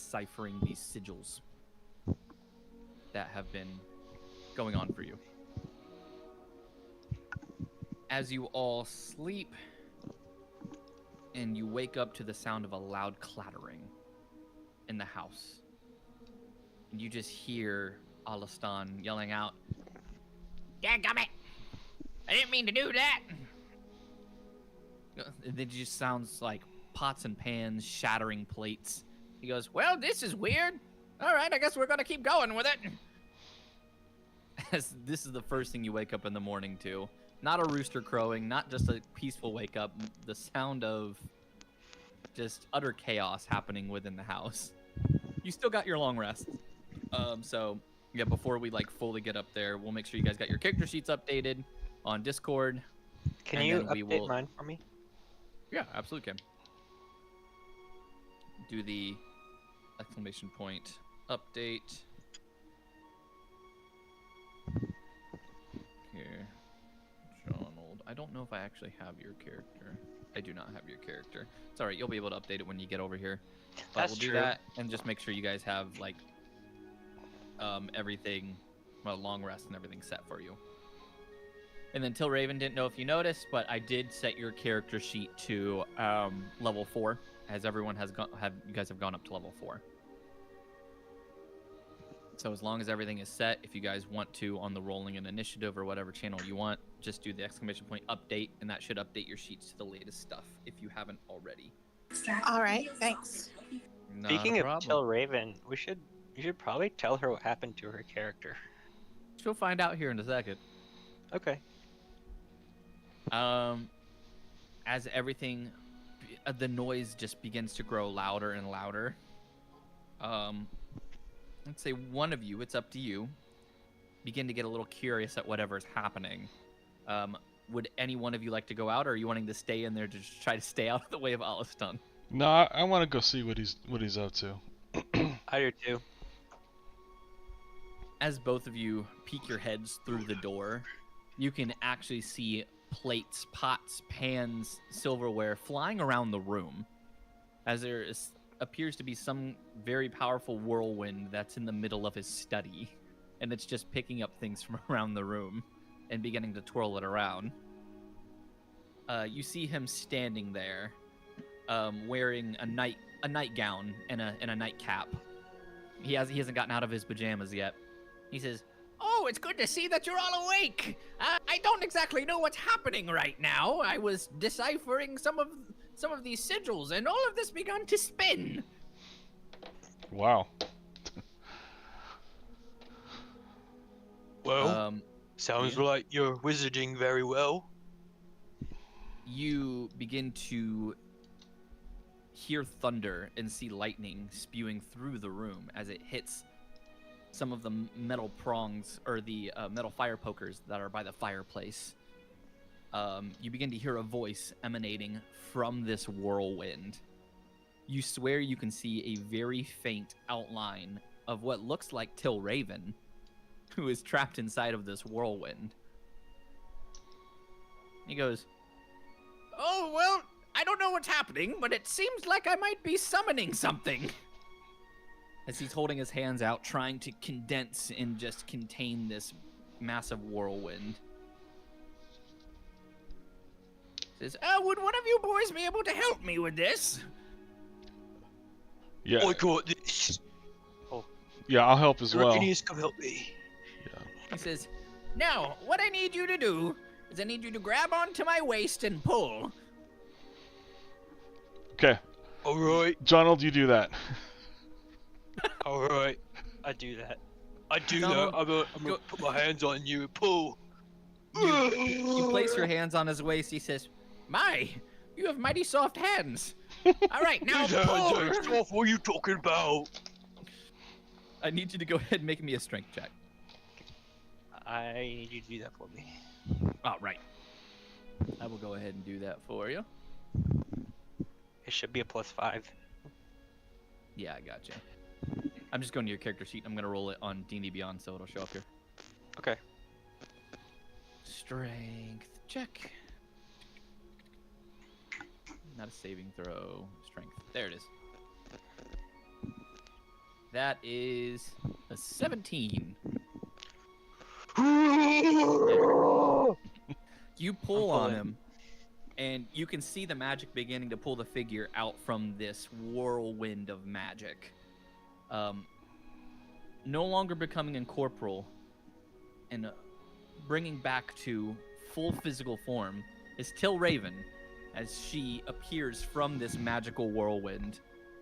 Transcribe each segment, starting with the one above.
deciphering these sigils that have been going on for you. As you all sleep, and you wake up to the sound of a loud clattering in the house. And you just hear Alistan yelling out, "Dadgummit! I didn't mean to do that!" And it just sounds like pots and pans shattering plates. He goes, "Well, this is weird. All right, I guess we're going to keep going with it." As this is the first thing you wake up in the morning to. Not a rooster crowing, not just a peaceful wake up, the sound of just utter chaos happening within the house. You still got your long rest. So, yeah, before we, like, fully get up there, we'll make sure you guys got your character sheets updated on Discord. Can you update mine for me? Yeah, absolutely can. Do the exclamation point update. Here. Donald. I don't know if I actually have your character. I do not have your character. It's alright, you'll be able to update it when you get over here. But That's we'll do true. that and just make sure you guys have, like, everything, well, long rest and everything set for you. And then Till Raven, didn't know if you noticed, but I did set your character sheet to level 4, as everyone has you guys have gone up to level 4. So as long as everything is set, if you guys want to, on the rolling an initiative or whatever channel you want, just do the exclamation point update, and that should update your sheets to the latest stuff if you haven't already. All right, thanks. Not Speaking a of problem. Till Raven, you should probably tell her what happened to her character. She'll find out here in a second. Okay. As everything, the noise just begins to grow louder and louder. Let's say one of you, it's up to you, begin to get a little curious at whatever's happening. Would any one of you like to go out, or are you wanting to stay in there to just try to stay out of the way of Alistan? No, I want to go see what he's up to. I do too. As both of you peek your heads through the door, you can actually see plates, pots, pans, silverware flying around the room, as there appears to be some very powerful whirlwind that's in the middle of his study, and it's just picking up things from around the room and beginning to twirl it around. You see him standing there, wearing a nightgown and a nightcap. He hasn't gotten out of his pajamas yet. He says, "Oh, it's good to see that you're all awake. I don't exactly know what's happening right now. I was deciphering some of these sigils, and all of this began to spin." Wow. Well, sounds yeah. like you're wizarding very well. You begin to hear thunder and see lightning spewing through the room as it hits some of the metal prongs, or the metal fire pokers that are by the fireplace. You begin to hear a voice emanating from this whirlwind. You swear you can see a very faint outline of what looks like Till Raven, who is trapped inside of this whirlwind. He goes, "Oh, well, I don't know what's happening, but it seems like I might be summoning something." As he's holding his hands out, trying to condense and just contain this massive whirlwind. Says, "Would one of you boys be able to help me with this?" Yeah. I got this. Yeah, I'll help as well. Hercules, come help me. He says, "Now, what I need you to do is I need you to grab onto my waist and pull." Okay, Alright, Donald, you do that. alright. I do that. I do No, that. I'm gonna put my hands on you and pull. You place your hands on his waist. He says, "My, you have mighty soft hands. All right, now These hands pull." ain't soft. What are you talking about? I need you to go ahead and make me a strength check. I need you to do that for me. Oh, right. I will go ahead and do that for you. It should be a +5. Yeah, I gotcha. I'm just going to your character sheet. I'm going to roll it on D&D Beyond, so it'll show up here. Okay. Strength check. Not a saving throw. Strength. There it is. That is a 17. You pull on him, and you can see the magic beginning to pull the figure out from this whirlwind of magic. No longer becoming incorporeal and bringing back to full physical form is Till Raven, as she appears from this magical whirlwind.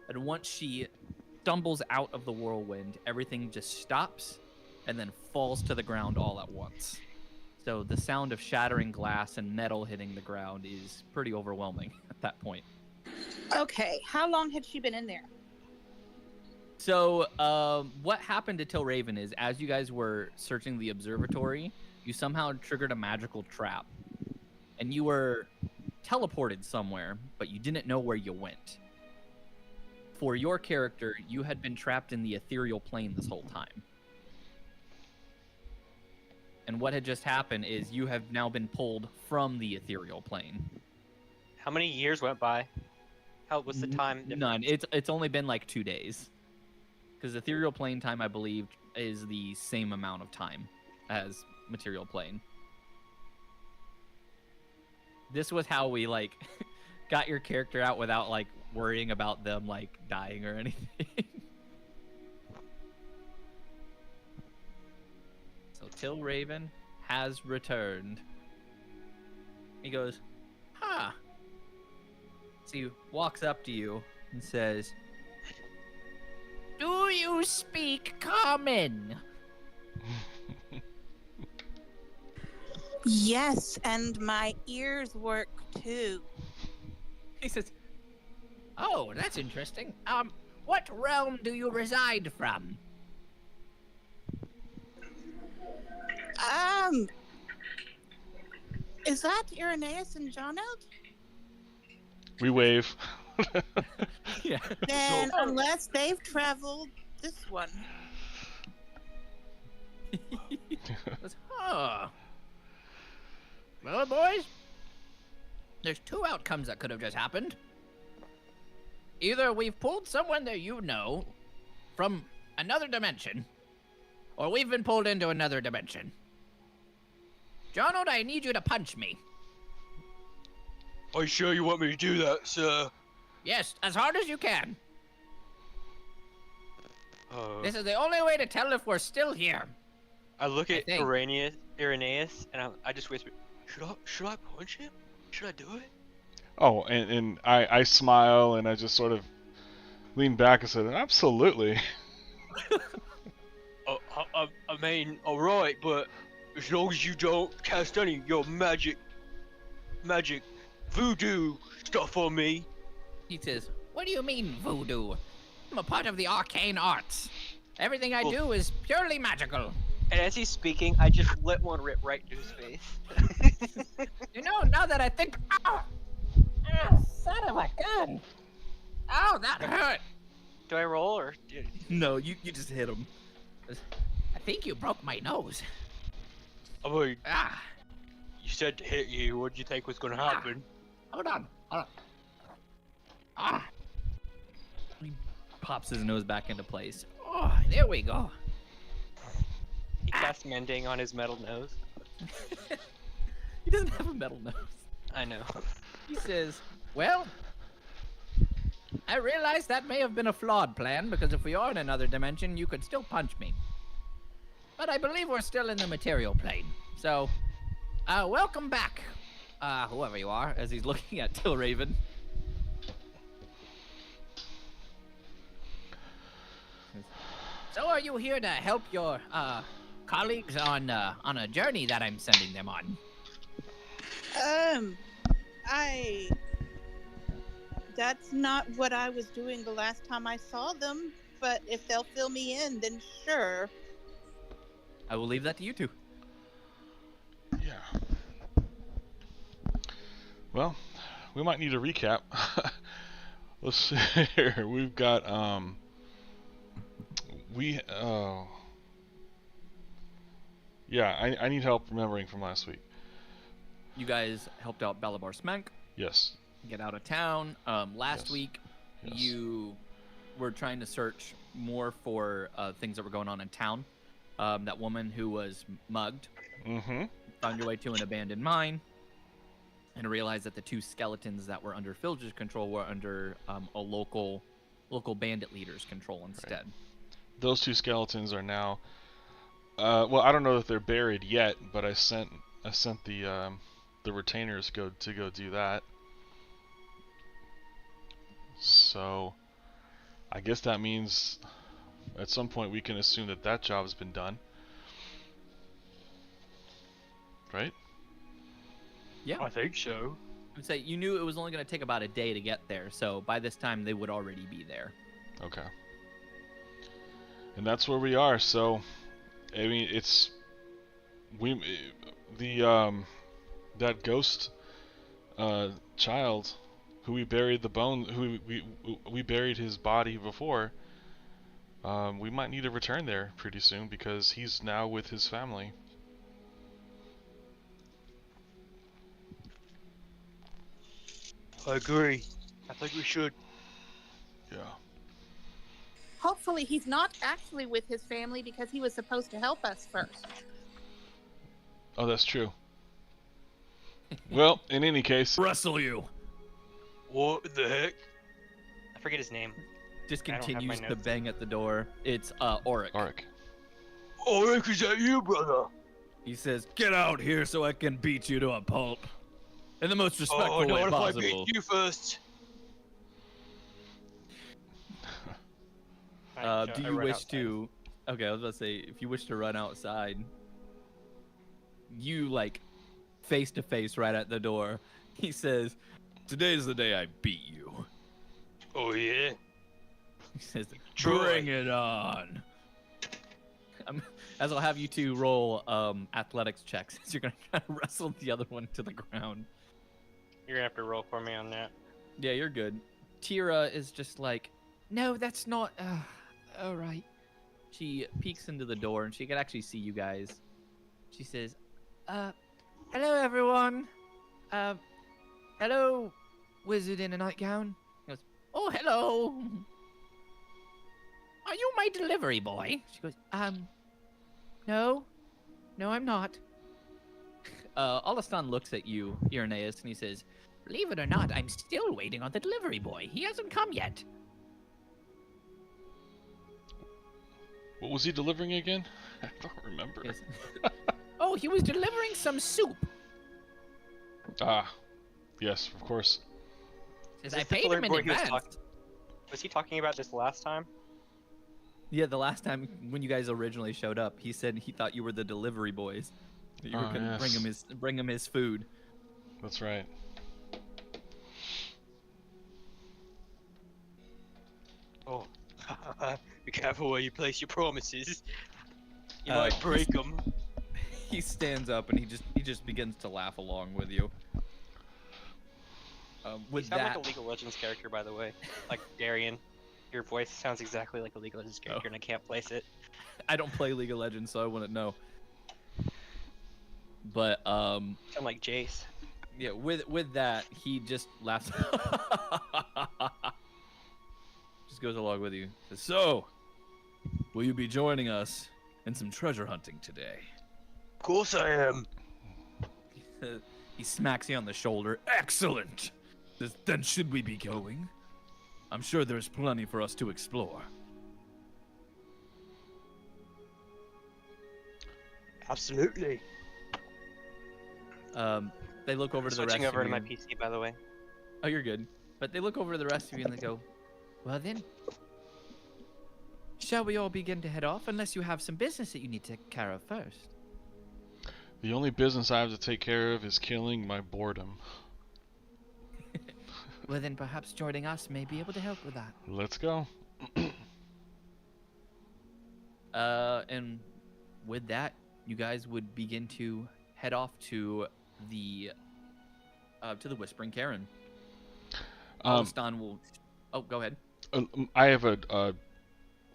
And once she stumbles out of the whirlwind, everything just stops and then falls to the ground all at once. So the sound of shattering glass and metal hitting the ground is pretty overwhelming at that point. Okay, how long had she been in there? So what happened to Till Raven is, as you guys were searching the observatory, you somehow triggered a magical trap. And you were teleported somewhere, but you didn't know where you went. For your character, you had been trapped in the ethereal plane this whole time. And what had just happened is you have now been pulled from the ethereal plane. How many years went by? How was the time difference? None. It's only been like 2 days. Because ethereal plane time, I believe, is the same amount of time as material plane. This was how we, like, got your character out without, like, worrying about them, like, dying or anything. So Till Raven has returned. He goes, huh. So he walks up to you and says, do you speak common? Yes, and my ears work too. He says, oh, that's interesting. What realm do you reside from? Is that Irenaeus and Jonout? We wave. Yeah. Then, unless they've traveled this one. Huh. Well, boys, there's 2 outcomes that could have just happened. Either we've pulled someone that you know from another dimension, or we've been pulled into another dimension. Jonold, I need you to punch me. Are you sure you want me to do that, sir? Yes, as hard as you can. This is the only way to tell if we're still here. I look at think. Irenaeus, and I just whisper, should I punch him? Should I do it? Oh, and I smile and I just sort of lean back and said, absolutely. I mean, alright, but as long as you don't cast any of your magic voodoo stuff on me. He says, what do you mean, voodoo? I'm a part of the arcane arts. Everything I do is purely magical. And as he's speaking, I just let one rip right into his face. You know, now that I think... Oh, son of a gun! Oh, that hurt! Do I roll or? No, you just hit him. I think you broke my nose. I mean, Ah, you said to hit you. What did you think was gonna happen? hold on. Ah. He pops his nose back into place. Oh, there we go. He casts mending on his metal nose. He doesn't have a metal nose. I know. He says, well, I realize that may have been a flawed plan, because if we are in another dimension, you could still punch me. But I believe we're still in the material plane. So, welcome back, whoever you are, as he's looking at Till Raven. So are you here to help your, colleagues on a journey that I'm sending them on? That's not what I was doing the last time I saw them, but if they'll fill me in, then sure. I will leave that to you two. Yeah. Well, we might need a recap. Let's see here. We've got yeah, I need help remembering from last week. You guys helped out Balabar Smank Yes. get out of town. Last Yes. week, Yes. you were trying to search more for things that were going on in town. That woman who was mugged Mm-hmm. found your way to an abandoned mine, and realized that the two skeletons that were under Filger's control were under a local bandit leader's control instead. Those two skeletons are now. Well, I don't know if they're buried yet, but I sent the retainers to go do that. So, I guess that means at some point we can assume that job has been done, right? Yeah, I think so. I would say you knew it was only going to take about a day to get there, so by this time they would already be there. Okay. And that's where we are. So, I mean, that ghost child who we buried we buried his body before. We might need to return there pretty soon because he's now with his family. I agree. I think we should. Yeah. Hopefully he's not actually with his family because he was supposed to help us first. Oh, that's true. Well, in any case, Wrestle you. What the heck? I forget his name. Just I don't have my continues to notes. bang at the door. It's Auric. Auric. Oh, Rick, is that you, brother? He says, "Get out here so I can beat you to a pulp, in the most respectful Oh, way not if I possible." beat you first. Do you wish to? Okay, I was about to say, if you wish to run outside, you like face to face right at the door. He says, "Today's the day I beat you." Oh, yeah? He says, Troy. "Bring it on." As I'll have you two roll athletics checks, as you're gonna try to wrestle the other one to the ground. You're gonna have to roll for me on that. Yeah, you're good. Tira is just like, "No, that's not. All right." She peeks into the door and she can actually see you guys. She says, "Hello, everyone. Hello, wizard in a nightgown." He goes, "Oh, hello. Are you my delivery boy?" She goes, No, I'm not." Alastan looks at you, Irenaeus, and he says, "Believe it or not, I'm still waiting on the delivery boy. He hasn't come yet." What was he delivering again? I don't remember. Yes. "Oh, he was delivering some soup." Ah, yes, of course. Says, Is "I this the paid him in delivery boy he was advance." Was he talking about this last time? Yeah, the last time when you guys originally showed up, he said he thought you were the delivery boys. That you were Oh, gonna yes. bring him his food. That's right. Oh, be careful where you place your promises. You Uh, might break them. He stands up and he just begins to laugh along with you. You With sound that, like a League of Legends character, by the way. Like Darian. Your voice sounds exactly like a League of Legends character, and I can't place it. I don't play League of Legends, so I wouldn't know. But You sound like Jace. yeah, with that, he just laughs. Just goes along with you. Says, "So, will you be joining us in some treasure hunting today?" Of course I am. He smacks you on the shoulder. "Excellent. Says, then should we be going? I'm sure there's plenty for us to explore." Absolutely. They look over to the rest Switching over of to you. my PC, by the way. Oh, you're good. But they look over to the rest of you and they go, "Well then, shall we all begin to head off? Unless you have some business that you need to take care of first." The only business I have to take care of is killing my boredom. Well then, perhaps joining us may be able to help with that. Let's go. And with that, you guys would begin to head off to the Whispering Karen. Alistan will. Oh, go ahead. I have a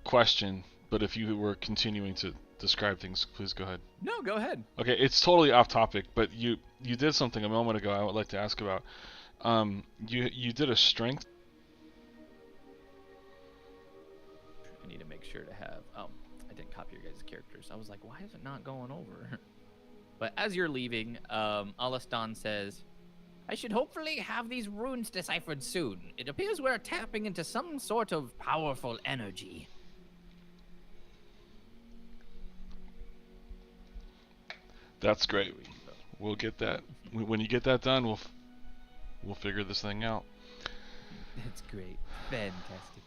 question, but if you were continuing to describe things, please go ahead. No, go ahead. Okay, it's totally off topic, but you did something a moment ago I would like to ask about. You did a strength. I need to make make sure to have. Oh, I didn't copy your guys' characters. I was like, why is it not going over? But as you're leaving, Alastan says, I should hopefully have these runes deciphered soon. It appears we're tapping into some sort of powerful energy. That's great. We'll get that. When you get that done, we'll figure this thing out. That's great. Fantastic.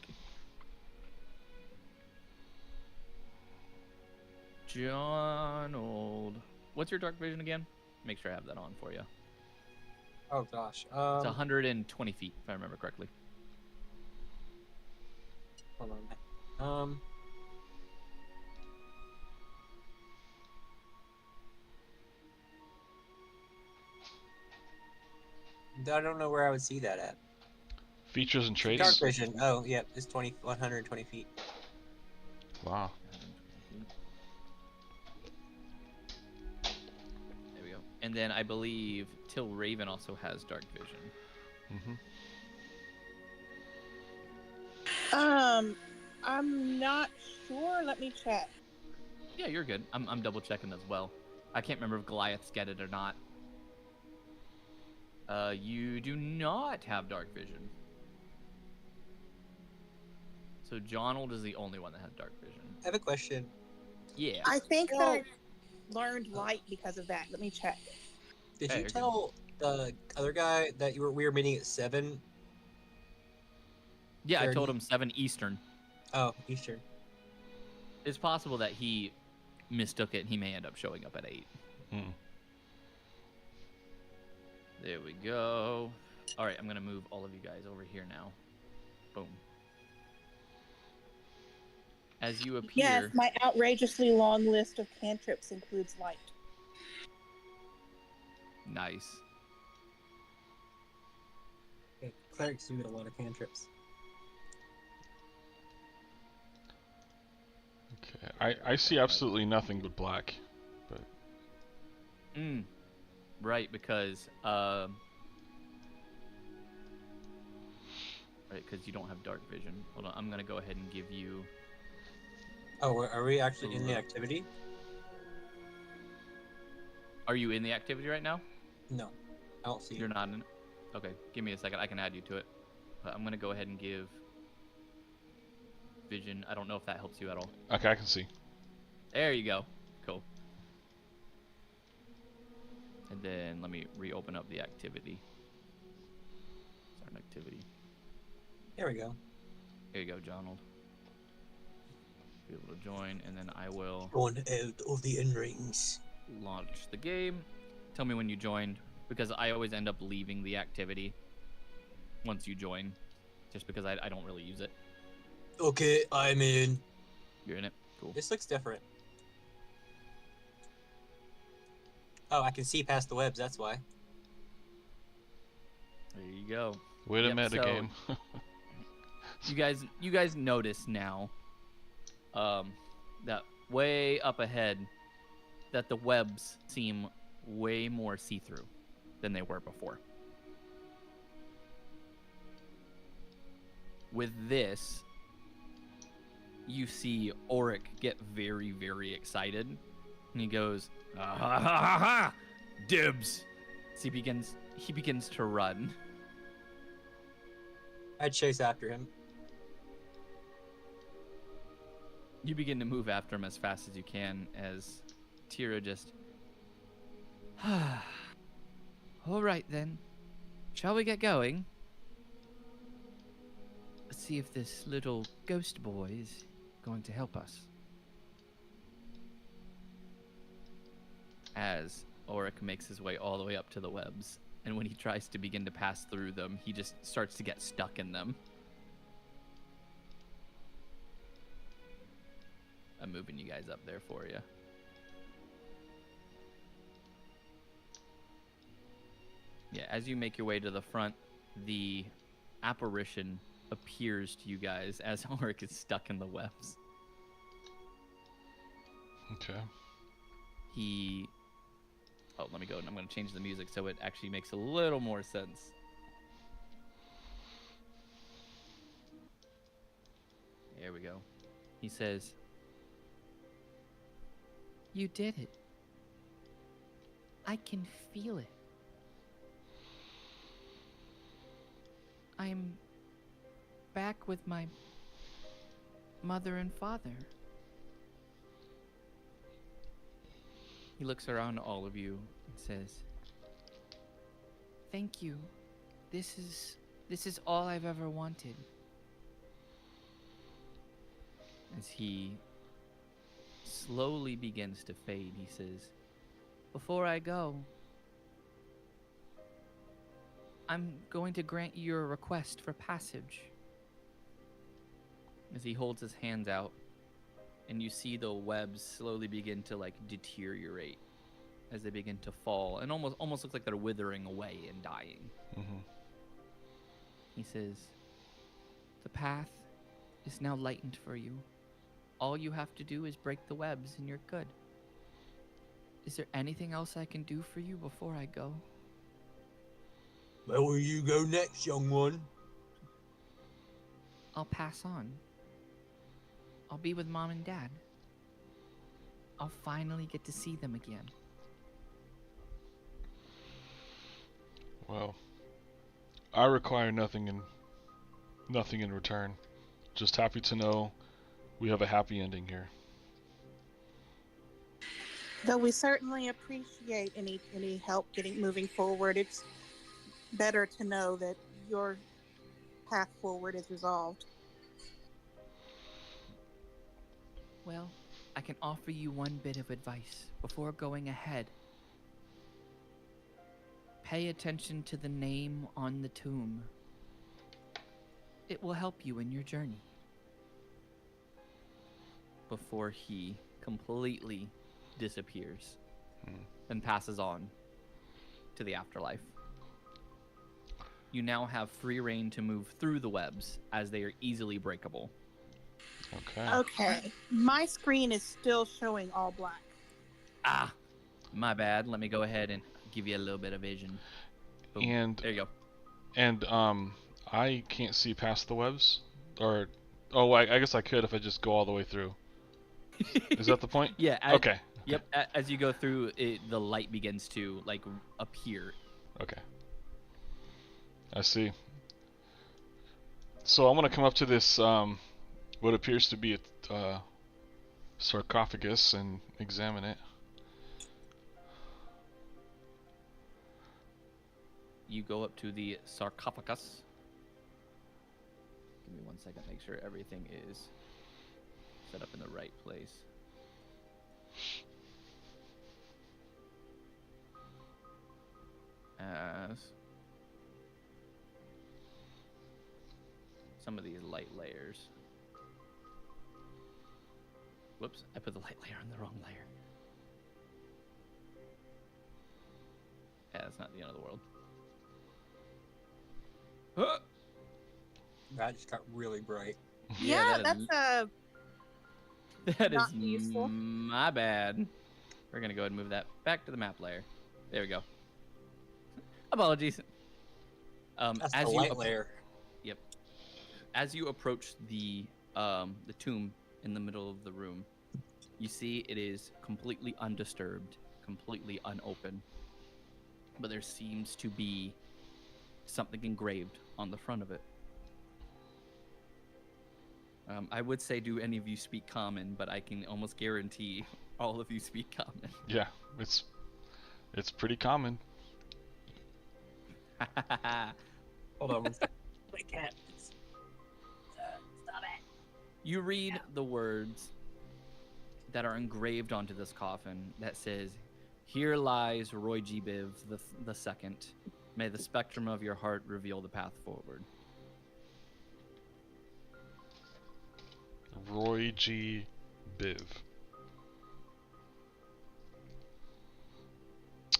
Jonold. What's your dark vision again? Make sure I have that on for you. Oh gosh. It's 120 feet, if I remember correctly. Hold on. I don't know where I would see that at. Features and Dark traits. vision. Oh, yeah, it's 120 feet. Wow. There we go. And then I believe Till Raven also has dark vision. I'm not sure. Let me check. Yeah, you're good. I'm double checking as well. I can't remember if Goliaths get it or not. You do not have dark vision. So Jonold is the only one that has dark vision. I have a question. Yeah. I think No. that I learned light because of that. Let me check. Did Hey, you you're good. tell the other guy that we were meeting at 7? Yeah, I told 30. him 7 Eastern. Oh, Eastern. It's possible that he mistook it and he may end up showing up at 8. Hmm. There we go. All right, I'm going to move all of you guys over here now. Boom. As you appear... Yes, my outrageously long list of cantrips includes light. Nice. Okay, clerics do get a lot of cantrips. Okay. I see absolutely nothing but black. But Right, because right, because you don't have dark vision. Hold on, I'm gonna go ahead and give you. Oh, are we actually in the activity? Are you in the activity right now? No, I don't see You're it. not in it. Okay, give me a second. I can add you to it. But I'm gonna go ahead and give vision. I don't know if that helps you at all. okay, I can see. There you go. Cool. And then let me reopen up the activity. Start an activity. There we go. There you go, Jonold. Be able to join, and then I will One out of the in-rings. launch the game. Tell me when you joined, because I always end up leaving the activity once you join, just because I don't really use it. Okay, I'm in. You're in it. Cool. This looks different. Oh, I can see past the webs, that's why. There you go. Way to Yep, meta so- game. You guys notice now that way up ahead that the webs seem way more see-through than they were before. With this, you see Auric get very, very excited, and he goes, "Ah, ha, ha, ha, ha! Dibs!" So he begins to run. I'd chase after him. You begin to move after him as fast as you can, as Tira just... All right, then. Shall we get going? Let's see if this little ghost boy is going to help us. As Auric makes his way all the way up to the webs, and when he tries to begin to pass through them, he just starts to get stuck in them. I'm moving you guys up there for you. Yeah, as you make your way to the front, the apparition appears to you guys as Auric is stuck in the webs. Okay. He... Oh, let me go, and I'm going to change the music so it actually makes a little more sense. There we go. He says, "You did it. I can feel it. I'm back with my mother and father." He looks around at all of you and says, "Thank you. This is all I've ever wanted." As he slowly begins to fade, he says, "Before I go, I'm going to grant you your request for passage." As he holds his hands out, and you see the webs slowly begin to like deteriorate as they begin to fall, and almost looks like they're withering away and dying. Mm-hmm. He says, "The path is now lightened for you. All you have to do is break the webs and you're good. Is there anything else I can do for you before I go?" Where will you go next, young one? "I'll pass on. I'll be with Mom and Dad. I'll finally get to see them again." Well, I require nothing in return. Just happy to know we have a happy ending here. Though we certainly appreciate any help moving forward, it's better to know that your path forward is resolved. Well, I can offer you one bit of advice before going ahead. Pay attention to the name on the tomb. It will help you in your journey. Before he completely disappears and passes on to the afterlife. You now have free reign to move through the webs as they are easily breakable. Okay. Okay, my screen is still showing all black. Ah, my bad. Let me go ahead and give you a little bit of vision. Boom. And There you go. and I can't see past the webs, or I guess I could if I just go all the way through. Is that the point? Yeah. Okay. Yep. As you go through, the light begins to like appear. Okay. I see. So I'm gonna come up to this what appears to be a sarcophagus and examine it. You go up to the sarcophagus. Give me 1 second. Make sure everything is set up in the right place. As some of these light layers. Whoops, I put the light layer on the wrong layer. Yeah, that's not the end of the world. That just got really bright. Yeah, that is- that's That Not is useful. my bad. We're gonna go ahead and move that back to the map layer. There we go. Apologies. That's As the you light layer. Yep. As you approach the tomb in the middle of the room, you see it is completely undisturbed, completely unopened. But there seems to be something engraved on the front of it. I would say, do any of you speak Common? But I can almost guarantee all of you speak Common. Yeah, it's pretty common. Hold on. I can't. Stop it. You read the words that are engraved onto this coffin that says, "Here lies Roy G. Biv the second. May the spectrum of your heart reveal the path forward." Roy G. Biv.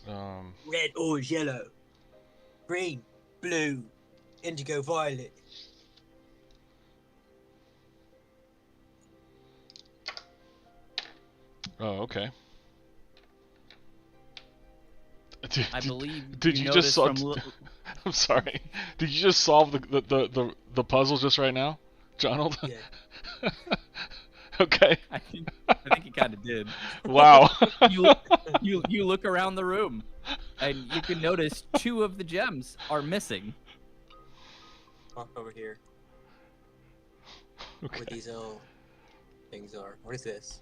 Red, orange, yellow, green, blue, indigo, violet. Oh, okay. I believe did you notice just solve? from I'm sorry. Did you just solve the puzzle just right now, Jonald? Yeah. Okay. I think he kind of did. Wow. You look around the room, and you can notice 2 of the gems are missing. Walk over here. Where Okay. these little things are. What is this?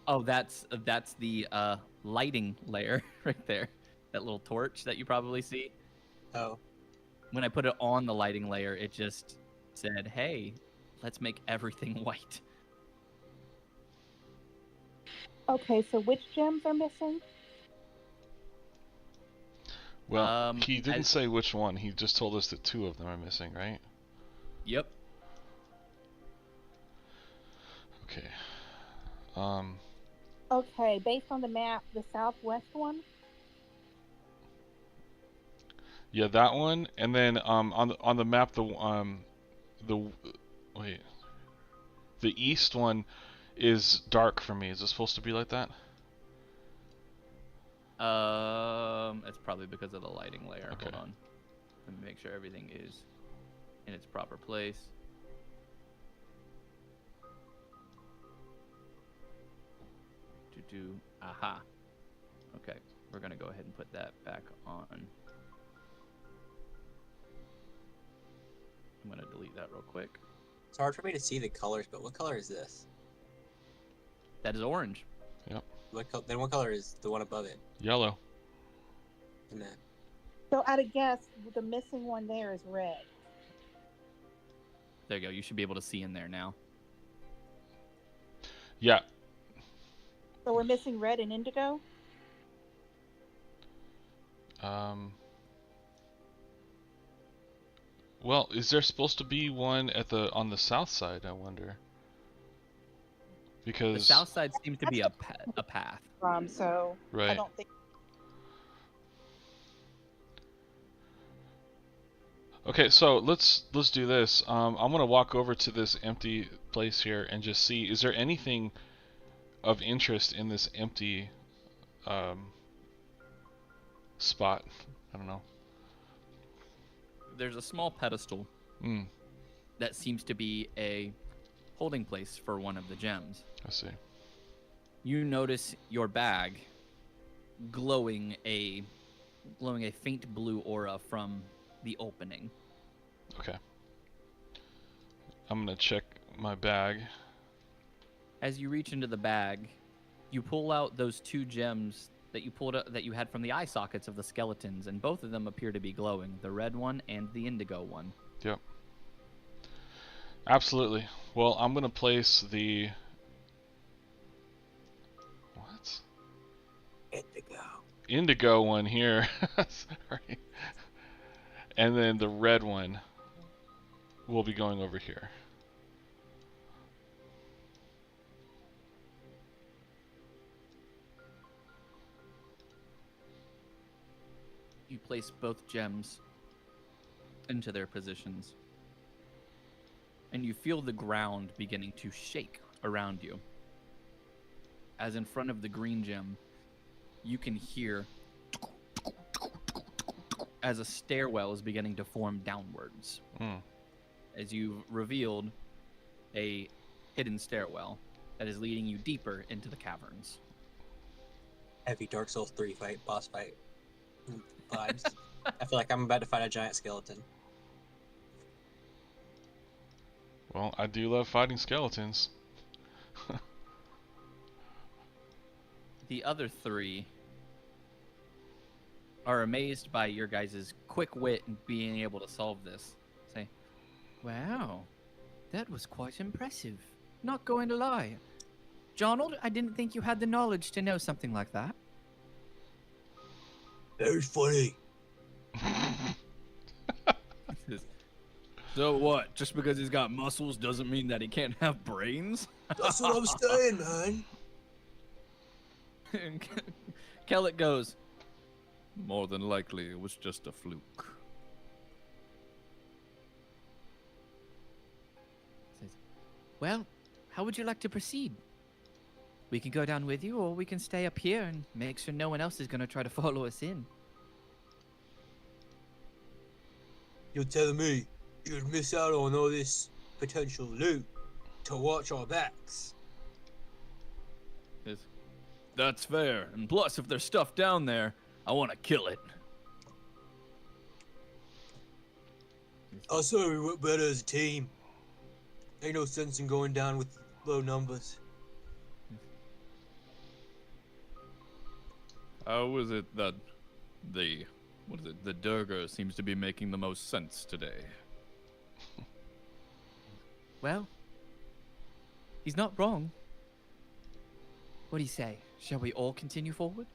Oh, that's the lighting layer right there. That little torch that you probably see. Oh. When I put it on the lighting layer, it just said, "Hey, let's make everything white." Okay, so which gems are missing? Well, he didn't as- say which one. He just told us that 2 of them are missing, right? Yep. Okay. Okay, based on the map, the southwest one. Yeah, that one, and then on the map the east one is dark for me. Is it supposed to be like that? It's probably because of the lighting layer. Okay. Hold on. Let me make sure everything is in its proper place. Aha. Okay, we're gonna go ahead and put that back on. I'm gonna delete that real quick. It's hard for me to see the colors, but what color is this? That is orange. Then what color is the one above it? Yellow. And then So at a guess, the missing one there is red. There you go. You should be able to see in there now. Yeah. So we're missing red and indigo. Well, is there supposed to be one on the south side? I wonder. Because The south side seems to be a path. So I right. don't think. Okay, so let's do this. I'm gonna walk over to this empty place here and just see, is there anything of interest in this empty spot? I don't know. There's a small pedestal Hmm. that seems to be a holding place for one of the gems. I see. You notice your bag glowing a faint blue aura from the opening. Okay. I'm gonna check my bag. As you reach into the bag, you pull out those 2 gems that you had from the eye sockets of the skeletons, and both of them appear to be glowing, the red one and the indigo one. Yep. Absolutely. Well, I'm gonna place the what? Indigo one here. Sorry. And then the red one will be going over here. You place both gems into their positions, and you feel the ground beginning to shake around you. As in front of the green gem, you can hear as a stairwell is beginning to form downwards. Hmm. As you've revealed a hidden stairwell that is leading you deeper into the caverns. heavy Dark Souls 3 boss fight vibes. I feel like I'm about to fight a giant skeleton. Well, I do love fighting skeletons. The other 3 are amazed by your guys' quick wit in being able to solve this. Say, wow, that was quite impressive. Not going to lie. Jonald, I didn't think you had the knowledge to know something like that. That was funny. So what? Just because he's got muscles doesn't mean that he can't have brains? That's what I'm saying, man. And Kellett goes, more than likely it was just a fluke. Says, well, how would you like to proceed? We can go down with you, or we can stay up here and make sure no one else is going to try to follow us in. You're telling me you'd miss out on all this potential loot? to watch our backs. That's fair. And plus, if there's stuff down there, I want to kill it. I saw we work better as a team. Ain't no sense in going down with low numbers. How is it that the Durga seems to be making the most sense today? Well, he's not wrong. What do you say? Shall we all continue forward?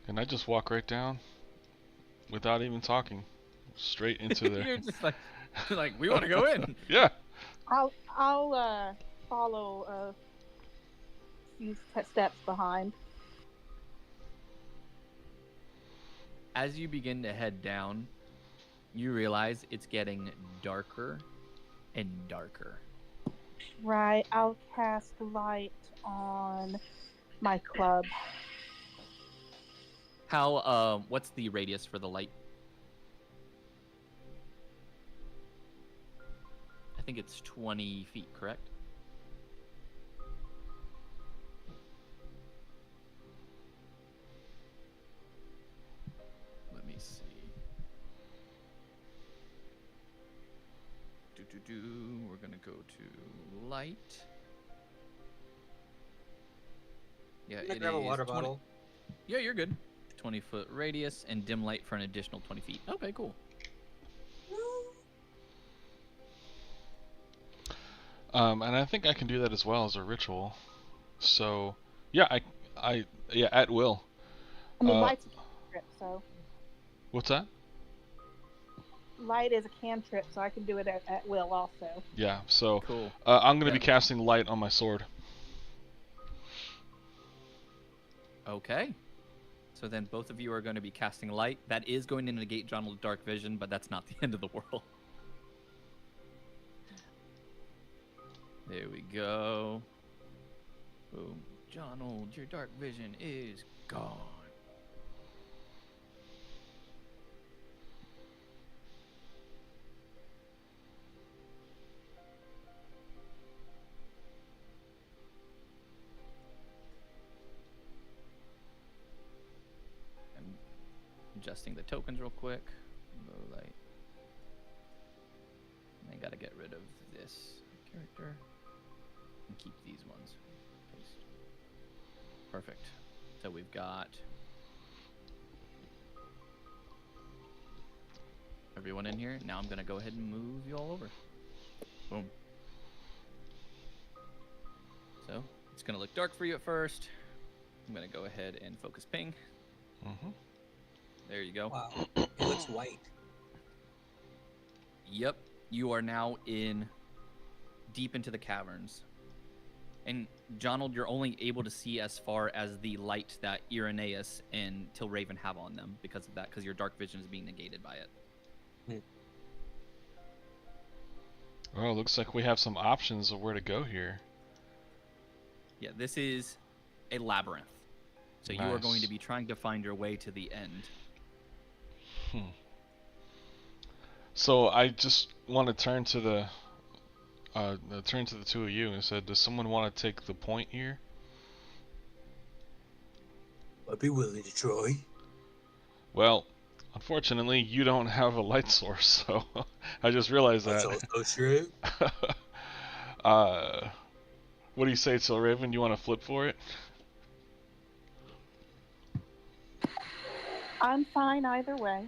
Can I just walk right down without even talking? Straight into there. You're just like we want to go in. Yeah. I'll follow a few steps behind. As you begin to head down, you realize it's getting darker and darker. Right, I'll cast light on my club. How what's the radius for the light? I think it's 20 feet, correct? Let me see. We're gonna go to light. Yeah, Can I it grab a is water 20 bottle? Yeah, you're good. 20-foot radius and dim light for an additional 20 feet. Okay, cool. And I think I can do that as well as a ritual. So, yeah, yeah, at will. I mean, Uh, light's a cantrip, so What's that? light is a cantrip, so I can do it at will also. Yeah, so Cool. I'm gonna be Yeah. casting light on my sword. Okay. So then both of you are going to be casting light. That is going to negate Jonal's dark vision, but that's not the end of the world. There we go. Boom. Jonal, your dark vision is gone. I'm adjusting the tokens real quick. Low light. I gotta get rid of this character and keep these ones. Paste. Perfect. So we've got everyone in here. Now I'm gonna go ahead and move you all over. Boom. So it's gonna look dark for you at first. I'm gonna go ahead and focus ping. Mm-hmm. There you go. Wow, it looks white. Yep, you are now deep into the caverns. And Jonald, you're only able to see as far as the light that Irenaeus and Tilraven have on them because of that, because your dark vision is being negated by it. Oh, looks like we have some options of where to go here. Yeah, this is a labyrinth. So you are going Nice. to be trying to find your way to the end. So I just want to turn to the two of you and said, does someone want to take the point here? I'd be willing to try. Well, unfortunately, you don't have a light source, so I just realized That's that. also true. What do you say, Tilraven? You want to flip for it? I'm fine either way.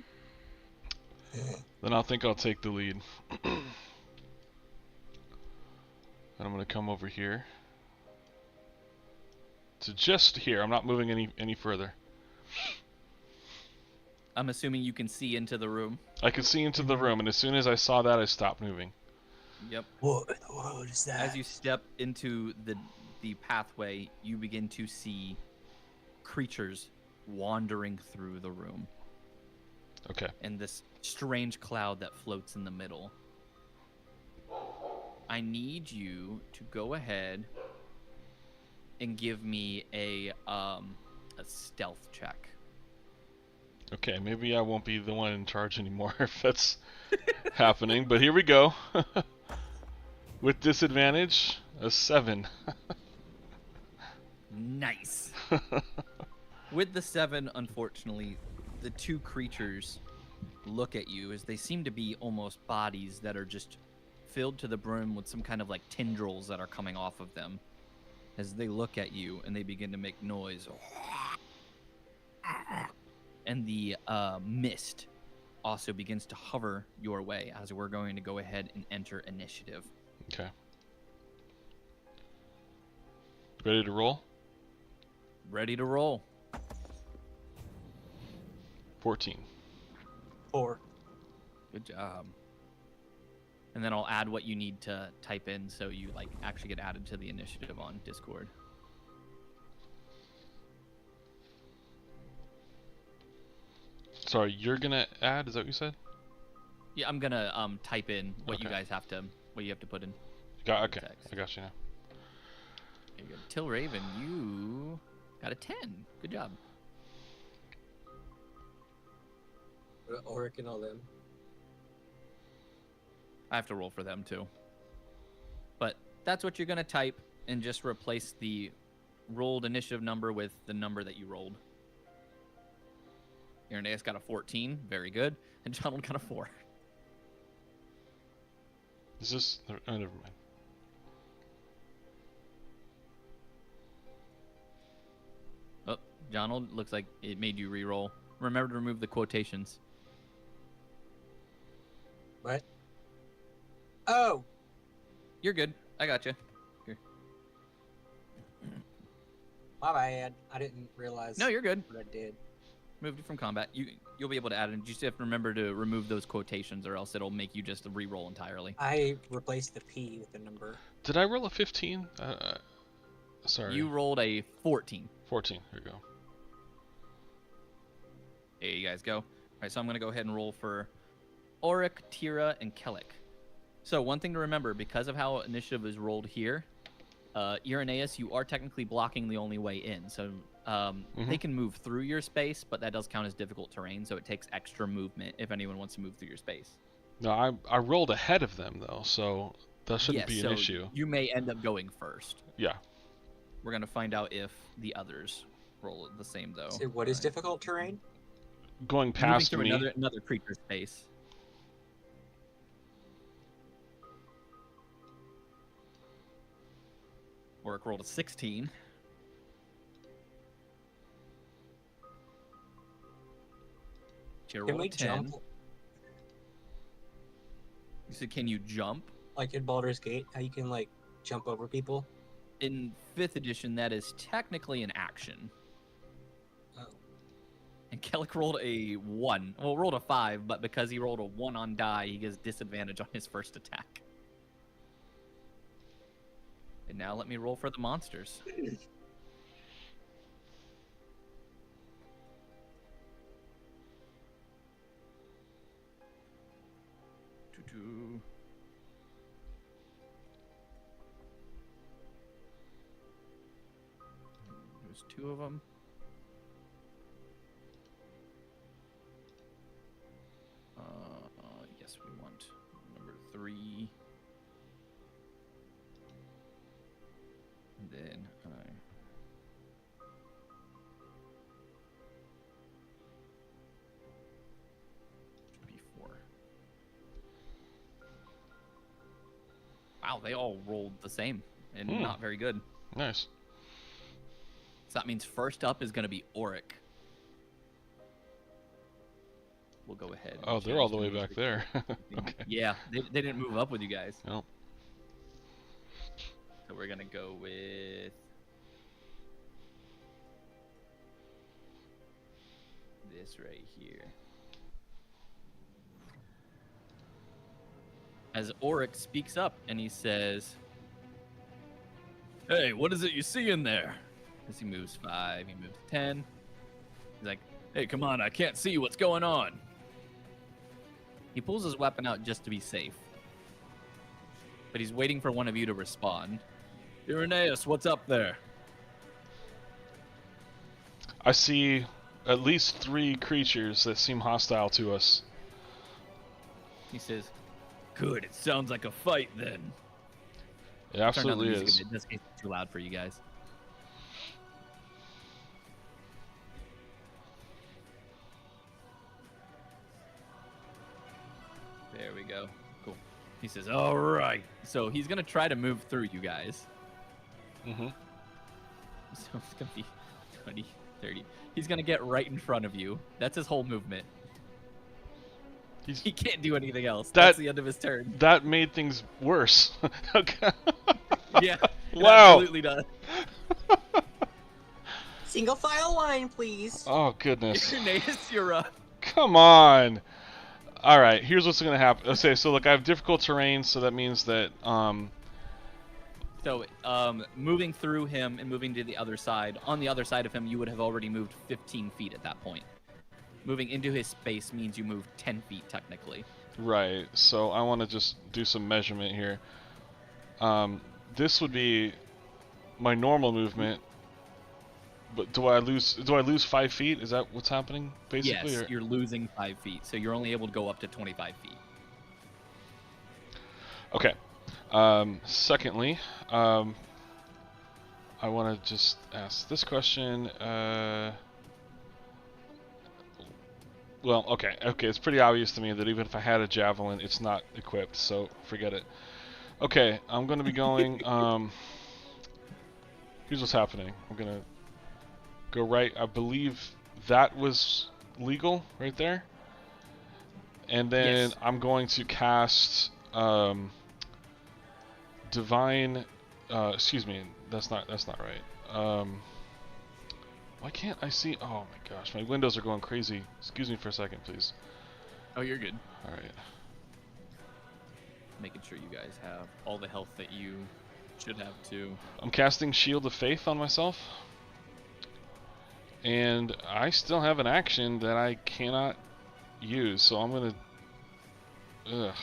Then I think I'll take the lead. And I'm gonna come over here to just here. I'm not moving any further. I'm assuming you can see into the room. I could see into the room, and as soon as I saw that, I stopped moving. Yep. What in the world is that? As you step into the pathway, you begin to see creatures wandering through the room. Okay. And this strange cloud that floats in the middle. I need you to go ahead and give me a stealth check. Okay, maybe I won't be the one in charge anymore if that's happening, but here we go. With disadvantage, a 7. Nice. With the 7, unfortunately, the two creatures look at you as they seem to be almost bodies that are just filled to the brim with some kind of like tendrils that are coming off of them. As they look at you and they begin to make noise. And the mist also begins to hover your way as we're going to go ahead and enter initiative. Okay. Ready to roll? Ready to roll. 14. 4. Good job. And then I'll add what you need to type in so you like actually get added to the initiative on Discord. Sorry, you're gonna add? Is that what you said? Yeah, I'm gonna type in what you Okay. guys have to put in. Okay, Text. I got you now. There you go. Till Raven, you got a 10. Good job. Oric and all them. I have to roll for them too. But that's what you're gonna type and just replace the rolled initiative number with the number that you rolled. Irenaeus got a 14, very good, and Donald got a 4. Is this? Oh, never mind. Oh, Donald, looks like it made you re-roll. Remember to remove the quotations. What? Oh! You're good. I got you. My bad. I didn't realize No, you're good. what I did. Moved it from combat. You'll be able to add it. You just have to remember to remove those quotations, or else it'll make you just re-roll entirely. I replaced the P with the number. Did I roll a 15? Sorry. You rolled a 14. 14. Here we go. There you guys go. All right, so I'm going to go ahead and roll for Auric, Tira, and Kellic. So one thing to remember, because of how initiative is rolled here, Irenaeus, you are technically blocking the only way in. So they can move through your space, but that does count as difficult terrain, so it takes extra movement if anyone wants to move through your space. No, I rolled ahead of them though, so that shouldn't Yes, be an so issue. You may end up going first. Yeah. We're going to find out if the others roll the same, though. So what is Right. difficult terrain? Going Moving past through me. another creature space. Oric rolled a 16. Jira Can rolled a we 10. jump You said, can you jump? like in Baldur's Gate? How you can like jump over people? In 5th edition, that is technically an action. Oh. And Kellic rolled a 1. Well, rolled a 5, but because he rolled a 1 on die, he gets disadvantage on his first attack. And now let me roll for the monsters. Doo-doo. There's 2 of them. Yes, we want number 3. And then should be 4. Wow, they all rolled the same and not very good. Nice. So that means first up is going to be Auric. We'll go ahead. and Oh, they're change all the way music. back there. Okay. Yeah, they didn't move up with you guys. No. So we're going to go with this right here. As Auric speaks up and he says, "Hey, what is it you see in there?" As he moves 5, he moves 10. He's like, "Hey, come on, I can't see what's going on." He pulls his weapon out just to be safe. But he's waiting for one of you to respond. Irenaeus, what's up there? I see at least 3 creatures that seem hostile to us. He says, "Good, it sounds like a fight then." It Turn down the absolutely music is. a bit, just in case it's too loud for you guys. There we go. Cool. He says, all right. So he's going to try to move through you guys. Mm-hmm. So it's going to be 20, 30. He's going to get right in front of you. That's his whole movement. He can't do anything else. That's the end of his turn. That made things worse. Okay. Yeah. It Wow. absolutely does. Single file line, please. Oh, goodness. Irenaeus, you're up. Come on. All right, here's what's going to happen. Okay, so look, I have difficult terrain, so that means that So, moving through him and moving to the other side, on the other side of him, you would have already moved 15 feet at that point. Moving into his space means you moved 10 feet, technically. right. So I want to just do some measurement here. This would be my normal movement, but do I lose 5 feet? Is that what's happening, basically? Yes, or- you're losing 5 feet, so you're only able to go up to 25 feet. Okay. Secondly, I want to just ask this question. Well, okay, it's pretty obvious to me that even if I had a javelin, it's not equipped, so forget it. Okay, I'm going to be going, here's what's happening. I'm going to go right, I believe that was legal right there. And then Yes. I'm going to cast, divine, excuse me, that's not right. Why can't I see? Oh my gosh, my windows are going crazy. Excuse me for a second, please. Oh, you're good. All right. Making sure you guys have all the health that you should have, too. I'm casting Shield of Faith on myself. And I still have an action that I cannot use, so I'm gonna... Ugh.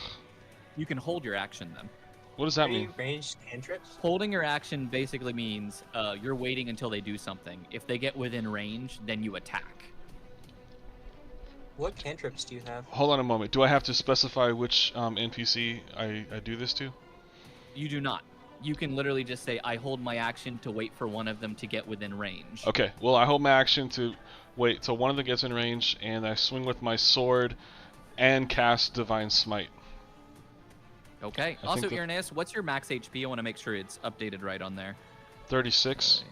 You can hold your action, then. What does that Any mean? ranged cantrips? Holding your action basically means you're waiting until they do something. If they get within range, then you attack. What cantrips do you have? Hold on a moment. Do I have to specify which NPC I do this to? You do not. You can literally just say, I hold my action to wait for one of them to get within range. Okay, well I hold my action to wait till one of them gets in range, and I swing with my sword and cast Divine Smite. Okay. I Also, think that- Irenaeus, what's your max HP? I want to make sure it's updated right on there. 36.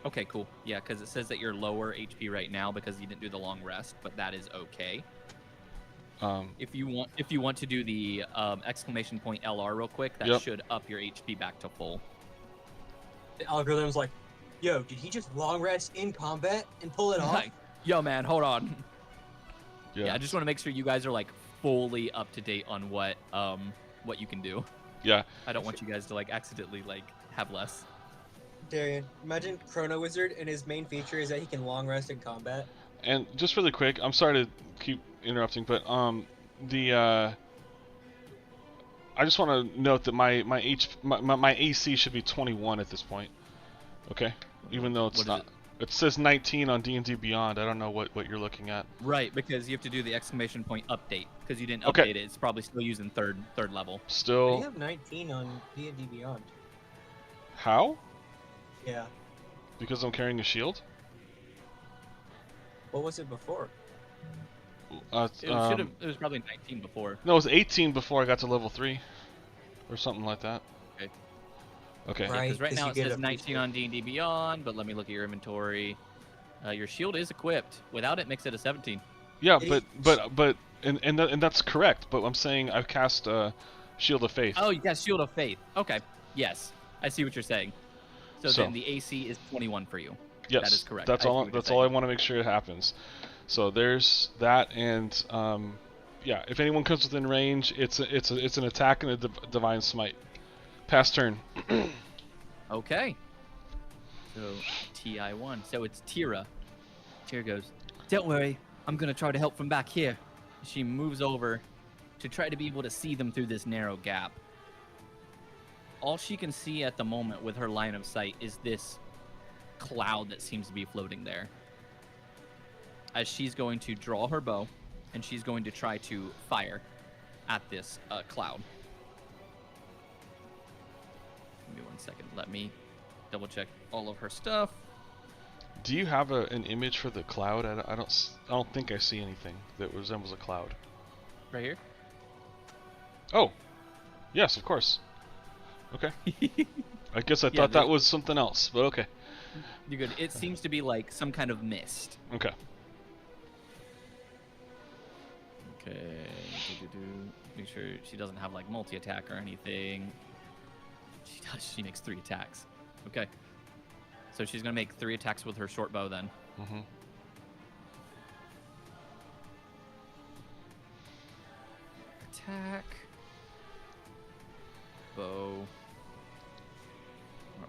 Okay, cool. Yeah, because it says that you're lower HP right now because you didn't do the long rest, but that is okay. If you want to do the exclamation point LR real quick, that Yep. should up your HP back to full. The algorithm's like, yo, did he just long rest in combat and pull it off? Like, yo, man, hold on. Yeah. Yeah, I just want to make sure you guys are like fully up to date on what you can do. Yeah. I don't want you guys to like accidentally like have less. Darian, imagine Chrono Wizard and his main feature is that he can long rest in combat. And just really quick, I'm sorry to keep interrupting, but I just want to note that my AC should be 21 at this point. Okay, even though it's What is not. It says 19 on D&D Beyond. I don't know what you're looking at. Right, because you have to do the exclamation point update because you didn't Okay. update it. It's probably still using third level. You Still, have 19 on D&D Beyond. how? Yeah. Because I'm carrying a shield. What was it before? It was probably 19 before. No, it was 18 before I got to level 3, or something like that. Okay. Okay. Right. Because right 'cause now you it get says a 19 on D&D Beyond, but let me look at your inventory. Your shield is equipped. Without it, makes it a 17. Yeah, It but and that's correct. But I'm saying I've cast Shield of Faith. Oh, you got Shield of Faith. Okay. Yes, I see what you're saying. So then the AC is 21 for you. Yes, that is correct. That's I see all. what you're That's all I saying. want to make sure it happens. So there's that, and yeah, if anyone comes within range, it's an attack and a divine smite. Pass turn. Okay. So TI1. So it's Tira. Tira goes, don't worry, I'm gonna try to help from back here. She moves over to try to be able to see them through this narrow gap. All she can see at the moment with her line of sight is this cloud that seems to be floating there. As she's going to draw her bow, and she's going to try to fire at this cloud. second. Let me double check all of her stuff. Do you have an image for the cloud? I don't think I see anything that resembles a cloud. Right here. Oh, yes, of course. Okay. I guess I Yeah, thought that there's- was something else, but okay. You're good. It seems to be like some kind of mist. Okay. Okay. Make sure she doesn't have like multi-attack or anything. She does. She makes 3 attacks. Okay. So she's gonna make 3 attacks with her short bow then. Mm-hmm. Attack. Bow.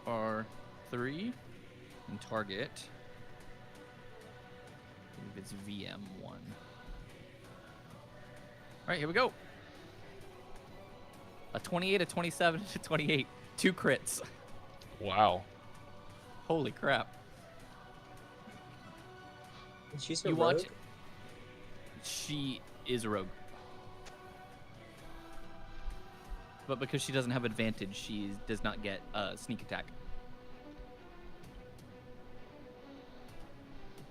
R3. And target. I believe it's VM1. Alright, here we go. A 28, a 27, a 28. 2 crits. Wow. Holy crap. She's a You rogue. watch. She is a rogue. But because she doesn't have advantage, she does not get a sneak attack.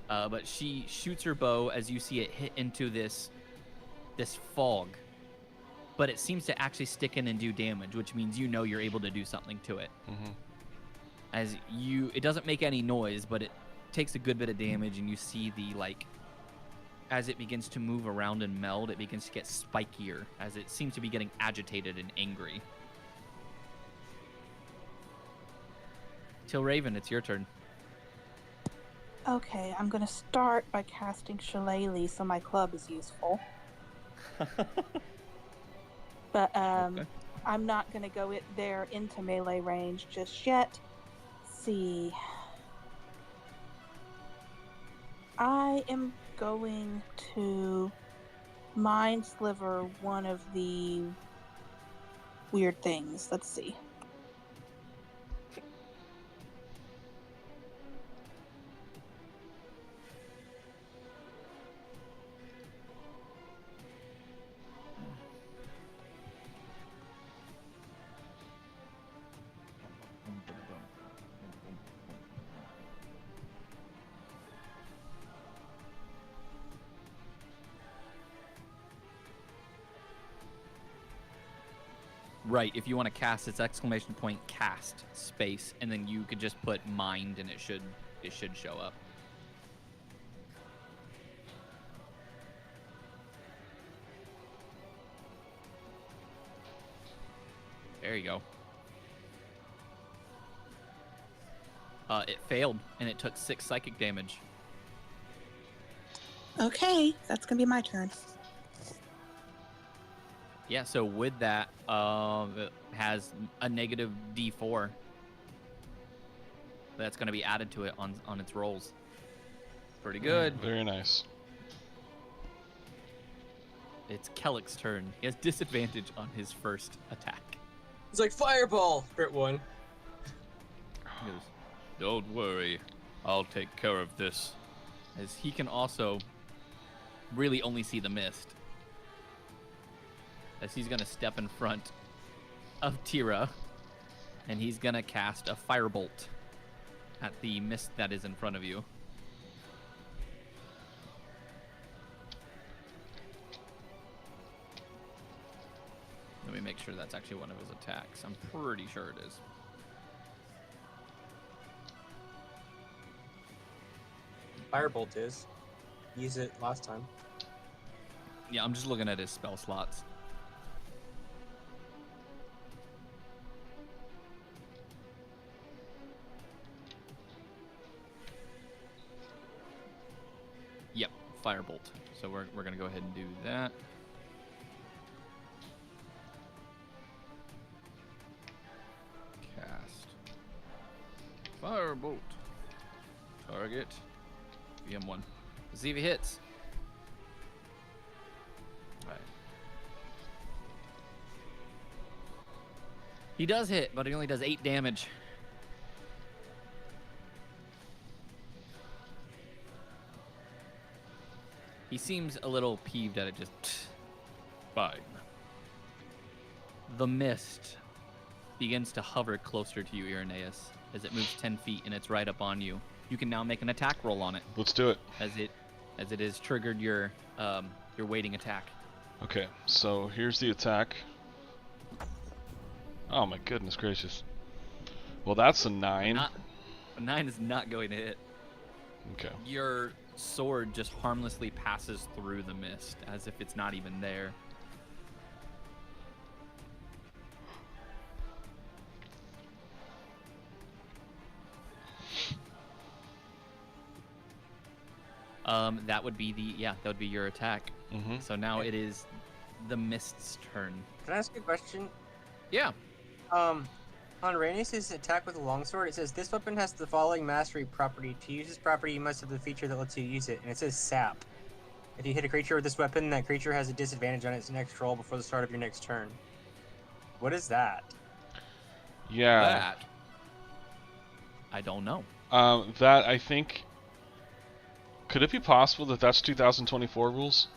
But she shoots her bow as you see it hit into this fog. But it seems to actually stick in and do damage, which means you know you're able to do something to it. Mm-hmm. It doesn't make any noise, but it takes a good bit of damage, and you see as it begins to move around and meld, it begins to get spikier, as it seems to be getting agitated and angry. Raven, it's your turn. Okay, I'm gonna start by casting Shillelagh so my club is useful. But Okay. I'm not gonna go there into melee range just yet. Let's see. I am going to Mind Sliver one of the weird things. Let's see. Right, if you want to cast, it's exclamation point cast space, and then you could just put mind, and it should show up. There you go. It failed, and it took 6 psychic damage. Okay, that's gonna be my turn. Yeah, so with that, it has a negative D4. That's going to be added to it on its rolls. Pretty good. Very nice. It's Kellick's turn. He has disadvantage on his first attack. It's like fireball. Crit 1. He goes, "Don't worry, I'll take care of this." As he can also really only see the mist. As he's gonna step in front of Tira, and he's gonna cast a firebolt at the mist that is in front of you. Let me make sure that's actually one of his attacks. I'm pretty sure it is. Firebolt is. Use it last time. Yeah, I'm just looking at his spell slots. Yep, firebolt. So we're gonna go ahead and do that. Cast firebolt. Target VM1. See if he hits. All right. He does hit, but he only does 8 damage. He seems a little peeved at it, just fine. The mist begins to hover closer to you, Irenaeus, as it moves 10 feet and it's right up on you. You can now make an attack roll on it, Let's do it. as it has triggered your waiting attack. Okay, so here's the attack. Oh my goodness gracious. Well, that's a 9. A 9 is not going to hit. Okay. Your sword just harmlessly passes through the mist, as if it's not even there. That would be your attack. Mm-hmm. So now it is the mist's turn. Can I ask a question? Yeah. On Rhaenys' attack with a longsword, it says this weapon has the following mastery property. To use this property, you must have the feature that lets you use it, and it says sap. If you hit a creature with this weapon, that creature has a disadvantage on its next roll before the start of your next turn. What is that? Yeah. That. I don't know. That I think. Could it be possible that that's 2024 rules?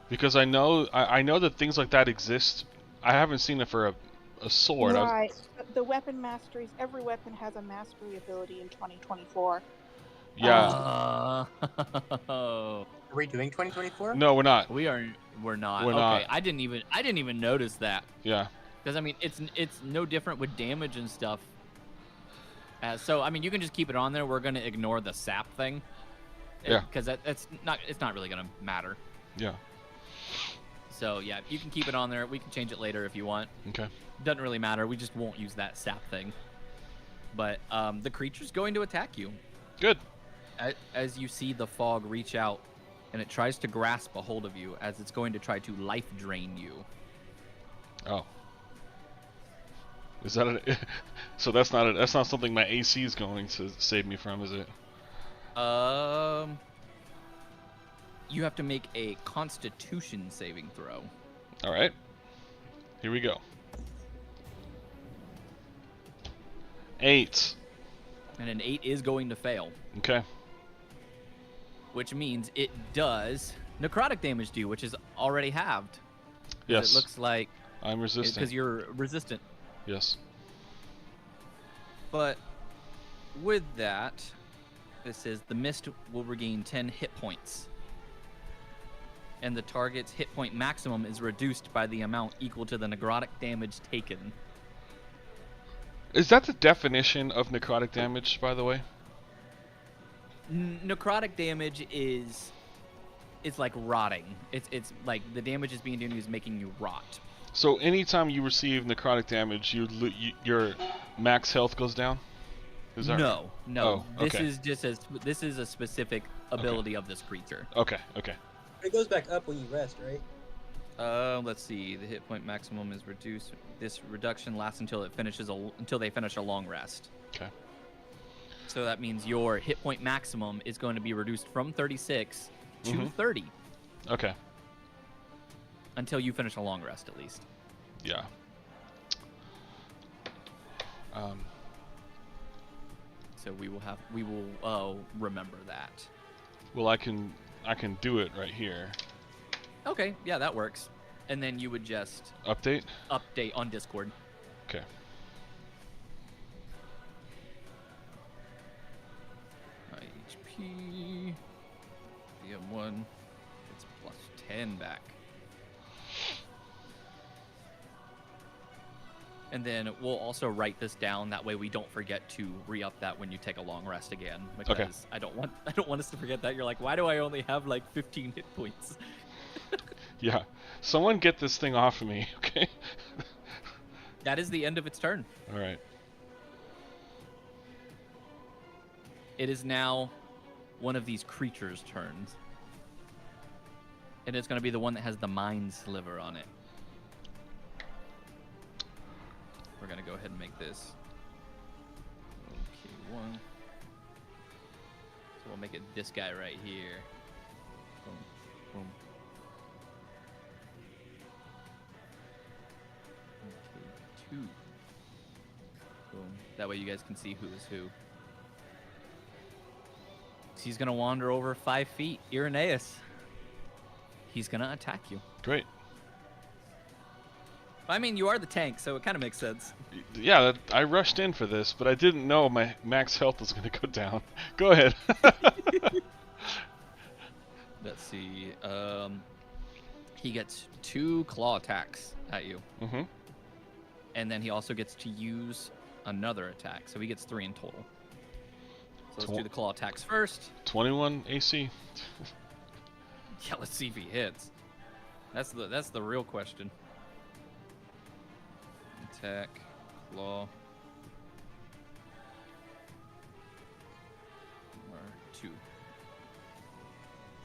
Because I know that things like that exist. I haven't seen it for a sword. Right. The weapon masteries, every weapon has a mastery ability in 2024. Yeah. Oh. Are we doing 2024? No, we're not. We're not. We're okay. not. I didn't even notice that. Yeah. Because I mean, it's no different with damage and stuff. So I mean, you can just keep it on there. We're gonna ignore the sap thing. Yeah. Because it's not really gonna matter. Yeah. So yeah, you can keep it on there. We can change it later if you want. Okay. Doesn't really matter. We just won't use that sap thing. But the creature's going to attack you. Good. As you see the fog reach out, and it tries to grasp a hold of you, as it's going to try to life drain you. Oh. Is that so? That's not something my AC is going to save me from, is it? You have to make a Constitution saving throw. All right. Here we go. 8. And an 8 is going to fail, Okay. which means it does necrotic damage to you, which is already halved. 'Cause Yes. It looks like I'm resistant. because you're resistant. Yes. But with that, this says the mist will regain 10 hit points. And the target's hit point maximum is reduced by the amount equal to the necrotic damage taken. Is that the definition of necrotic damage, by the way? Necrotic damage is like rotting. It's like the damage is being done is making you rot. So anytime you receive necrotic damage, your max health goes down? Is that No. Oh, This okay. is just this is a specific ability of this creature. Okay, okay. It goes back up when you rest, right? Let's see. The hit point maximum is reduced. This reduction lasts until they finish a long rest. Okay. So that means your hit point maximum is going to be reduced from 36 to Mhm. 30 Okay. until you finish a long rest, at least. Yeah. So we will remember that. Well, I can do it right here. Okay, yeah, that works. And then you would just Update? update on Discord. Okay. HP. DM1. It's plus 10 back. And then we'll also write this down. That way we don't forget to re-up that when you take a long rest again. Because Okay. I don't want us to forget that. You're like, why do I only have like 15 hit points? Yeah. Someone get this thing off of me, okay? That is the end of its turn. All right. It is now one of these creatures' turns. And it's going to be the one that has the mind sliver on it. We're going to go ahead and make this. Okay, 1. So we'll make it this guy right here. Boom, boom. Okay, 2. Boom. That way you guys can see who is who. He's going to wander over 5 feet. Irenaeus. He's going to attack you. Great. I mean, you are the tank, so it kind of makes sense. Yeah, I rushed in for this, but I didn't know my max health was going to go down. Go ahead. Let's see. He gets 2 claw attacks at you, Mm-hmm. and then he also gets to use another attack, so he gets 3 in total. So let's do the claw attacks first. 21 AC. Yeah, let's see if he hits. That's the real question. Attack, claw. Or 2.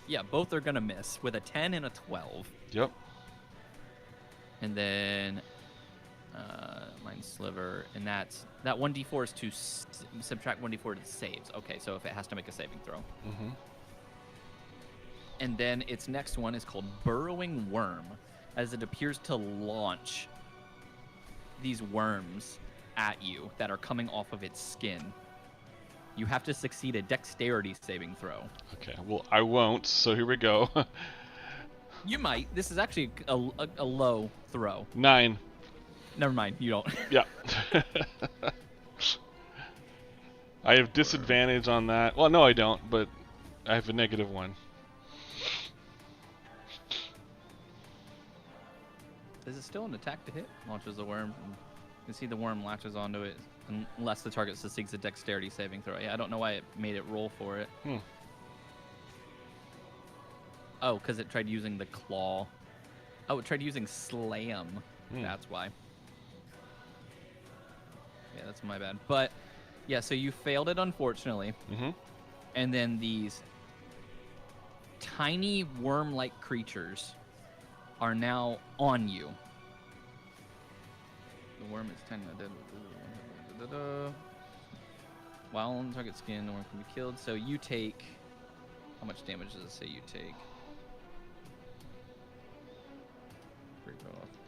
Yeah, both are gonna miss with a 10 and a 12. Yep. And then Mind Sliver, and that 1d4 is to subtract 1d4 to the saves. Okay, so if it has to make a saving throw. Mm-hmm. And then its next one is called Burrowing Worm, as it appears to launch these worms at you that are coming off of its skin. You have to succeed a dexterity saving throw. Okay, well, I won't, so here we go. You might. This is actually a low throw. 9. Never mind, you don't. Yeah. I have disadvantage on that. Well, no, I don't, but I have a -1. Is it still an attack to hit? Launches the worm. You can see the worm latches onto it unless the target succeeds a dexterity saving throw. Yeah, I don't know why it made it roll for it. Oh, because it tried using the claw. Oh, it tried using slam. That's why. Yeah, that's my bad. But, yeah, so you failed it, unfortunately. Mm-hmm. And then these tiny worm-like creatures are now on you. The worm is tiny. While on the target skin, the worm can be killed. So you take... How much damage does it say you take?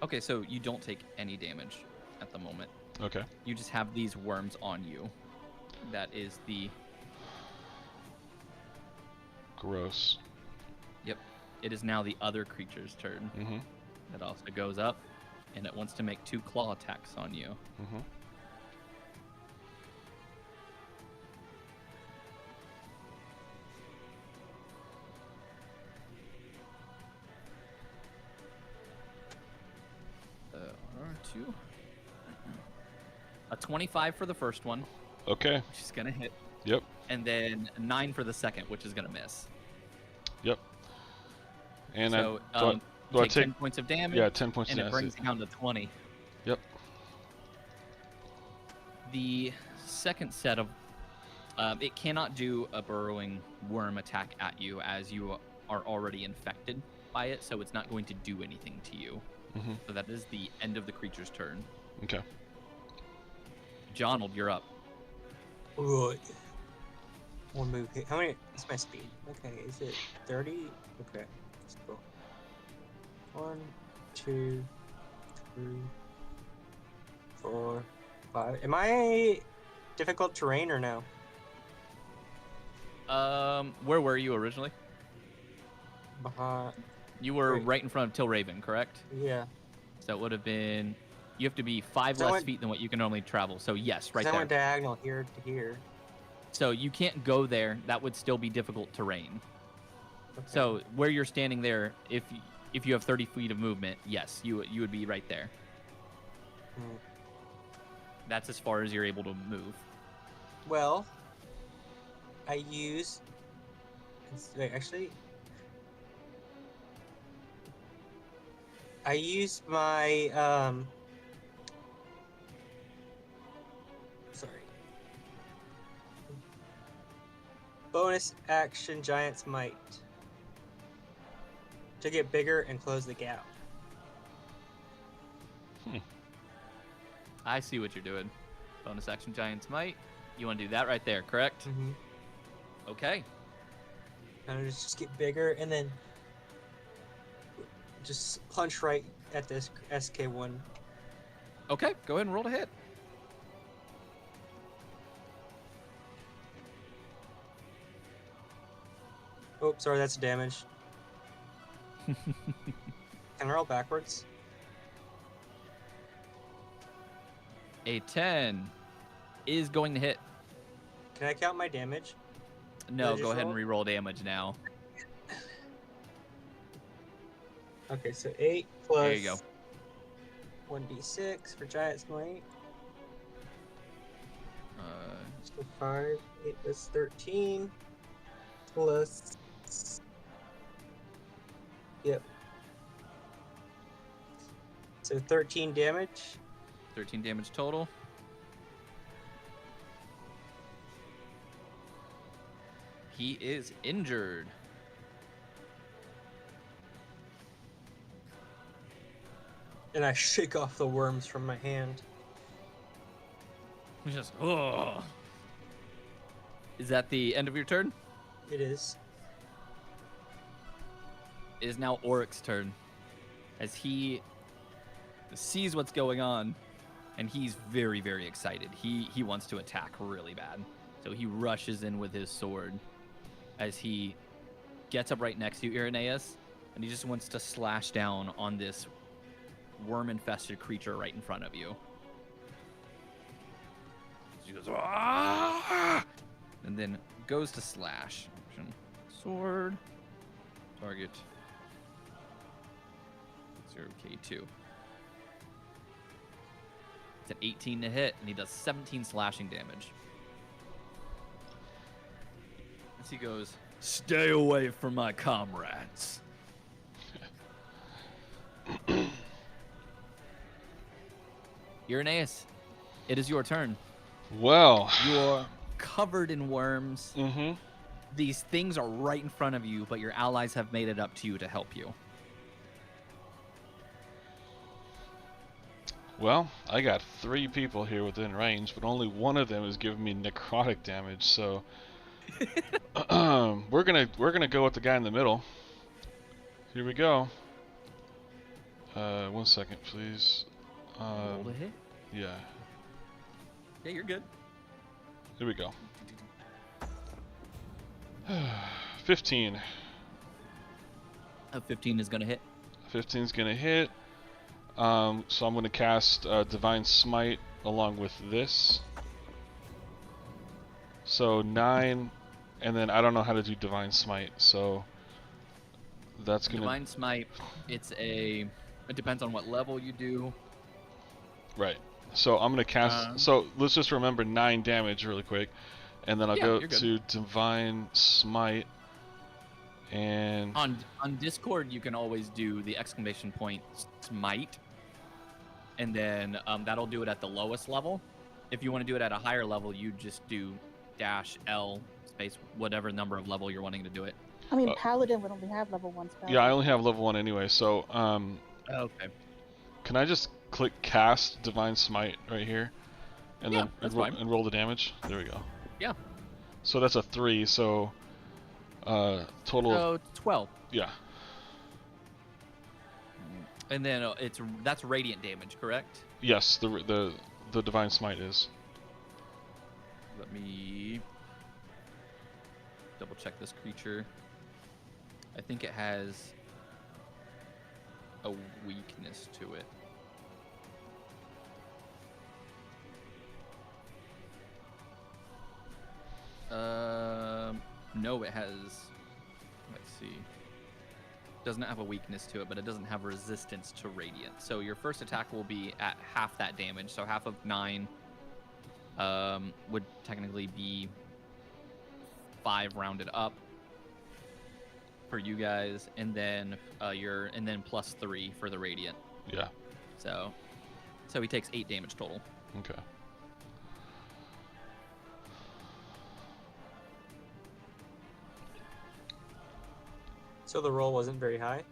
Okay, so you don't take any damage at the moment. Okay. You just have these worms on you. That is the... Gross. Yep. It is now the other creature's turn. Mm-hmm. It also goes up, and it wants to make 2 claw attacks on you. Mm-hmm. R2. A 25 for the first one, Okay. which is gonna hit, Yep. and then a 9 for the second, which is gonna miss. Yep. And So do I take take 10 points of damage, 10 points and of it brings it down to 20. Yep. The second set of it cannot do a burrowing worm attack at you as you are already infected by it, so it's not going to do anything to you. Mm-hmm. So that is the end of the creature's turn. Okay. Jonald, you're up. Right. One move hit. How many? What's my speed? Okay, is it 30? Okay, let's go. 1, 2, 3, 4, 5. Am I difficult terrain or no? Where were you originally? Behind. You were Wait. right in front of Tilraven, correct? Yeah. So it would have been. You have to be 5 So I less went- feet than what you can normally travel. So yes, right I there. went diagonal here to here. So you can't go there. That would still be difficult terrain. Okay. So where you're standing there, if you have 30 feet of movement, yes, you would be right there. Hmm. That's as far as you're able to move. Well, I use. Wait, actually, I use my Sorry. Bonus action, Giant's Might, to get bigger and close the gap. I see what you're doing. Bonus action, Giant's Might. You want to do that right there, correct? Mm-hmm. Okay. And just get bigger and then just punch right at this SK1. Okay, go ahead and roll to hit. Oh, sorry, that's damage. Can I roll backwards? A 10 is going to hit. Can I count my damage? No, just go ahead and roll? re-roll damage now. Okay, so 8 plus. There you go. 1d6 for giant smite. Uh, So 5, 8 is 13. Plus. Yep. So 13 damage. 13 damage total. He is injured. And I shake off the worms from my hand. He's just, oh. Is that the end of your turn? It is. It is now Oryx's turn. As he sees what's going on, and he's very, very excited. He wants to attack really bad. So he rushes in with his sword as he gets up right next to you, Irenaeus, and he just wants to slash down on this worm-infested creature right in front of you. She goes, "Ah!" And then goes to slash. Action. Sword. Target. 0K2. It's an 18 to hit, and he does 17 slashing damage. As he goes, "Stay away from my comrades." Irenaeus, it is your turn. Well. You're covered in worms. Mm-hmm. These things are right in front of you, but your allies have made it up to you to help you. Well, I got 3 people here within range, but only one of them is giving me necrotic damage. So we're gonna go with the guy in the middle. Here we go. 1 second, please. Roll to hit. Yeah. Yeah, you're good. Here we go. 15. 15 is going to hit. 15's gonna hit. So I'm gonna cast Divine Smite along with this. So 9, and then I don't know how to do Divine Smite, so that's gonna. Divine Smite, it depends on what level you do. Right. So I'm gonna cast. So let's just remember 9 damage really quick, and then I'll Yeah, go you're good. to Divine Smite, and On Discord, you can always do the exclamation point smite, and then that'll do it at the lowest level. If you want to do it at a higher level, you just do -L space whatever number of level you're wanting to do it. I mean, Paladin would only have level 1 spell. yeah, I only have level 1 anyway. So Okay. can I just click cast Divine Smite right here, and Yeah, then that's roll, fine. and roll the damage? There we go. Yeah. So that's a 3. So total. So 12. Yeah. And then that's radiant damage, correct? Yes. The Divine Smite is. Let me double check this creature. I think it has a weakness to it. No, it has. Let's see. Doesn't have a weakness to it, but it doesn't have resistance to radiant. So your first attack will be at half that damage. So half of 9 would technically be 5 rounded up for you guys, and then and then +3 for the radiant. Yeah. So he takes 8 damage total. Okay. So the roll wasn't very high.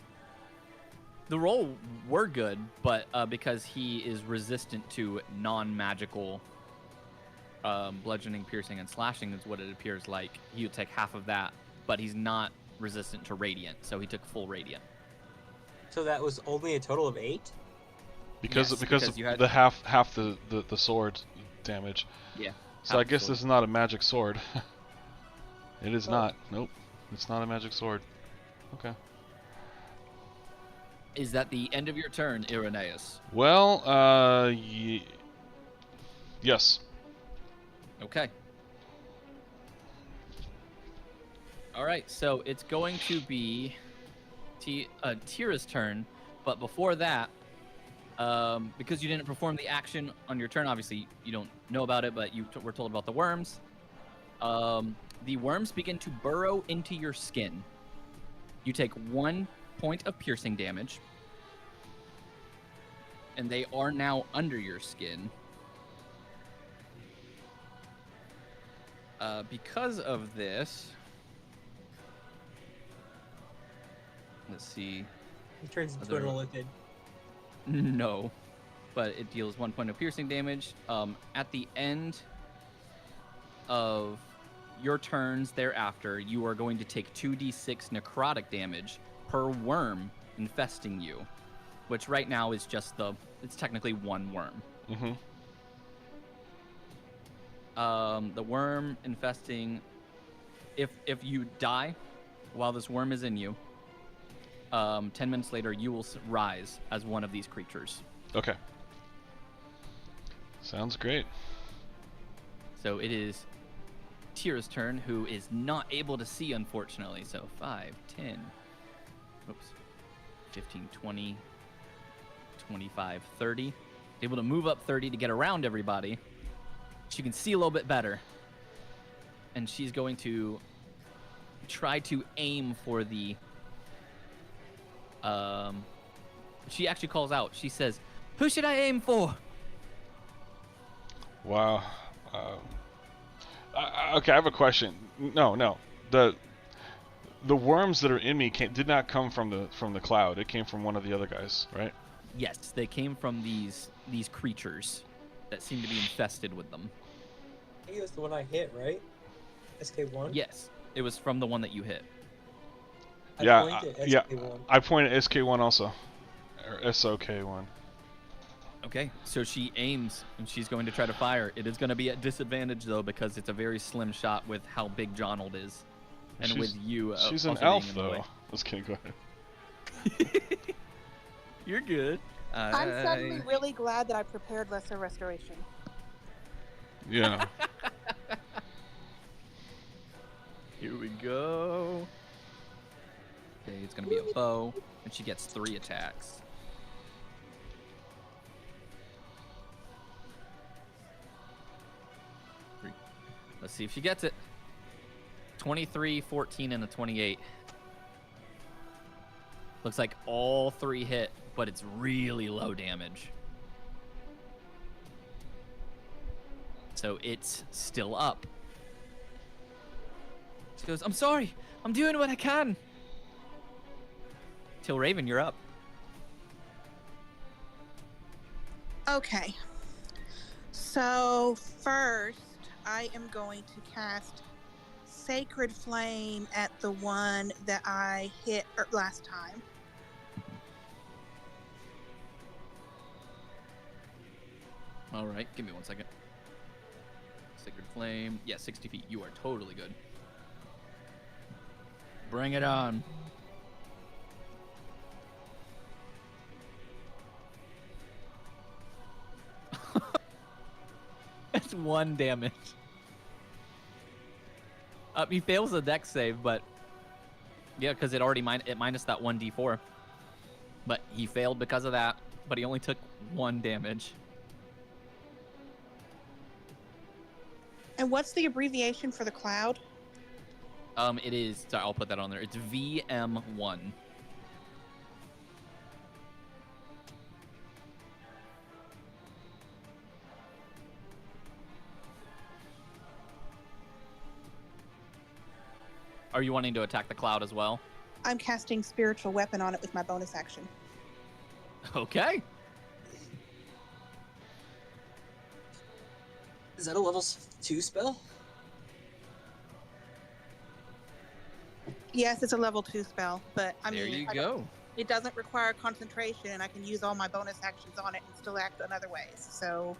The roll were good, but because he is resistant to non-magical bludgeoning, piercing, and slashing is what it appears like, he would take half of that, but he's not resistant to radiant, so he took full radiant. So that was only a total of 8? Because Yes, because because of you had- the half the sword damage. Yeah. So I half the guess sword. this is not a magic sword. It is Oh. not. Nope. It's not a magic sword. Okay. Is that the end of your turn, Irenaeus? Well, Yes. Okay. All right, so it's going to be Tira's turn, but before that, because you didn't perform the action on your turn, obviously you don't know about it, but you were told about the worms. The worms begin to burrow into your skin. You take 1 point of piercing damage, and they are now under your skin. Because of this, let's see. He turns into Other- an lipid. No, but it deals 1 point of piercing damage. At the end of your turns thereafter, you are going to take 2d6 necrotic damage per worm infesting you, which right now is just it's technically 1 worm. Mm-hmm. The worm infesting, if you die while this worm is in you, 10 minutes later you will rise as one of these creatures. Okay. Sounds great. So it is Tira's turn, who is not able to see, unfortunately. So 5, 10, 15, 20, 25, 30. Able to move up 30 to get around everybody. She can see a little bit better. And she's going to try to aim for the... She actually calls out. She says, "Who should I aim for?" Wow. Okay, I have a question. No. The worms that are in me did not come from the cloud. It came from one of the other guys, right? Yes, they came from these creatures that seem to be infested with them. I think it was the one I hit, right? SK1? Yes, it was from the one that you hit. Yeah, I pointed SK1 also, or SOK1. Okay, so she aims and she's going to try to fire. It is going to be at disadvantage though, because it's a very slim shot with how big Jonald is, and with you. She's an also elf being in the though. way. Let's go ahead. You're good. I'm suddenly really glad that I prepared Lesser Restoration. Yeah. Here we go. Okay, it's going to be a bow, and she gets 3 attacks. Let's see if she gets it. 23, 14, and a 28. Looks like all 3 hit, but it's really low damage. So it's still up. She goes, "I'm sorry. I'm doing what I can." Till Raven, you're up. Okay. So first, I am going to cast Sacred Flame at the one that I hit last time. All right, give me 1 second. Sacred Flame. Yeah, 60 feet. You are totally good. Bring it on. That's 1 damage. He fails the dex save, but yeah, because it already minus that 1d4. But he failed because of that, but he only took 1 damage. And what's the abbreviation for the cloud? It is. Sorry, I'll put that on there. It's VM1. Are you wanting to attack the cloud as well? I'm casting Spiritual Weapon on it with my bonus action. Okay. Is that a level 2 spell? Yes, it's a level 2 spell, but I There mean, you go. It doesn't require concentration, and I can use all my bonus actions on it and still act in other ways. So,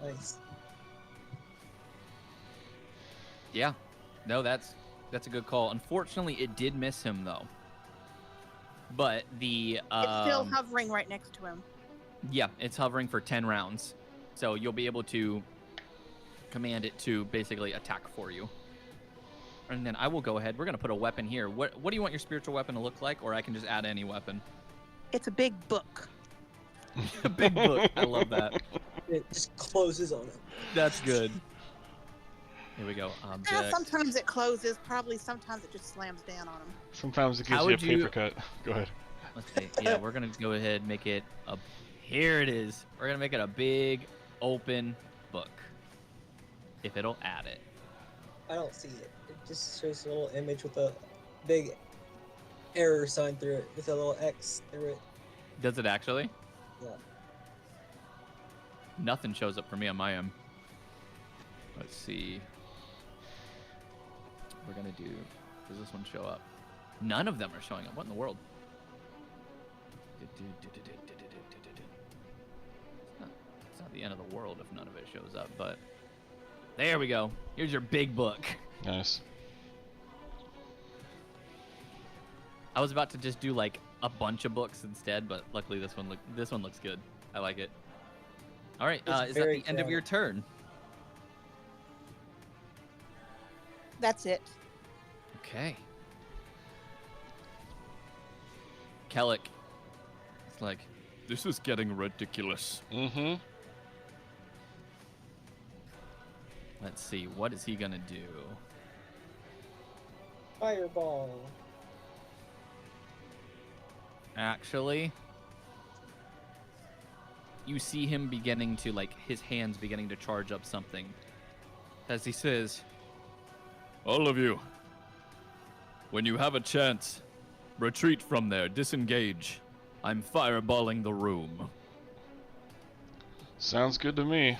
Nice. Yeah. No, that's a good call. Unfortunately, it did miss him though. But the it's still hovering right next to him. yeah, it's hovering for 10 rounds. So you'll be able to command it to basically attack for you. And then I will go ahead. We're going to put a weapon here. What do you want your spiritual weapon to look like? Or I can just add any weapon. It's a big book. A big book. I love that. It just closes on him. That's good. Here we go. Yeah, Object. sometimes it closes. Probably sometimes it just slams down on him. Sometimes it gives How you a would you- paper cut. Go ahead. Let's see. Yeah, we're going to go ahead and make it a... Here it is. We're going to make it a big, open book. If it'll add it. I don't see it. It just shows a little image with a big error sign through it, with a little X through it. Does it actually? Yeah. Nothing shows up for me on my end. Let's see. We're gonna do. Does this one show up? None of them are showing up. What in the world? It's not the end of the world if none of it shows up, but there we go. Here's your big book. Nice. I was about to just do like a bunch of books instead, but luckily this one looks good. I like it. All right, It's is that very the end of your turn? That's it. Okay. Kellic. It's like, this is getting ridiculous. Mm-hmm. Let's see, what is he gonna do? Fireball. Actually, you see him beginning to, like, his hands beginning to charge up something. As he says, all of you, when you have a chance, retreat from there, disengage. I'm fireballing the room. Sounds good to me.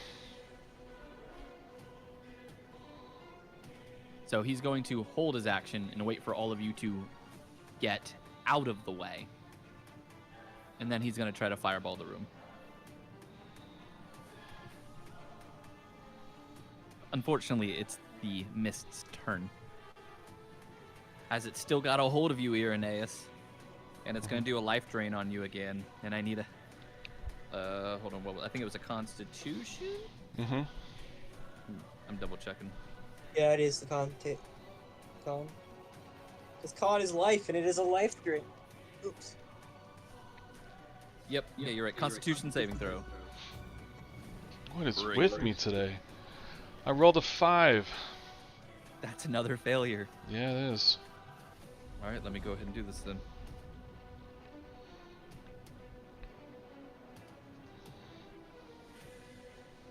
So he's going to hold his action and wait for all of you to get out of the way. And then he's going to try to fireball the room. Unfortunately, it's the mist's turn. As it's still got a hold of you, Irenaeus. And it's going to do a life drain on you again. And I need a... hold on, I think it was a constitution? Mm-hmm. I'm double checking. Yeah, it is the con. Because con is life, and it is a life drain. Oops. Yep, yeah, you're right. Constitution saving throw. What is Great. with me today? I rolled a 5. That's another failure. Yeah, it is. All right, let me go ahead and do this then.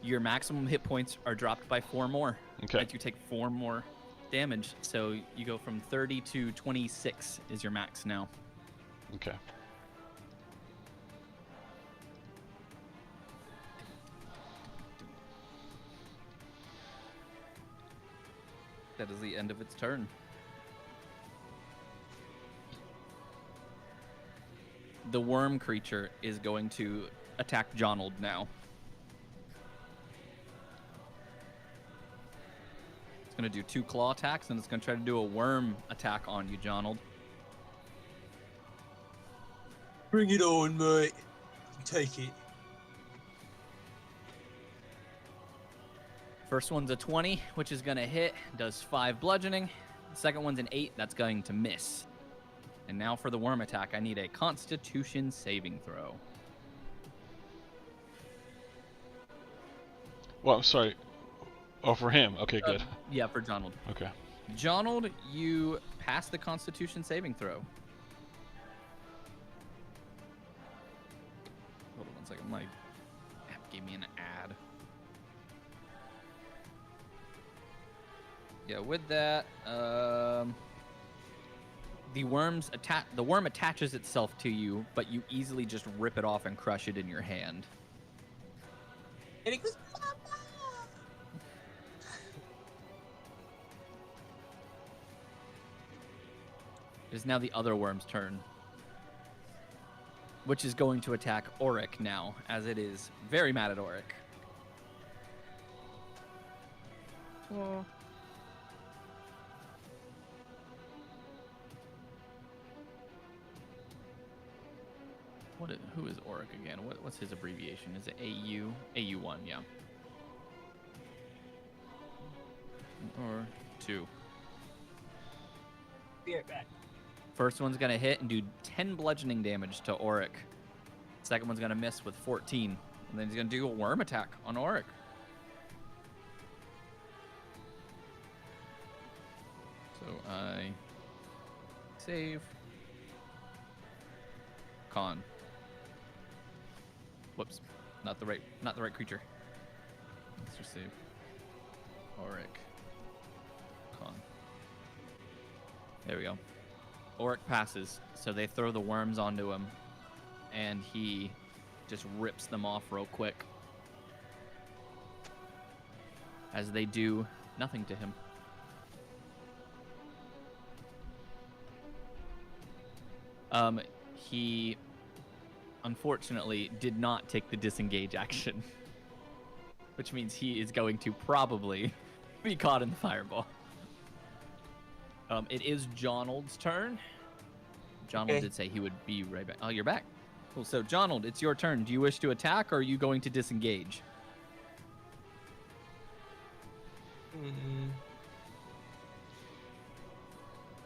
Your maximum hit points are dropped by 4 more. Okay. Like you take 4 more damage, so you go from 30 to 26 is your max now. Okay. That is the end of its turn. The worm creature is going to attack Jonald now. It's going to do 2 claw attacks, and it's going to try to do a worm attack on you, Jonald. Bring it on, mate. Take it. First one's a 20, which is going to hit, does 5 bludgeoning. The second one's an 8, that's going to miss. And now for the worm attack, I need a Constitution saving throw. Well, I'm sorry. Oh, for him. Okay, good. Yeah, for Jonald. Okay. Jonald, you pass the Constitution saving throw. Hold on one second. My app gave me an ad. Yeah, with that, the worm attaches itself to you, but you easily just rip it off and crush it in your hand. And it goes. It is now the other worm's turn, which is going to attack Auric now, as it is very mad at Auric. Who is Auric again? What's his abbreviation? Is it AU? AU1, yeah. 2. Be right back. First one's gonna hit and do 10 bludgeoning damage to Auric. Second one's gonna miss with 14. And then he's gonna do a worm attack on Auric. So I save. Con. Whoops. Not the right creature. Let's just save. Auric. Con. There we go. Auric passes, so they throw the worms onto him, and he just rips them off real quick. As they do nothing to him. He unfortunately did not take the disengage action, which means he is going to probably be caught in the fireball. It is Jonald's turn. Jonald Okay. did say he would be right back. Oh, you're back. Cool. So, Jonald, it's your turn. Do you wish to attack, or are you going to disengage?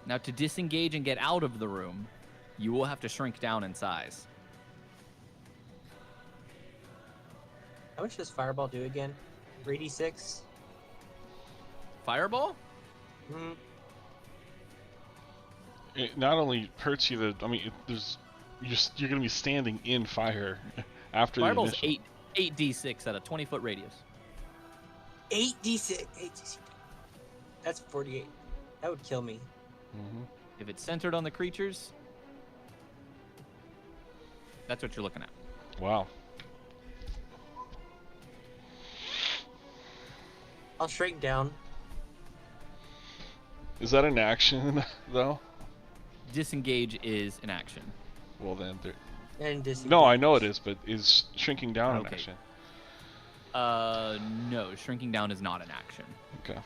Now, to disengage and get out of the room, you will have to shrink down in size. How much does Fireball do again? 3d6? Fireball? Mm, It not only hurts you, you're going to be standing in fire after Fireball's the initial. 8d6 at a 20-foot radius. 8d6. 8d6. That's 48. That would kill me. Mhm. If it's centered on the creatures, that's what you're looking at. Wow. I'll shrink down. Is that an action though? Disengage is an action. Well then, And disengage. no, I know it is, but is shrinking down an Okay. action? No, shrinking down is not an action. Okay.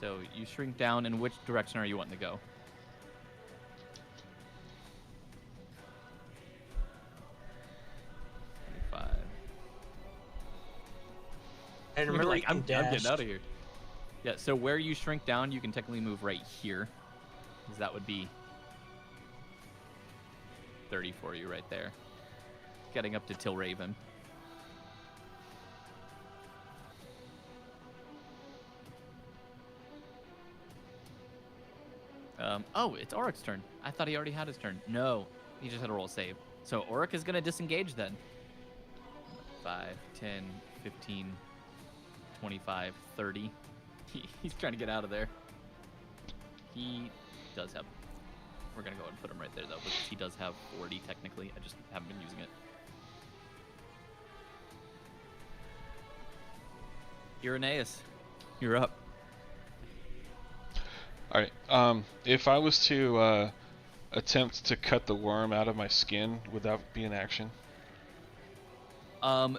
So you shrink down, in which direction are you wanting to go? Five. And You're remember, like, you I'm can getting dash. out of here. Yeah, so where you shrink down, you can technically move right here. Because that would be 30 for you right there. Getting up to Tilraven. Oh, it's Auric's turn. I thought he already had his turn. No, he just had to roll a save. So Auric is going to disengage then. 5, 10, 15, 25, 30. He's trying to get out of there. He does have... We're going to go ahead and put him right there, though, because he does have 40 technically. I just haven't been using it. Irenaeus, you're up. All right. If I was to attempt to cut the worm out of my skin, would that be an action?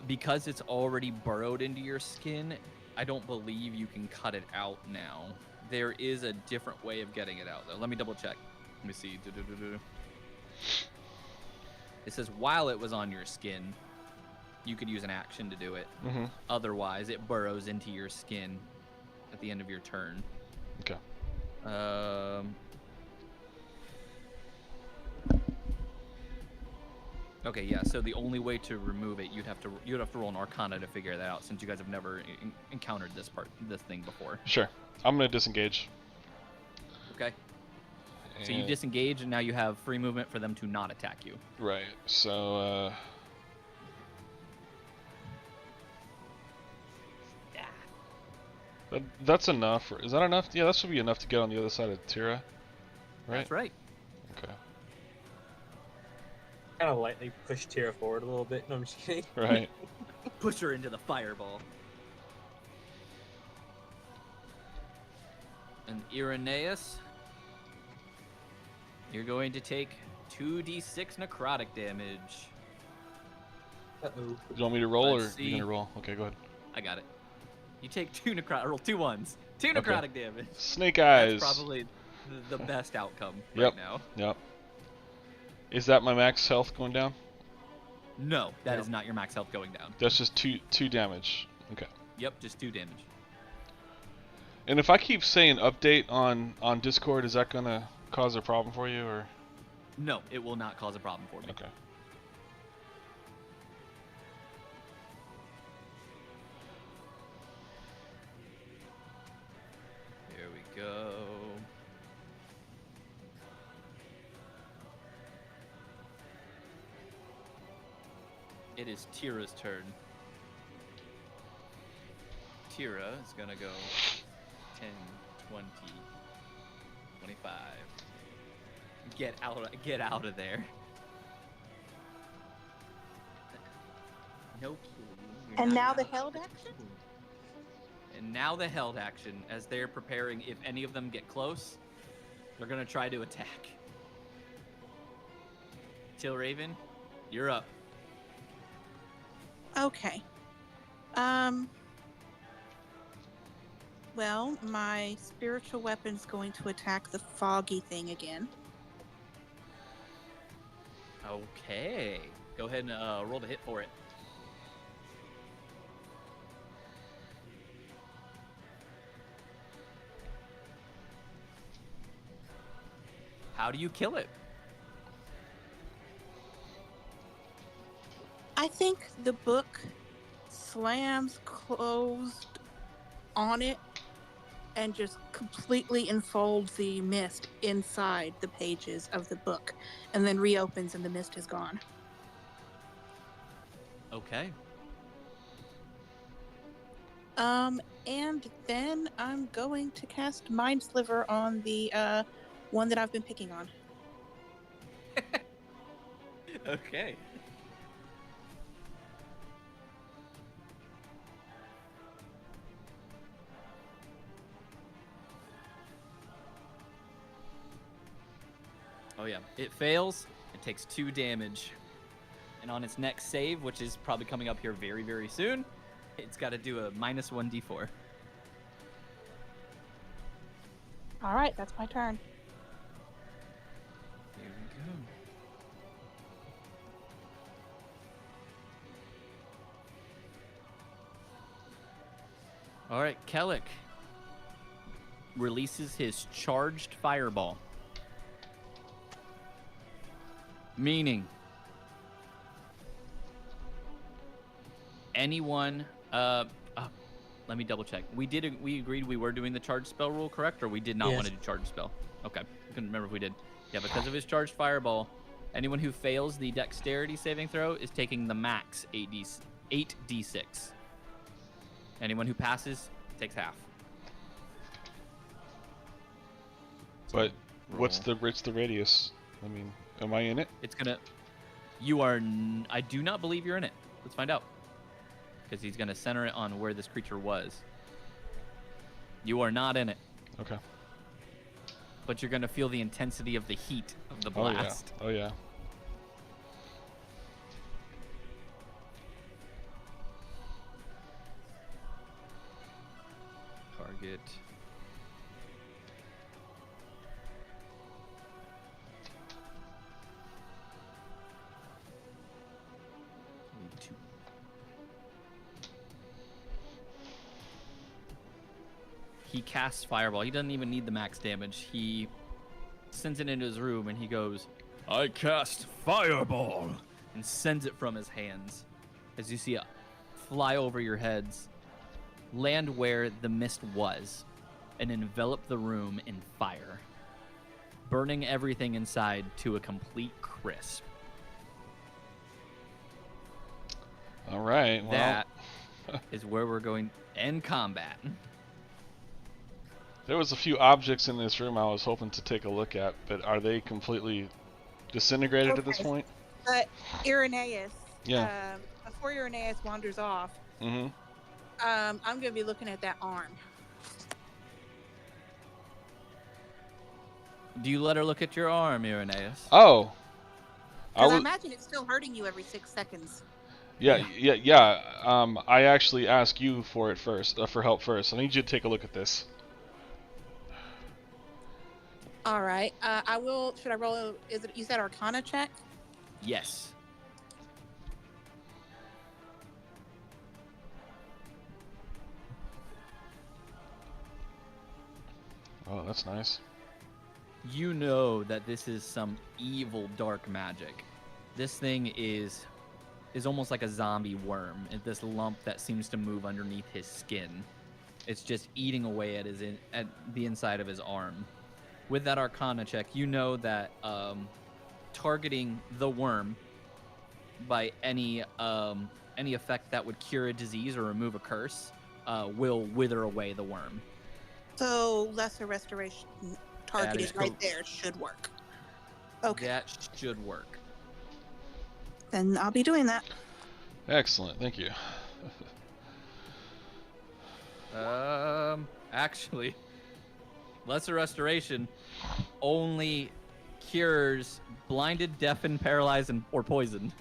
Because it's already burrowed into your skin, I don't believe you can cut it out now. There is a different way of getting it out, though. Let me double check. Let me see. It says while it was on your skin, you could use an action to do it. Mm-hmm. Otherwise, it burrows into your skin at the end of your turn. Okay. Okay, yeah. So the only way to remove it, you'd have to roll an Arcana to figure that out, since you guys have never encountered this thing before. Sure. I'm gonna disengage. Okay. So you And- disengage, and now you have free movement for them to not attack you. Right. So. That's enough. Is that enough? Yeah, that should be enough to get on the other side of Tira. Right. That's right. Okay. Kind of lightly push Tira forward a little bit. No, I'm just kidding. Right. Push her into the fireball. And Irenaeus, you're going to take 2d6 necrotic damage. Uh-oh. Do you want me to roll, Let's or you see. gonna roll? Okay, go ahead. I got it. You take 2 necrotic. Roll 2 ones. 2 Okay. necrotic damage. Snake eyes. That's probably the best outcome Yep. right now. Yep. Is that my max health going down? No, that No. is not your max health going down. That's just two damage. Okay. Yep, just 2 damage. And if I keep saying update on Discord, is that gonna cause a problem for you, or? No, it will not cause a problem for me. Okay. Here we go. It is Tira's turn. Tira is gonna go 10, 20, 25. Get out of there. No kidding. You're And not now the allowed held to- action? And now the held action, as they're preparing, if any of them get close, they're gonna try to attack. Till Raven, you're up. Okay. Well, my spiritual weapon's going to attack the foggy thing again. Okay. Go ahead and roll the hit for it. How do you kill it? I think the book slams closed on it and just completely enfolds the mist inside the pages of the book and then reopens and the mist is gone. Okay. And then I'm going to cast Mind Sliver on the one that I've been picking on. Okay. Oh yeah, it fails. It takes 2 damage. And on its next save, which is probably coming up here very, very soon, it's got to do a minus 1d4. All right, that's my turn. Here we go. All right, Kellic releases his charged fireball. Meaning, anyone, let me double check. We agreed we were doing the charge spell rule, correct? Or we did not Yes. want to do charge spell? Okay, I couldn't remember if we did. Yeah, because of his charged fireball, anyone who fails the dexterity saving throw is taking the max 8d6. Anyone who passes takes half. But what's Roll. the radius? I mean, am I in it? It's gonna. You are. I do not believe you're in it. Let's find out. Because he's gonna center it on where this creature was. You are not in it, Okay. but you're gonna feel the intensity of the heat of the blast. Oh yeah. Target. Need 2. He casts Fireball. He doesn't even need the max damage. He sends it into his room and he goes, I cast Fireball! And sends it from his hands. As you see it fly over your heads, land where the mist was, and envelop the room in fire, burning everything inside to a complete crisp. All right. Well, That is where we're going to end combat. there was a few objects in this room I was hoping to take a look at, but are they completely disintegrated at this Okay. point? But Irenaeus, Yeah. before Irenaeus wanders off, Mm-hmm. I'm going to be looking at that arm. Do you let her look at your arm, Irenaeus? Oh. Because I imagine it's still hurting you every 6 seconds. Yeah. I actually asked you for it first, for help first. I need you to take a look at this. All right. I will. Should I roll? You said Arcana check? Yes. Oh, that's nice. You know that this is some evil dark magic. This thing is almost like a zombie worm. This lump that seems to move underneath his skin. It's just eating away at at the inside of his arm. With that Arcana check, you know that targeting the worm by any effect that would cure a disease or remove a curse will wither away the worm. So lesser restoration targeting is right there should work. Okay, That should work. then I'll be doing that. Excellent, thank you. Actually, lesser restoration only cures blinded, deafened, paralyzed, or poisoned.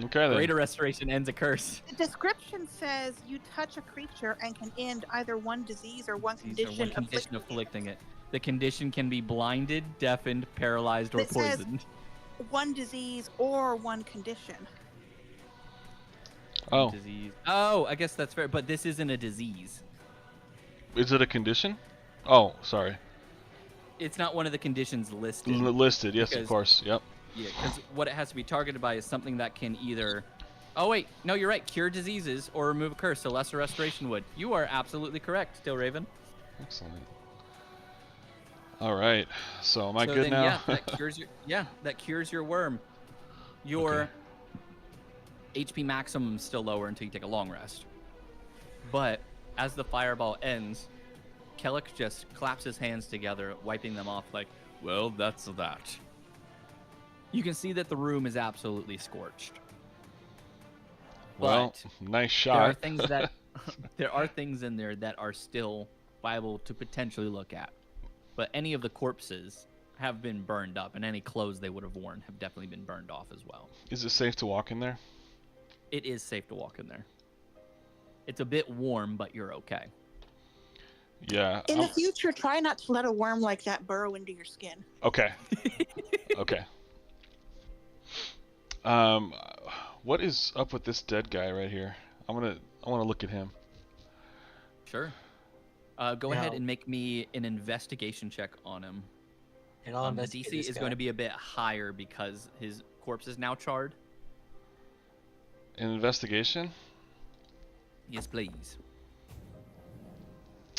Okay then. Greater restoration ends a curse. The description says you touch a creature and can end either one disease or one These are condition. one condition afflicting it. The condition can be blinded, deafened, paralyzed, or It says- poisoned. One disease or one condition. Oh, Disease. Oh, I guess that's fair. But this isn't a disease. is it a condition? Oh, sorry. It's not one of the conditions listed. Listed, yes, of Because- course. Yep. Yeah, because what it has to be targeted by is something that can either. Oh wait, no, you're right. Cure diseases or remove a curse. So lesser restoration would. You are absolutely correct, Still Raven. Excellent. All right. So am I So good then, now? Yeah, that cures your worm. Your HP maximum is still lower until you take a long rest. But as the fireball ends, Kellic just claps his hands together, wiping them off like, well, that's that. You can see that the room is absolutely scorched. Well, But nice there are shot. things that there are things in there that are still viable to potentially look at. But any of the corpses have been burned up, and any clothes they would have worn have definitely been burned off as well. Is it safe to walk in there? It is safe to walk in there. It's a bit warm, but you're okay. Yeah. In the I'm- future, try not to let a worm like that burrow into your skin. Okay. Okay. What is up with this dead guy right here? I want to look at him. Sure. Go ahead Now- and make me an investigation check on him. And I'll The investigate DC this is guy. going to be a bit higher because his corpse is now charred. An investigation? Yes, please.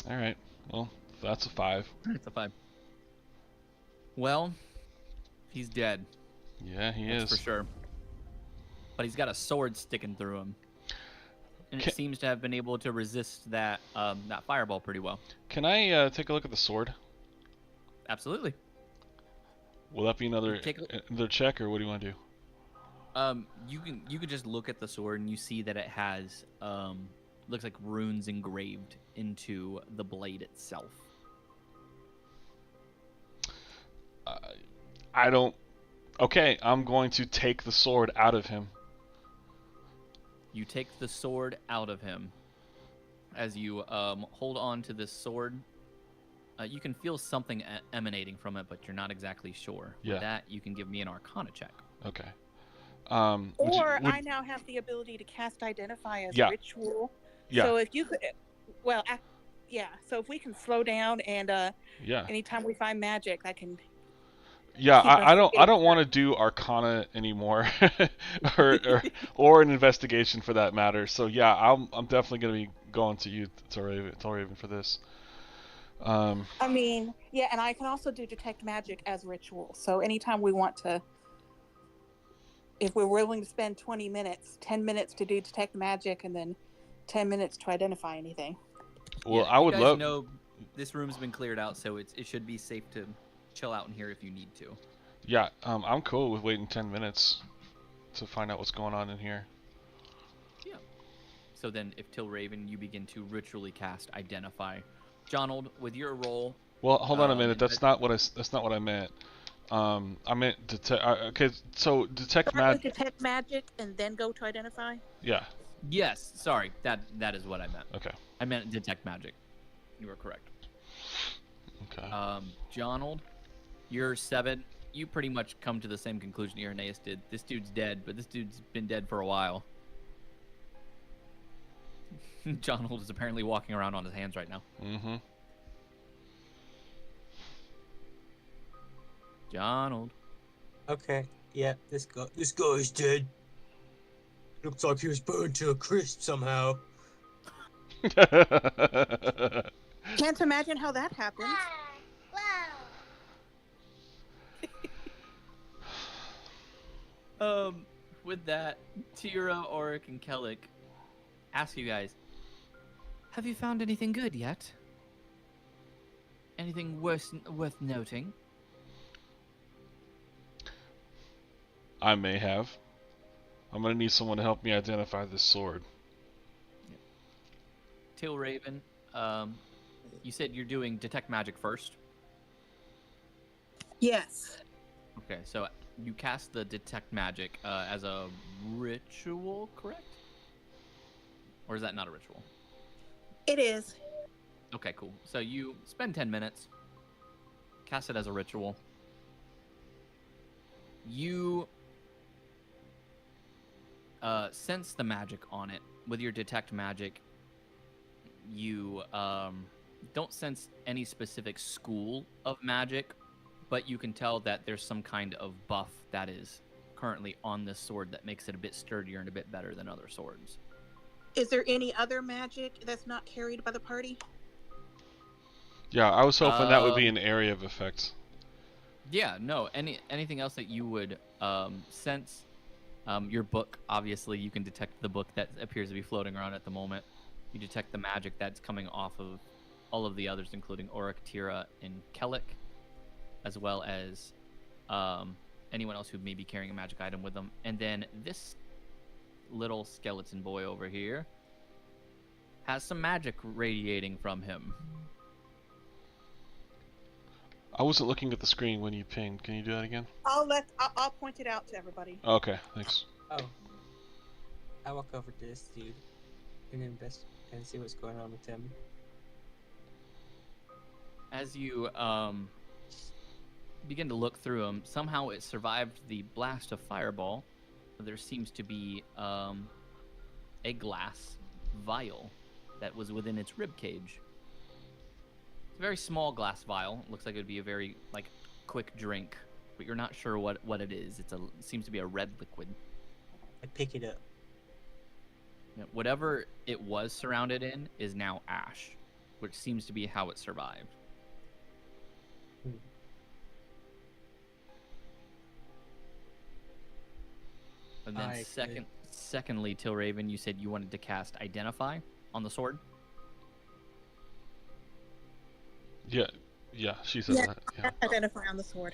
All right. Well, that's a 5. It's a 5. Well, he's dead. Yeah, he That's is. for sure. But he's got a sword sticking through him, and Ca- it seems to have been able to resist that that fireball pretty well. Can I take a look at the sword? Absolutely. Will that be another Take a- another check, or what do you want to do? You can just look at the sword and you see that it has looks like runes engraved into the blade itself. I don't. Okay, I'm going to take the sword out of him. You take the sword out of him. As you hold on to this sword, you can feel something emanating from it, but you're not exactly sure. Yeah. With that, you can give me an Arcana check. Okay. Or I now have the ability to cast Identify as Yeah. ritual. Yeah. So if you could, well, yeah. So if we can slow down and Yeah. anytime we find magic, I can. Yeah, keep us I don't engaged. want to do Arcana anymore, or an investigation for that matter. So yeah, I'm definitely gonna be going to you, Raven, for this. I mean, yeah, and I can also do detect magic as ritual. So anytime we want to, if we're willing to spend 20 minutes, 10 minutes to do detect magic, and then 10 minutes to identify anything. Well, Yeah, I would you guys love. know this room's been cleared out, so it should be safe to chill out in here if you need to. Yeah, I'm cool with waiting 10 minutes to find out what's going on in here. So then, if Till Raven, you begin to ritually cast Identify. Jonold, with your roll, Well, hold on a minute. and That's not what I meant. I meant detect. Okay, so detect Start with magic. detect magic and then go to identify. Yeah. yes, sorry, that is what I meant. Okay. I meant detect magic. You were correct. Okay. Jonold, you're 7. You pretty much come to the same conclusion Irenaeus did. This dude's dead, but this dude's been dead for a while. Jonold is apparently walking around on his hands right now. Mm-hmm. Donald. Okay. Yeah, this guy's dead. Looks like he was burned to a crisp somehow. Can't imagine how that happened. With that, Tira, Auric, and Kellic ask you guys, have you found anything good yet? Anything worth noting? I may have. I'm gonna need someone to help me identify this sword. Till Raven, you said you're doing detect magic first. Yes. Okay, so you cast the detect magic as a ritual, correct? Or is that not a ritual? It is. Okay, cool. So you spend 10 minutes, cast it as a ritual. You sense the magic on it. With your detect magic, you don't sense any specific school of magic, but you can tell that there's some kind of buff that is currently on this sword that makes it a bit sturdier and a bit better than other swords. Is there any other magic that's not carried by the party? Yeah, I was hoping that would be an area of effect. Yeah, no. Anything else that you would sense? Your book, obviously, you can detect the book that appears to be floating around at the moment. You detect the magic that's coming off of all of the others, including Auric, Tira, and Kellic, as well as anyone else who may be carrying a magic item with them. And then this little skeleton boy over here has some magic radiating from him. I wasn't looking at the screen when you pinged. Can you do that again? I'll point it out to everybody. Okay, thanks. Oh. I walk over to this dude and invest and see what's going on with him. As you begin to look through him, somehow it survived the blast of fireball. There seems to be a glass vial that was within its rib cage. It's a very small glass vial. It looks like it would be a very quick drink, but you're not sure what it is. It seems to be a red liquid. I pick it up. Whatever it was surrounded in is now ash, which seems to be how it survived. And then secondly, Tilraven, you said you wanted to cast Identify on the sword. Yeah, she said that. Yeah. Identify on the sword.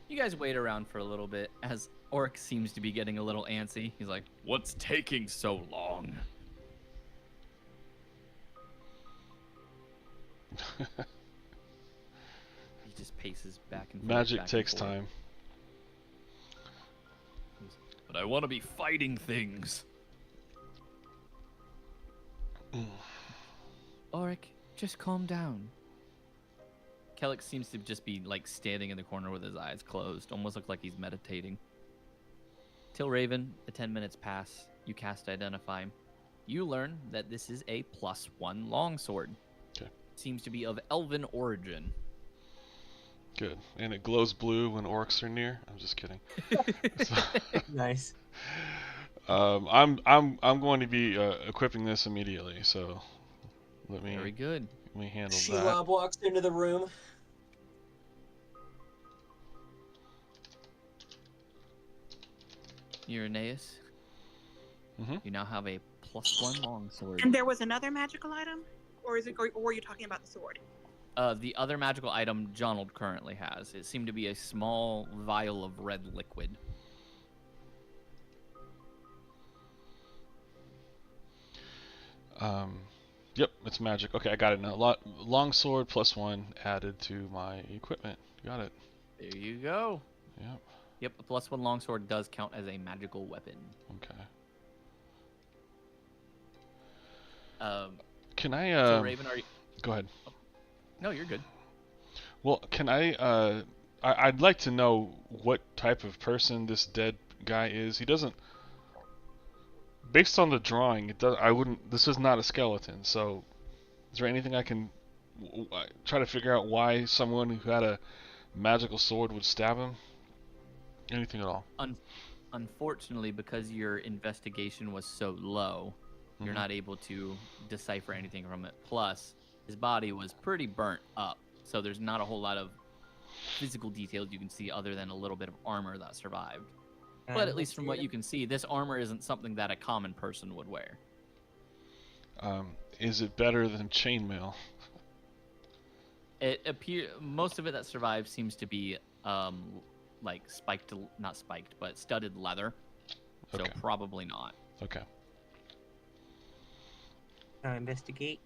You guys wait around for a little bit as Orc seems to be getting a little antsy. He's like, "What's taking so long?" He just paces back and forth. Magic takes time. But I want to be fighting things. Auric, just calm down. Kellic seems to just be standing in the corner with his eyes closed, almost look like he's meditating. Tilraven, the 10 minutes pass. You cast Identify. You learn that this is a +1 longsword. Okay. Seems to be of elven origin. Good. And it glows blue when orcs are near. I'm just kidding. Nice. I'm going to be equipping this immediately. So let me Very good. handle She that. walks into the room. Irenaeus, you now have a +1 longsword. And there was another magical item, or were you talking about the sword? The other magical item Jonald currently has. It seemed to be a small vial of red liquid. Yep, it's magic. Okay, I got it now. Longsword +1 added to my equipment. Got it. There you go. Yep. Yep, a +1 longsword does count as a magical weapon. Okay. Can I? So Raven, are you? Go ahead. No, you're good. Well, can I? I'd like to know what type of person this dead guy is. He doesn't. Based on the drawing, it does. I wouldn't. This is not a skeleton. So, is there anything I can try to figure out why someone who had a magical sword would stab him? Anything at all? Unfortunately, because your investigation was so low, you're Mhm. not able to decipher anything from it. Plus, his body was pretty burnt up, so there's not a whole lot of physical details you can see other than a little bit of armor that survived. But at least from what you can see, this armor isn't something that a common person would wear. Is it better than chainmail? Most of it that survives seems to be like not spiked, but studded leather. So Okay. probably not. Okay. Investigate.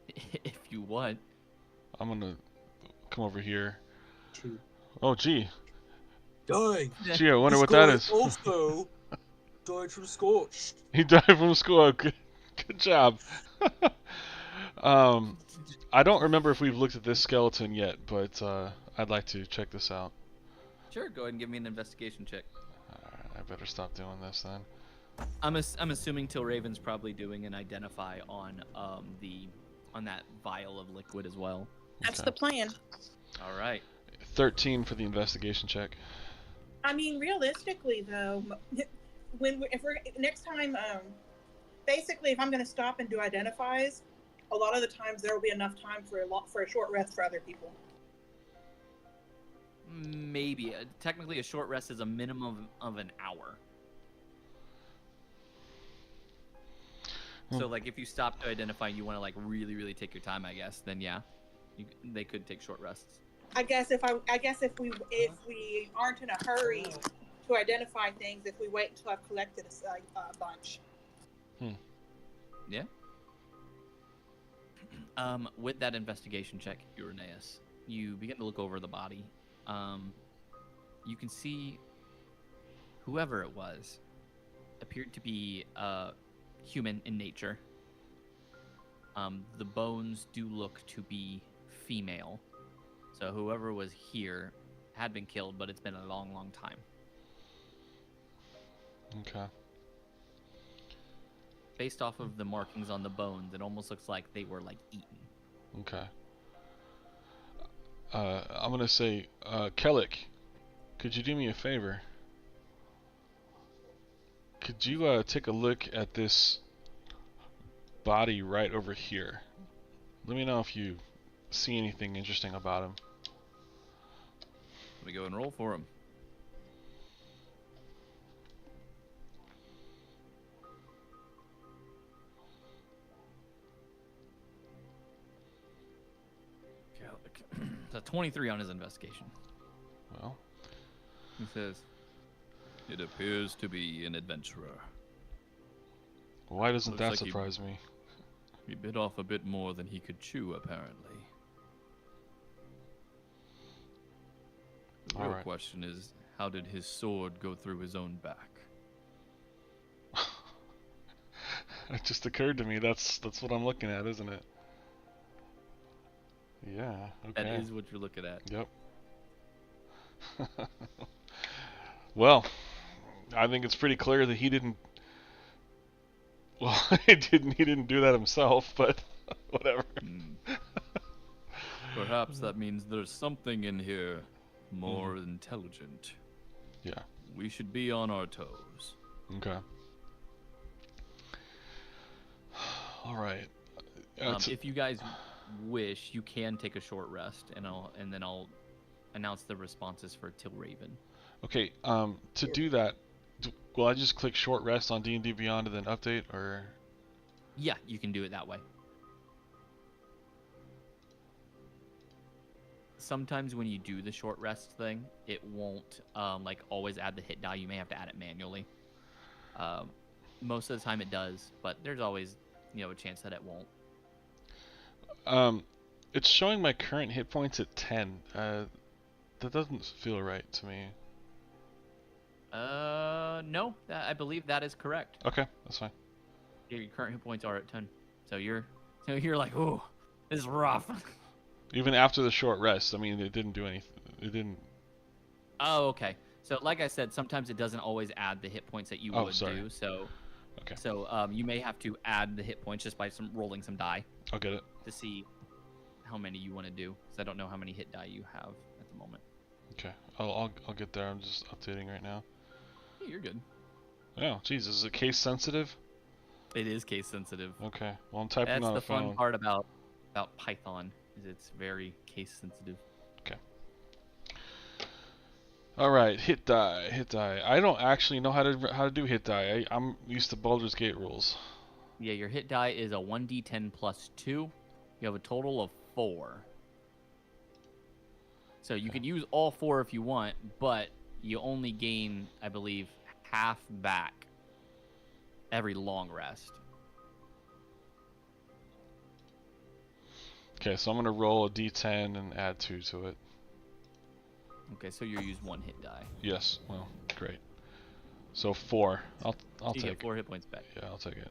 If you want. I'm gonna come over here. 2. Oh, gee. Die. Gee, I wonder This what that guy is. Also died from scorch. He died from school. Good job. I don't remember if we've looked at this skeleton yet, but I'd like to check this out. Sure, go ahead and give me an investigation check. Alright, I better stop doing this then. I'm assuming Tilraven's probably doing an identify on that vial of liquid as well. That's Okay. the plan. All right. 13 for the investigation check. I mean, realistically, though, if we're next time, basically, if I'm going to stop and do identifies, a lot of the times there will be enough time for a short rest for other people. Maybe. Technically, a short rest is a minimum of an hour. So, like, if you stop to identify and you want to, like, really, really take your time, I guess, then yeah, they could take short rests. I guess if we aren't in a hurry to identify things, if we wait until I've collected a bunch. Yeah. With that investigation check, Uranus, you begin to look over the body. You can see whoever it was appeared to be human in nature. The bones do look to be female. So whoever was here had been killed, but it's been a long, long time. Okay. Based off of the markings on the bones, it almost looks like they were, like, eaten. Okay. I'm gonna say, Kellic, could you do me a favor? Could you take a look at this body right over here? Let me know if you see anything interesting about him. Let me go and roll for him. It's a 23 on his investigation. Well, He says, "It appears to be an adventurer. why doesn't Looks that like he- surprise me? He bit off a bit more than he could chew, apparently. The real Alright. question is, how did his sword go through his own back?" It just occurred to me. That's what I'm looking at, isn't it? Yeah. Okay. That is what you're looking at. Yep. Well, I think it's pretty clear that he didn't. Well, he didn't do that himself, but whatever. Perhaps that means there's something in here more intelligent. Yeah. We should be on our toes. Okay. All right. If you guys wish, you can take a short rest, and then I'll announce the responses for Tilraven. Okay. To do that, will I just click short rest on D&D Beyond and then update, or? Yeah, you can do it that way. Sometimes when you do the short rest thing, it won't like always add the hit die. You may have to add it manually. Most of the time it does, but there's always a chance that it won't. It's showing my current hit points at 10. That doesn't feel right to me. No, I believe that is correct. Okay, that's fine. Your current hit points are at 10, so you're like, ooh, this is rough. Even after the short rest, I mean, it didn't do anything. It didn't. Oh, okay. So, like I said, sometimes it doesn't always add the hit points that you would do. So, Okay. So, you may have to add the hit points just by rolling some die I'll get it. to see how many you want to do, because I don't know how many hit die you have at the moment. Okay, I'll get there. I'm just updating right now. Yeah, you're good. Oh, jeez, is it case sensitive? It is case sensitive. Okay, well I'm typing That's on the a phone. fun part about Python, is it's very case sensitive. All right, hit die, hit die. I don't actually know how to do hit die. I'm used to Baldur's Gate rules. Yeah, your hit die is a 1d10 plus 2. You have a total of 4. So you can use all 4 if you want, but you only gain, I believe, half back every long rest. Okay, so I'm gonna roll a d10 and add 2 to it. Okay, so you use 1 hit die. Yes, well, great. So 4. I'll You take get 4 hit points back. Yeah, I'll take it.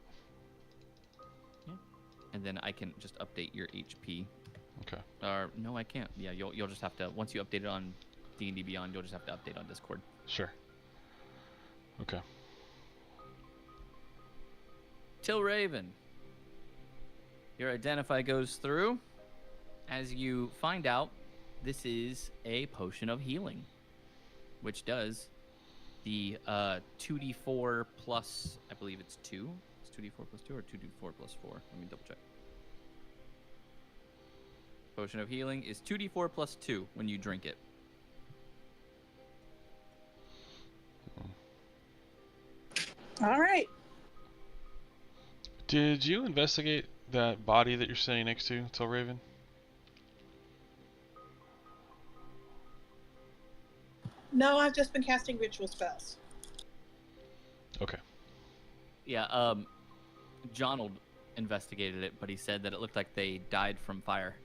And then I can just update your HP. Okay. Or no, I can't. Yeah, you'll just have to, once you update it on D&D Beyond, you'll just have to update on Discord. Sure. Okay. Till Raven. Your identify goes through. As you find out, this is a potion of healing, which does the 2d4 plus, I believe it's 2. It's 2d4 plus 2 or 2d4 plus 4. Let me double check. Potion of healing is 2d4 plus 2 when you drink it. All right. Did you investigate that body that you're sitting next to, Till Raven? No, I've just been casting ritual spells. Okay. Yeah, Jonald investigated it, but he said that it looked like they died from fire.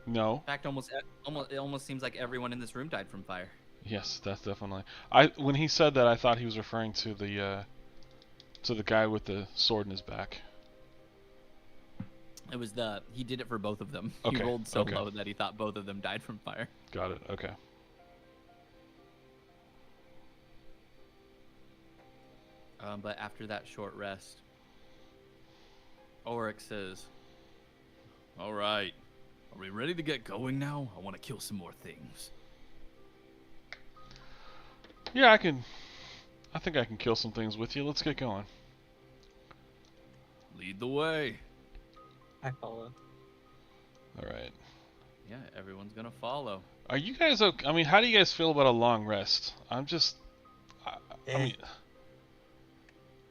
No. In fact, it almost seems like everyone in this room died from fire. Yes, that's definitely. When he said that, I thought he was referring to the guy with the sword in his back. It was he did it for both of them. Okay, He rolled so okay. low that he thought both of them died from fire. Got it. Okay. But after that short rest, Oryx says, "All right, are we ready to get going now? I want to kill some more things." Yeah, I think I can kill some things with you. Let's get going. Lead the way. I follow. All right. Yeah, everyone's gonna follow. Are you guys okay? I mean, how do you guys feel about a long rest? I mean,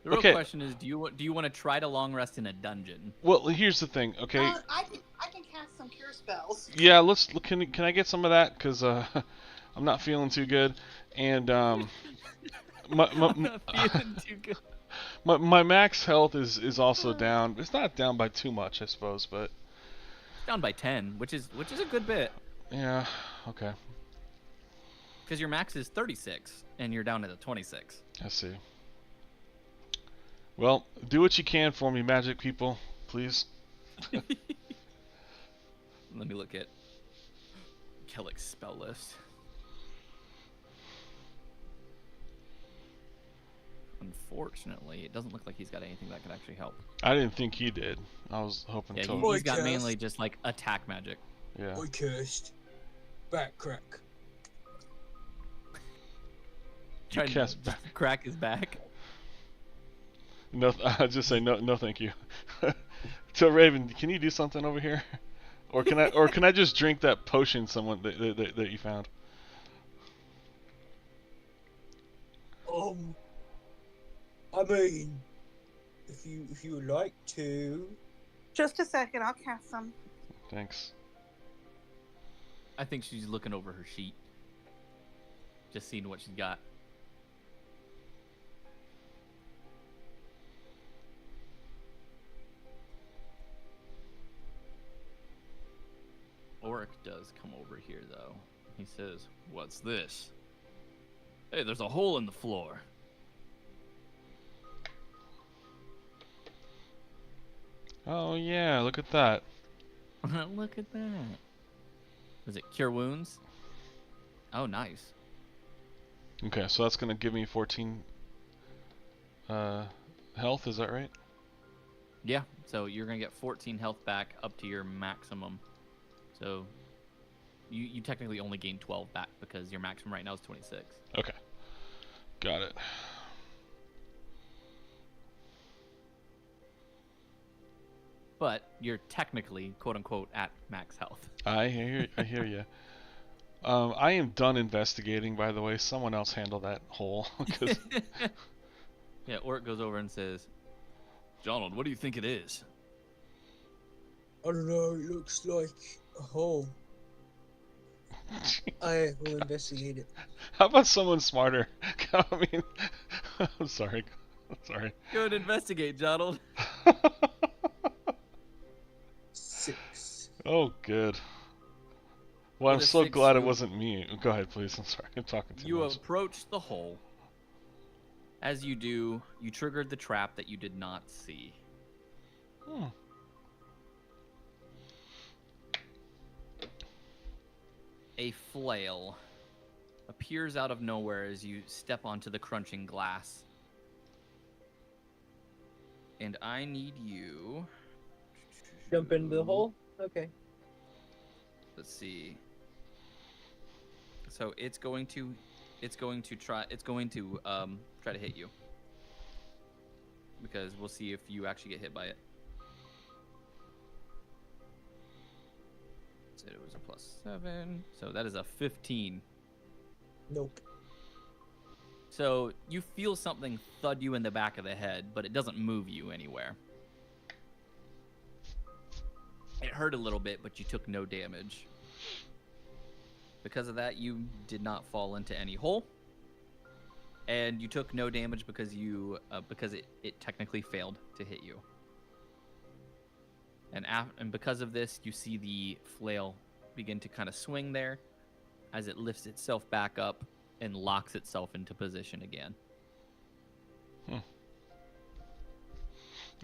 The real Okay. question is, do you want to try to long rest in a dungeon? well, here's the thing. Okay. I can cast some cure spells. Yeah, let's. Can I get some of that? Cause I'm not feeling too good, and I'm not feeling too good. my max health is also down. It's not down by too much, I suppose, but Down by 10, which is a good bit, yeah. Okay. because your max is 36 and you're down to the 26. I see. Well, do what you can for me, magic people, please. Let me look at Kellick's spell list. Unfortunately, it doesn't look like he's got anything that could actually help. I didn't think he did. I was hoping Yeah, to. he's got mainly just like attack magic. Yeah. I cursed. Back crack. Trying cast to crack his back. No, I just say no, thank you. So Raven, can you do something over here, or can I just drink that potion that you found? I mean, if you would like to. Just a second, I'll cast some. Thanks. I think she's looking over her sheet, just seeing what she's got. Oric does come over here, though. He says, "What's this? Hey, there's a hole in the floor." Oh yeah, look at that. Look at that. Was it cure wounds? Oh, nice. Okay, so that's gonna give me 14 health. Is that right? Yeah, So you're gonna get 14 health back up to your maximum. So you technically only gain 12 back because your maximum right now is 26. Okay. Got it. But you're technically, quote unquote, at max health. I hear you. I am done investigating, by the way. Someone else handle that hole. 'Cause Yeah, Orc goes over and says, Donald, what do you think it is? I don't know, it looks like a hole. I will investigate it. How about someone smarter? I mean, I'm sorry. I'm sorry. Go and investigate, Donald. 6. Oh, good. Well, I'm With a so 6, glad it you- wasn't me. Go ahead, please. I'm sorry. I'm talking too You much. approach the hole. As you do, you triggered the trap that you did not see. Hmm. A flail appears out of nowhere as you step onto the crunching glass. And I need you. Jump into the hole? Okay. Let's see. So it's going to try to hit you. Because we'll see if you actually get hit by it. Said it was a +7. So that is a 15. Nope. So you feel something thud you in the back of the head, but it doesn't move you anywhere. It hurt a little bit, but you took no damage. Because of that, you did not fall into any hole. And you took no damage because it technically failed to hit you. And because of this, you see the flail begin to kind of swing there as it lifts itself back up and locks itself into position again.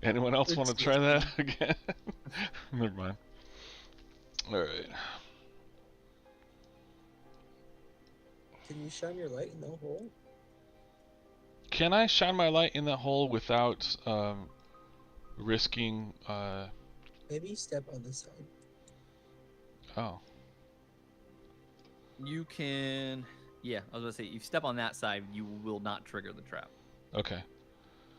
Anyone else want to try that again? Never mind. All right. Can you shine your light in the hole? Can I shine my light in that hole without risking? Maybe step on the side. Oh. You can... Yeah, I was going to say, if you step on that side, you will not trigger the trap. Okay.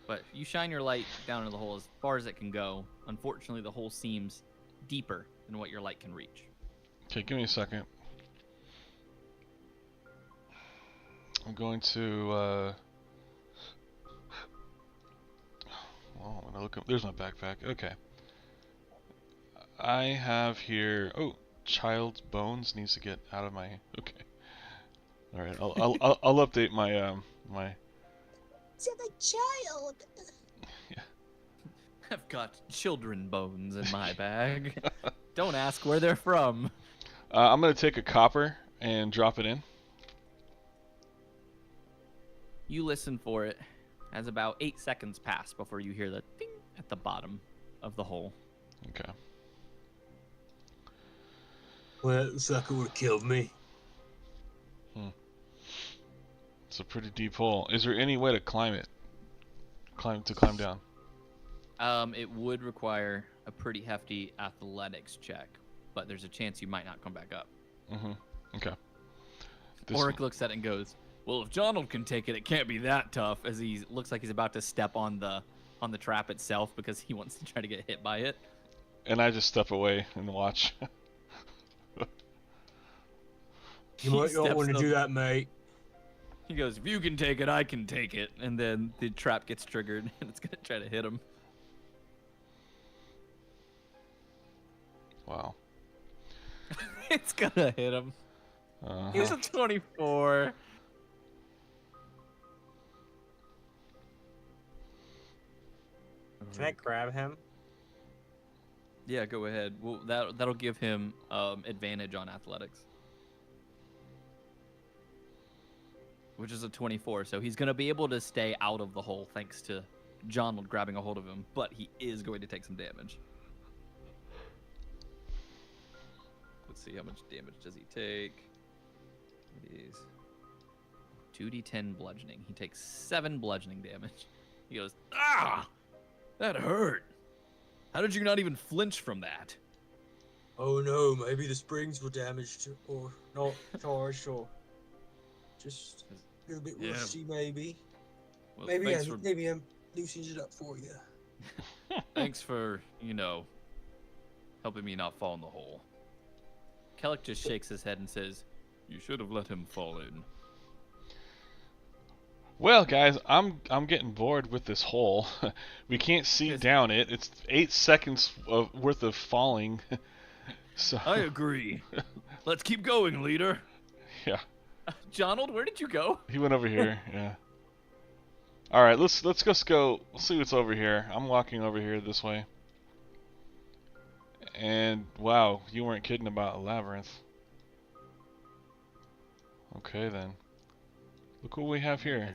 But you shine your light down into the hole as far as it can go. Unfortunately, the hole seems deeper than what your light can reach. Okay, give me a second. I'm going to. Well, I'm gonna look up. There's my backpack. Okay. I have here. Oh, child's bones needs to get out of my. Okay. All right. I'll update my my. It's a child. I've got children bones in my bag. Don't ask where they're from. I'm gonna take a copper and drop it in. You listen for it as about 8 seconds pass before you hear the ding at the bottom of the hole. Okay. Well, that sucker would have killed me. It's a pretty deep hole. Is there any way to climb it? Climb down. It would require a pretty hefty athletics check, but there's a chance you might not come back up. Mm-hmm. Okay. This Oric looks at it and goes, "Well, if Donald can take it, it can't be that tough." As he looks like he's about to step on the trap itself because he wants to try to get hit by it. And I just step away and watch. You might He not steps want to up. do that, mate. He goes, "If you can take it, I can take it." And then the trap gets triggered and it's gonna try to hit him. Wow. It's gonna hit him. Uh-huh. He's a 24. Can I grab him? Yeah, go ahead. Well, that'll give him advantage on athletics, which is a 24. So he's gonna be able to stay out of the hole thanks to Donald grabbing a hold of him, but he is going to take some damage. Let's see, how much damage does he take? It is 2d10 bludgeoning. He takes 7 bludgeoning damage. He goes, "Ah, that hurt." How did you not even flinch from that? Oh no, maybe the springs were damaged or not charged or just a little bit Yeah. rusty maybe. Well, Maybe thanks for I'm loosening it up for you. thanks for, helping me not fall in the hole. Kellic just shakes his head and says, "You should have let him fall in." Well, guys, I'm getting bored with this hole. We can't see Yes. down it. It's 8 seconds worth of falling. So I agree. Let's keep going, leader. yeah, Jonald, where did you go? he went over here. Yeah. All right, let's just go. Let's see what's over here. I'm walking over here this way. And wow, you weren't kidding about a labyrinth. Okay then. Look what we have here.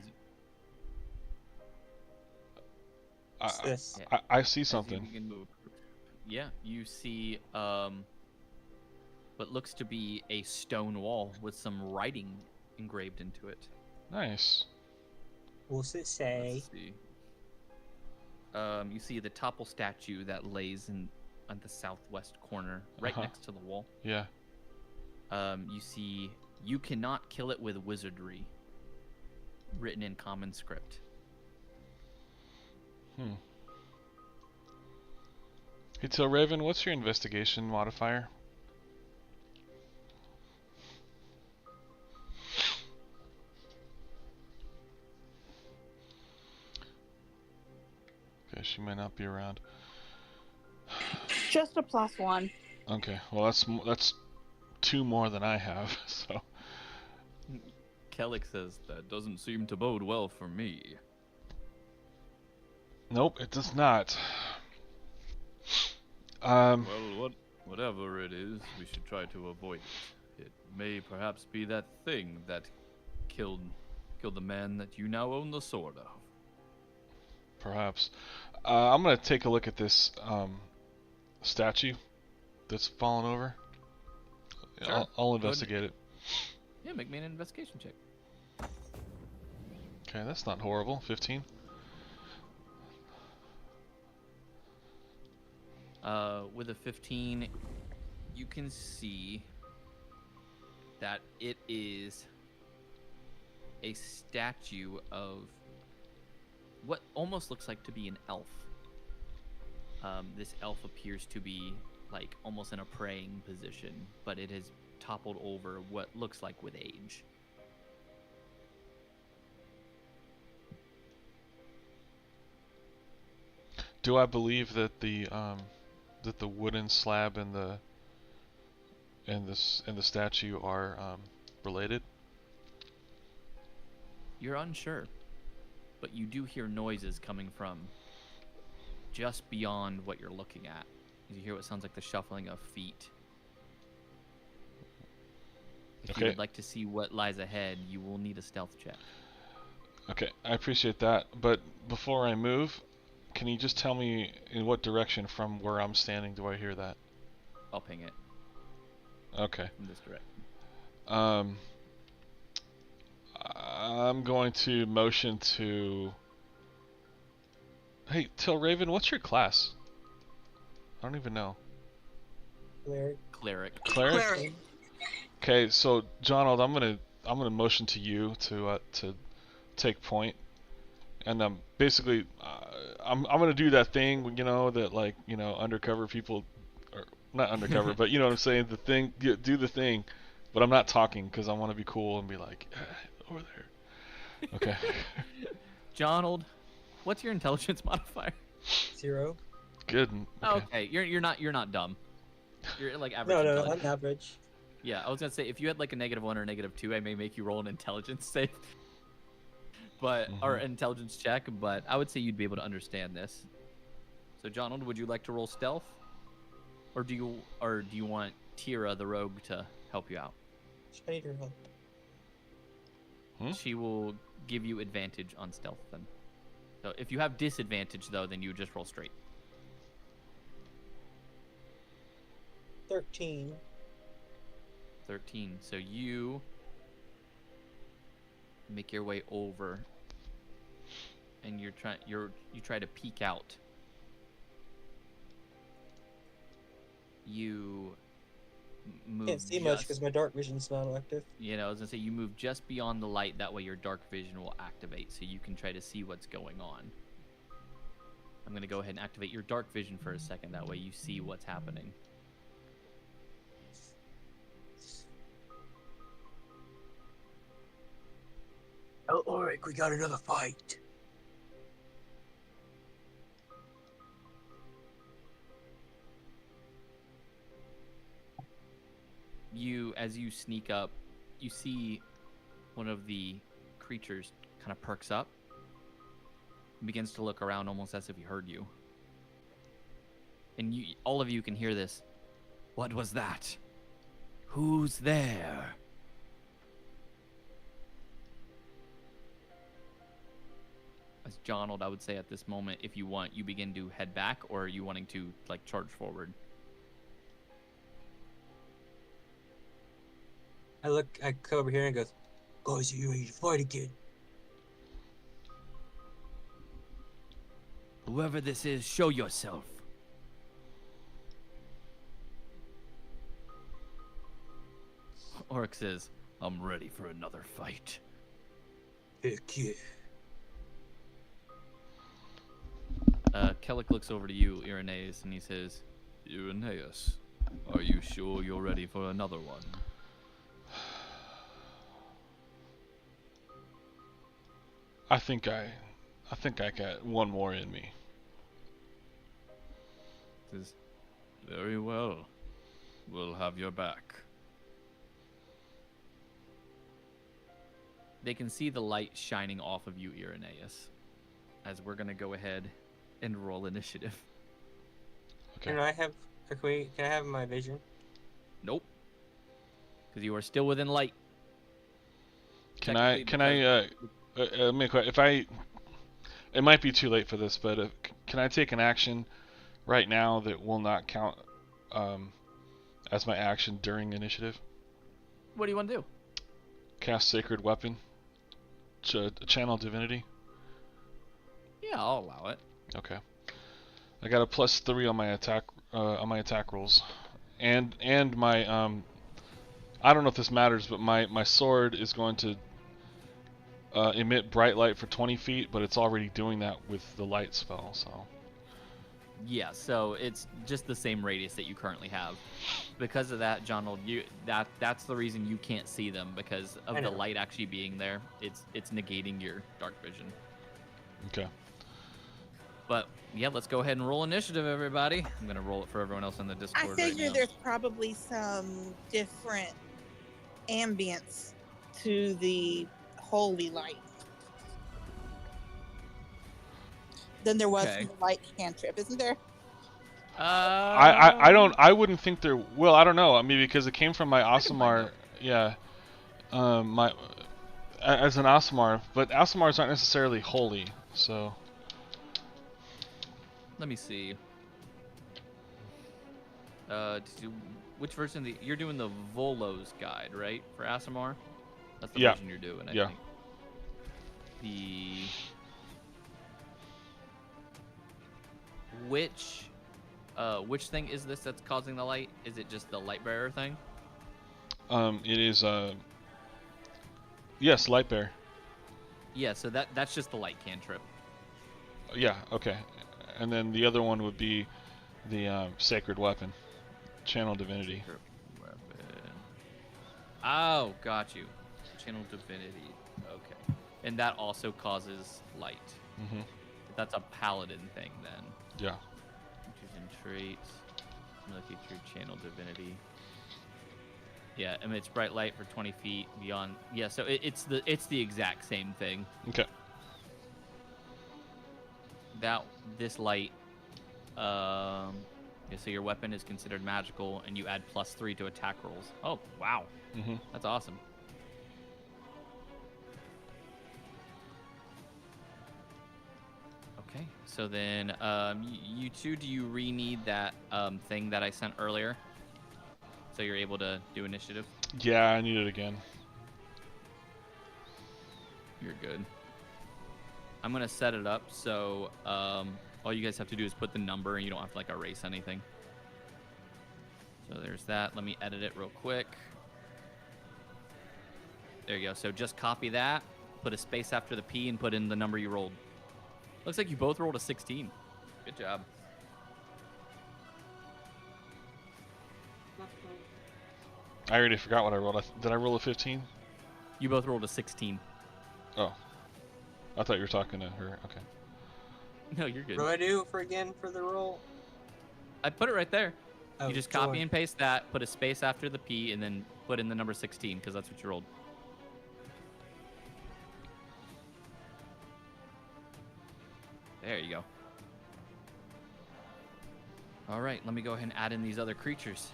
What's this? Yeah. I see As something. you can move. Yeah, you see what looks to be a stone wall with some writing engraved into it. Nice. What's it say? Let's see. You see the topple statue that lays on the southwest corner, right Uh-huh. next to the wall. Yeah. You see, "You cannot kill it with wizardry," written in common script. Hey, Till Raven, what's your investigation modifier? Okay, she may not be around. Just a +1. Okay, well that's 2 more than I have. So Kellic says, "That doesn't seem to bode well for me." nope, it does not. Well, whatever it is, we should try to avoid it. It may perhaps be that thing that killed the man that you now own the sword of. Perhaps. I'm gonna take a look at this statue that's fallen over. Sure. I'll investigate it. Yeah, make me an investigation check. Okay, that's not horrible. 15. With a 15, you can see that it is a statue of what almost looks like to be an elf. This elf appears to be like almost in a praying position, but it has toppled over what looks like with age. Do I believe that the wooden slab and the statue are related? You're unsure, but you do hear noises coming from just beyond what you're looking at. You hear what sounds like the shuffling of feet. If you Okay. would like to see what lies ahead, you will need a stealth check. Okay, I appreciate that. But before I move, can you just tell me in what direction from where I'm standing do I hear that? I'll ping it Okay. in this direction. I'm going to motion to. Hey, Till Raven, what's your class? I don't even know. Cleric. Cleric? Okay, so Jonald, I'm gonna motion to you to take point, and basically I'm gonna do that thing, that like undercover people, or not undercover, but you know what I'm saying, the thing, do the thing, but I'm not talking because I want to be cool and be like over there. Okay. Jonald, what's your intelligence modifier? 0. Good. Okay, you're not dumb. You're like average. No, intelligence. I'm average. Yeah, I was gonna say if you had like a -1 or a -2, I may make you roll an intelligence save, but or an intelligence check. But I would say you'd be able to understand this. So, Jonald, would you like to roll stealth, or do you want Tira the rogue to help you out? I need your help. She will give you advantage on stealth then. So if you have disadvantage though, then you just roll straight. 13. 13. So you make your way over, and you try to peek out. you move. Can't see much because my dark vision's not active. You know, I was gonna say you move just beyond the light. That way, your dark vision will activate, so you can try to see what's going on. I'm gonna go ahead and activate your dark vision for a second. That way, you see what's happening. Oh, Ulrich, we got another fight. As you sneak up, you see one of the creatures kind of perks up and begins to look around almost as if he heard you. And all of you can hear this. What was that? Who's there? As Jonald, I would say at this moment, if you want, you begin to head back, or are you wanting to like charge forward? I come over here and goes, guys, are you ready to fight again? Whoever this is, show yourself. Oryx says, I'm ready for another fight. Heck yeah. Kellic looks over to you, Irenaeus, and he says, Irenaeus, are you sure you're ready for another one? I think I got one more in me. Says, very well. We'll have your back. They can see the light shining off of you, Irenaeus, as we're gonna go ahead and roll initiative. Okay. Can I have my vision? Nope. Because you are still within light. Can I make a it might be too late for this, but can I take an action right now that will not count as my action during initiative? What do you want to do? Cast Sacred Weapon. Channel Divinity. Yeah, I'll allow it. Okay. I got a +3 on my attack rolls, and my I don't know if this matters, but my sword is going to emit bright light for 20 feet, but it's already doing that with the light spell. So. Yeah, so it's just the same radius that you currently have. Because of that, Jonald, that's the reason you can't see them, because of the light actually being there. It's negating your dark vision. Okay. But yeah, let's go ahead and roll initiative, everybody. I'm gonna roll it for everyone else in the Discord. I right figure now. there's probably some different ambience to the holy light than there was Okay. in the light cantrip, isn't there? I wouldn't think there. Well, I don't know. I mean, because it came from my Aasimar. Yeah. As an Aasimar, but Aasimars aren't necessarily holy, so. Let me see. Which version? You're doing the Volo's guide, right, for Aasimar? That's the version you're doing. I think. Which thing is this that's causing the light? Is it just the light bearer thing? It is yes, Lightbearer. Yeah, so that's just the light cantrip. Yeah, okay. And then the other one would be the Sacred Weapon, Channel Divinity. Sacred weapon. Oh, got you. Channel Divinity. Okay. And that also causes light. Mm-hmm. That's a paladin thing then. Yeah. Choosing traits. Look at your Channel Divinity. Yeah, emits bright light for 20 feet beyond. Yeah, so it's the exact same thing. Okay. This light, yeah, so your weapon is considered magical, and you add +3 to attack rolls. Oh, wow. Mm-hmm. That's awesome. Okay, so then, you two, do you re-need that thing that I sent earlier? So you're able to do initiative? Yeah, I need it again. You're good. I'm gonna set it up so all you guys have to do is put the number, and you don't have to like erase anything. So there's that. Let me edit it real quick. There you go. So just copy that, put a space after the P, and put in the number you rolled. Looks like you both rolled a 16. Good job. I already forgot what I rolled. Did I roll a 15? You both rolled a 16. Oh. I thought you were talking to her. Okay. No, you're good. What do I do for the roll? I put it right there. Oh, You just copy join. and paste that, put a space after the P, and then put in the number 16, because that's what you rolled. There you go. All right, let me go ahead and add in these other creatures.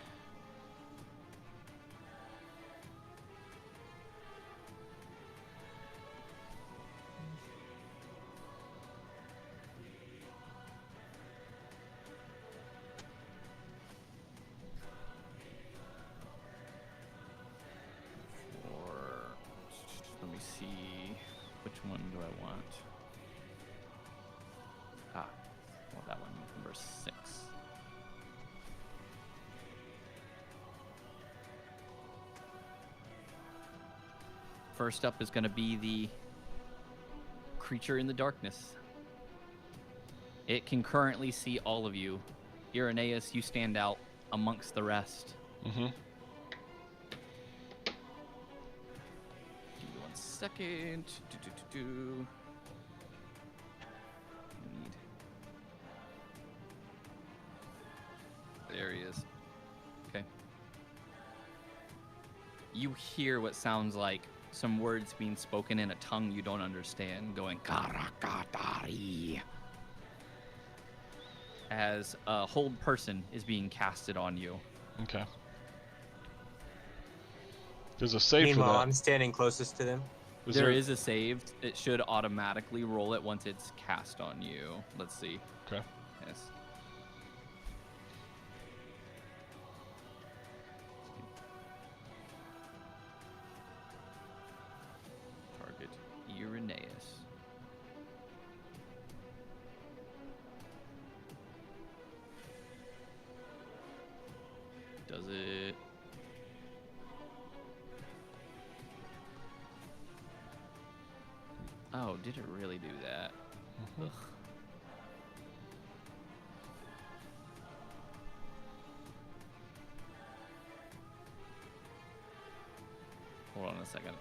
Let me see, which one do I want? Well, that one, number 6. First up is going to be the creature in the darkness. It can currently see all of you. Irenaeus, you stand out amongst the rest. Mm-hmm. Give me 1 second. There he is. Okay. You hear what sounds like some words being spoken in a tongue you don't understand, going Karakatari. As a hold person is being casted on you. Okay. There's a save for Meanwhile, that. I'm standing closest to them. There is a save. It should automatically roll it once it's cast on you. Let's see. Okay. Yes. Target Irenaeus. Does it? Oh, did it really do that? Ugh. Hold on a second.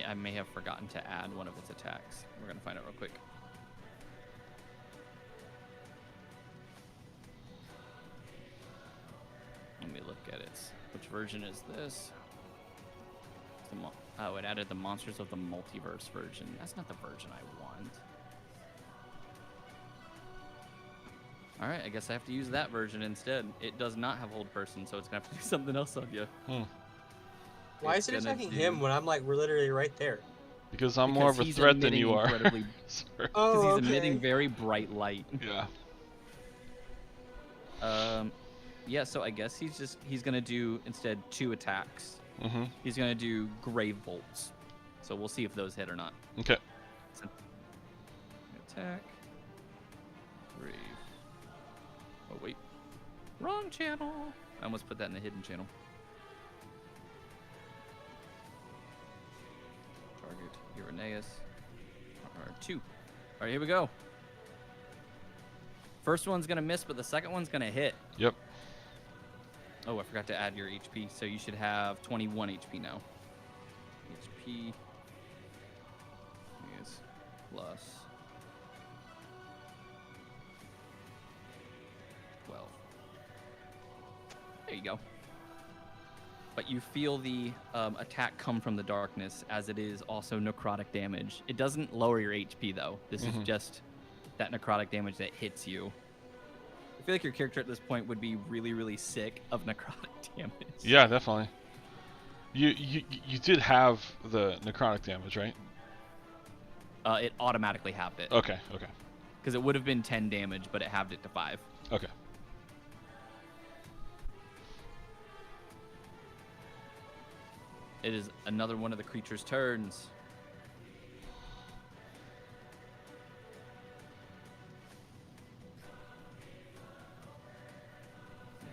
I may have forgotten to add one of its attacks. We're gonna find out real quick. Let me look at it. Which version is this? It's the oh, it added the Monsters of the Multiverse version. That's not the version I want. Alright, I guess I have to use that version instead. It does not have hold person, so it's gonna have to do something else on you. Why It's is it gonna attacking do- him when I'm like, we're literally right there? Because I'm more of a he's threat than emitting you are. incredibly- Sorry. Oh, Because he's emitting very bright light. Yeah. Yeah, so I guess he's gonna do instead 2 attacks. Mm-hmm. He's gonna do grave bolts. So we'll see if those hit or not. Okay. Attack. Grave. Oh wait. Wrong channel. I almost put that in the hidden channel. Target Irenaeus. R2. Alright, here we go. First one's gonna miss, but the second one's gonna hit. Yep. Oh, I forgot to add your HP, so you should have 21 HP now. HP is plus 12. There you go. But you feel the attack come from the darkness, as it is also necrotic damage. It doesn't lower your HP, though. This is just that necrotic damage that hits you. I feel like your character at this point would be really, really sick of necrotic damage. Yeah, definitely. You did have the necrotic damage, right? It automatically halved it. Okay. Okay. Because it would have been 10 damage, but it halved it to 5. Okay. It is another one of the creature's turns.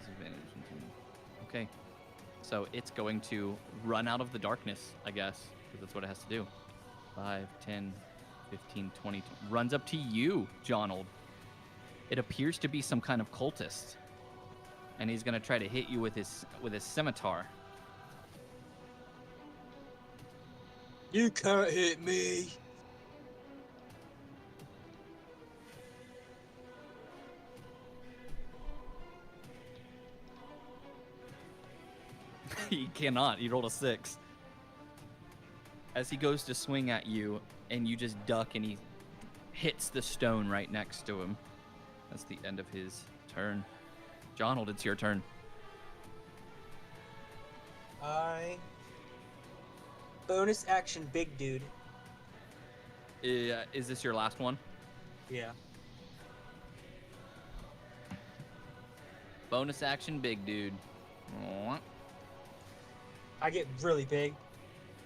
Disadvantage. Okay. So it's going to run out of the darkness, I guess, because that's what it has to do. 5, 10, 15, 20. Runs up to you, Jonald. It appears to be some kind of cultist. And he's going to try to hit you with his scimitar. You can't hit me. He cannot. He rolled a 6. As he goes to swing at you, and you just duck, and he hits the stone right next to him. That's the end of his turn. Jonald, it's your turn. Bonus action, big dude. Is this your last one? Yeah. Bonus action, big dude. I get really big,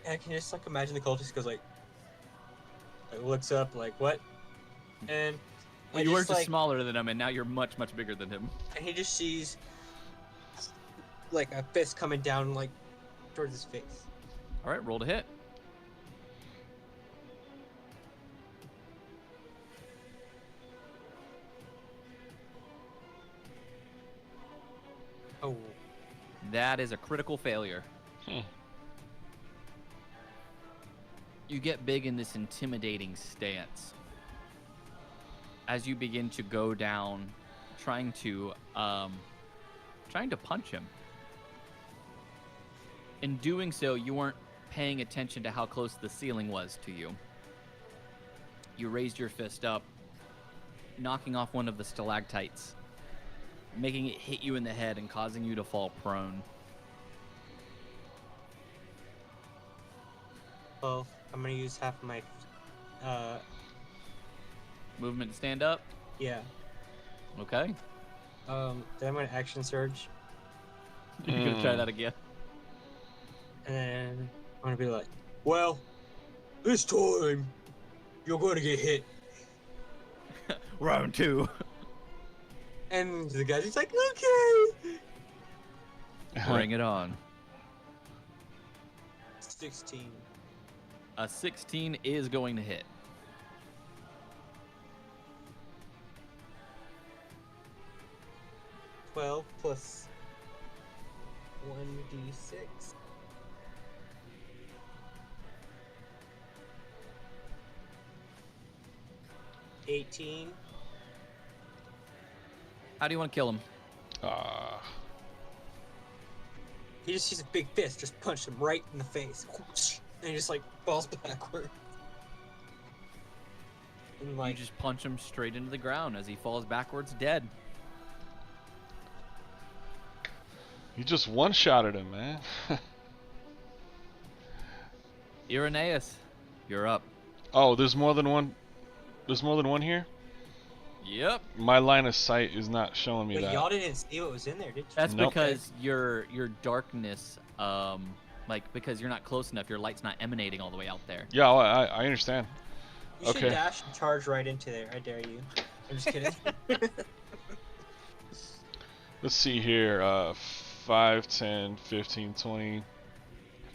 and I can just like imagine the cultist goes like looks up like what, and Well, you were just smaller than him, and now you're much, much bigger than him. and he just sees like a fist coming down like towards his face. All right, roll to hit. Oh, That is a critical failure. You get big in this intimidating stance. As you begin to go down, trying to punch him. In doing so, you weren't paying attention to how close the ceiling was to you. You raised your fist up, knocking off one of the stalactites, making it hit you in the head and causing you to fall prone. well, I'm gonna use half of my Movement to stand up. yeah. Okay. Then I'm gonna action surge, You're gonna try that again. and then I'm gonna be like, well, this time you're gonna get hit. Round 2. And the guy's just like, okay. Bring it on. 16. A 16 is going to hit. $12 plus 1d6. $18. How do you want to kill him? He just sees a big fist, just punched him right in the face. And he just like falls backward. And like, You just punch him straight into the ground as he falls backwards dead. You just one-shotted him, man. Irenaeus, you're up. Oh, there's more than one. There's more than one here. Yep. My line of sight is not showing me but that. y'all didn't see what was in there, did you? That's Nope. because your darkness, because you're not close enough, your light's not emanating all the way out there. Yeah, I understand. You Okay. should dash and charge right into there. I dare you. I'm just kidding. Let's see here. 5, 10, 15, 20,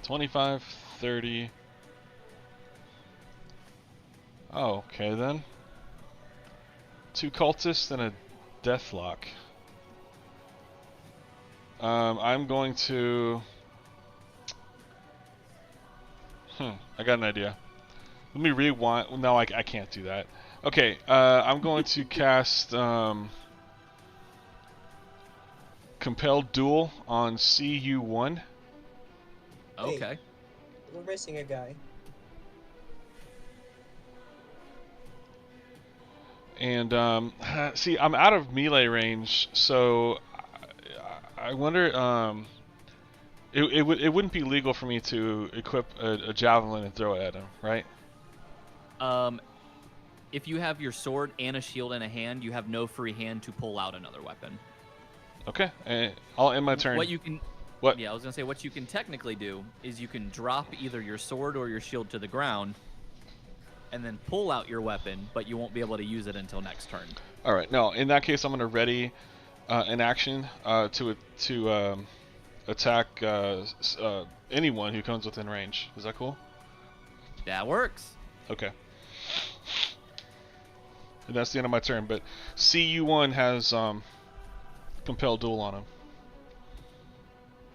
25, 30. Oh, okay then. 2 cultists and a deathlock. I'm going to... I got an idea. Let me rewind. No, I can't do that. Okay, I'm going to cast Compel Duel on CU1. Okay. We're missing a guy. And see, I'm out of melee range, so I wonder. It wouldn't be legal for me to equip a javelin and throw it at him, right? If you have your sword and a shield in a hand, you have no free hand to pull out another weapon. Okay, I'll end my turn. What you can... What? Yeah, I was going to say, what you can technically do is you can drop either your sword or your shield to the ground and then pull out your weapon, but you won't be able to use it until next turn. All right. No, in that case, I'm going to ready an action to attack anyone who comes within range. Is that cool? That works. Okay. And that's the end of my turn. But CU1 has compelled duel on him.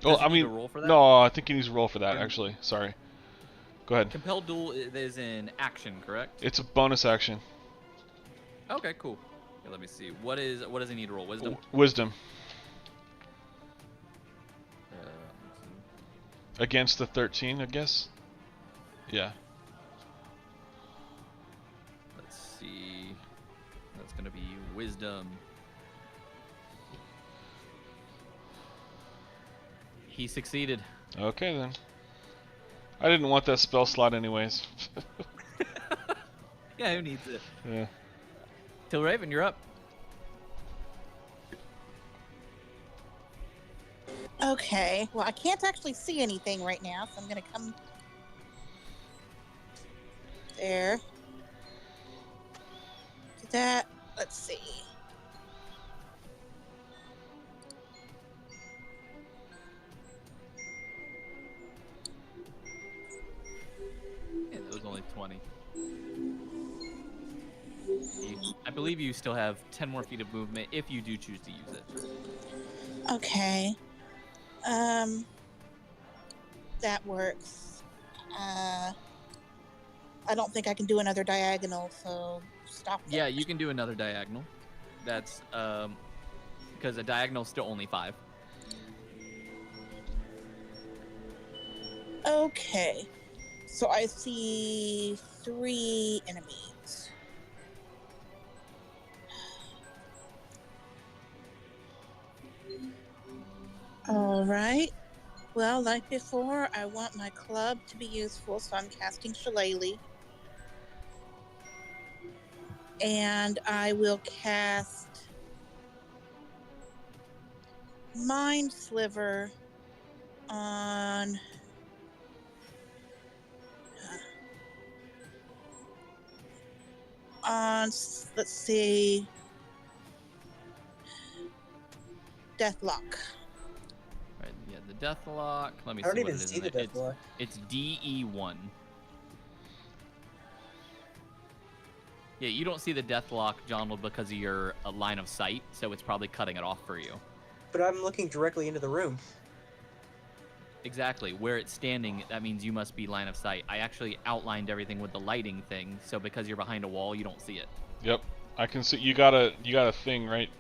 Does Oh, he I need to mean, roll for that? no, I think he needs to roll for that. Actually, sorry. Go ahead. Compelled duel is in action, correct? It's a bonus action. Okay, cool. Okay, let me see. What does he need to roll? Wisdom. Wisdom Let's against the 13, I guess. Yeah. see. That's gonna be wisdom. He succeeded. Okay then. I didn't want that spell slot anyways. Yeah, who needs it? Yeah. Tilraven, you're up. Okay. Well, I can't actually see anything right now, so I'm gonna come there. To that. Let's see. Yeah, that was only 20. I believe you still have 10 more feet of movement if you do choose to use it. Okay. That works. I don't think I can do another diagonal, so stop. Yeah, you can do another diagonal. That's because a diagonal is still only 5. Okay. So I see 3 enemies. All right. Well, like before, I want my club to be useful, so I'm casting Shillelagh. And I will cast Mind Sliver on let's see, Deathlock. Right, yeah, the Deathlock. Let me I don't see what even it is see in the it. Deathlock. It's DE1. Yeah, you don't see the Deathlock, John, because of your line of sight, so it's probably cutting it off for you. But I'm looking directly into the room. Exactly. Where it's standing, that means you must be line of sight. I actually outlined everything with the lighting thing, so because you're behind a wall, you don't see it. Yep. I can see you got a thing right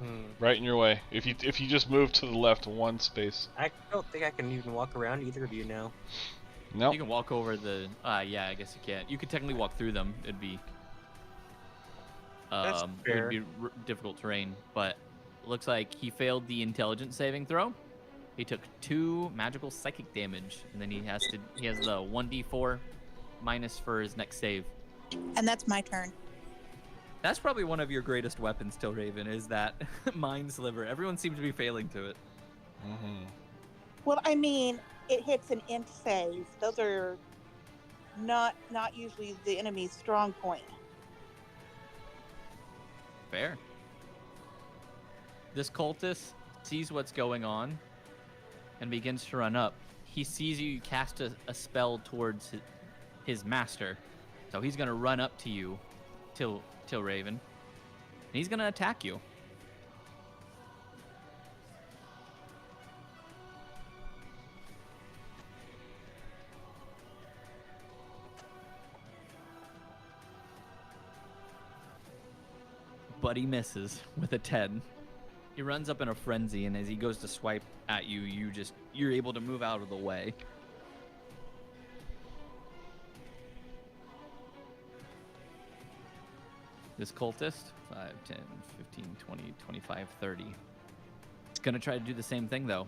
Hmm. right in your way. If you just move to the left one space. I don't think I can even walk around either of you now. Nope. You can walk over the. Yeah, I guess you can. You could technically walk through them. It'd be. That's It fair. would be difficult terrain, but it looks like he failed the intelligence saving throw. He took 2 magical psychic damage, and then he has the 1d4 minus for his next save. And that's my turn. That's probably one of your greatest weapons, Tilraven, is that Mind Sliver. Everyone seems to be failing to it. Mm-hmm. Well, I mean, it hits an int save. Those are not usually the enemy's strong point. Fair. This cultist sees what's going on and begins to run up. He sees you cast a spell towards his master, so he's going to run up to you, Tilraven, and he's going to attack you. But he misses with a 10. He runs up in a frenzy, and as he goes to swipe at you, you're able to move out of the way. This cultist, 5, 10, 15, 20, 25, 30. It's gonna try to do the same thing, though.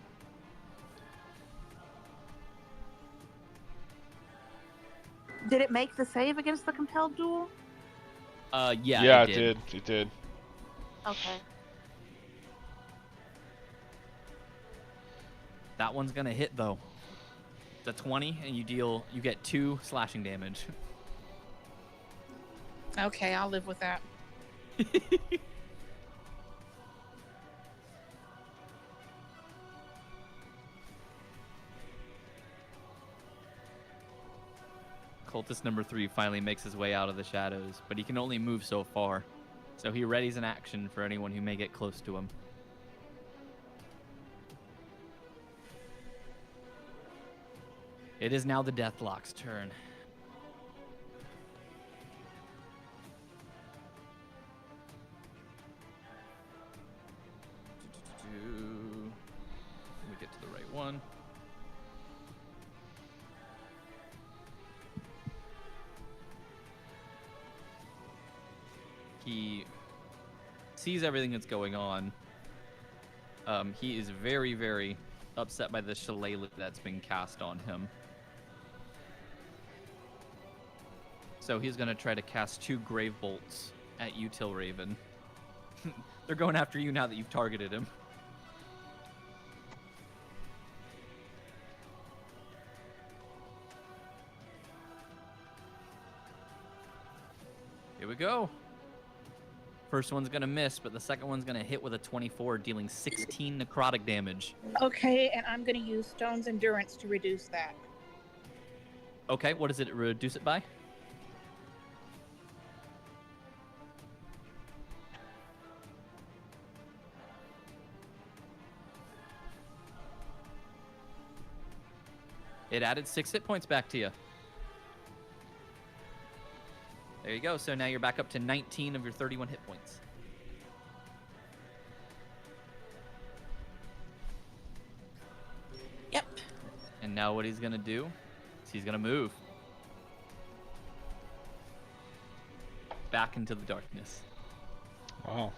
Did it make the save against the compelled duel? Yeah, Yeah, it did. It did. Okay. That one's gonna hit, though. It's a 20, and you get 2 slashing damage. Okay, I'll live with that. Cultist number 3 finally makes his way out of the shadows, but he can only move so far. So he readies an action for anyone who may get close to him. It is now the Deathlock's turn. Let me get to the right one. He sees everything that's going on. He is very, very upset by the shillelagh that's been cast on him. So he's going to try to cast 2 grave bolts at you, Tilraven. They're going after you now that you've targeted him. Here we go. First one's going to miss, but the second one's going to hit with a 24, dealing 16 necrotic damage. Okay, and I'm going to use Stone's Endurance to reduce that. Okay, what does it reduce it by? It added 6 hit points back to you. There you go. So now you're back up to 19 of your 31 hit points. Yep. And now what he's going to do is he's going to move back into the darkness. Wow.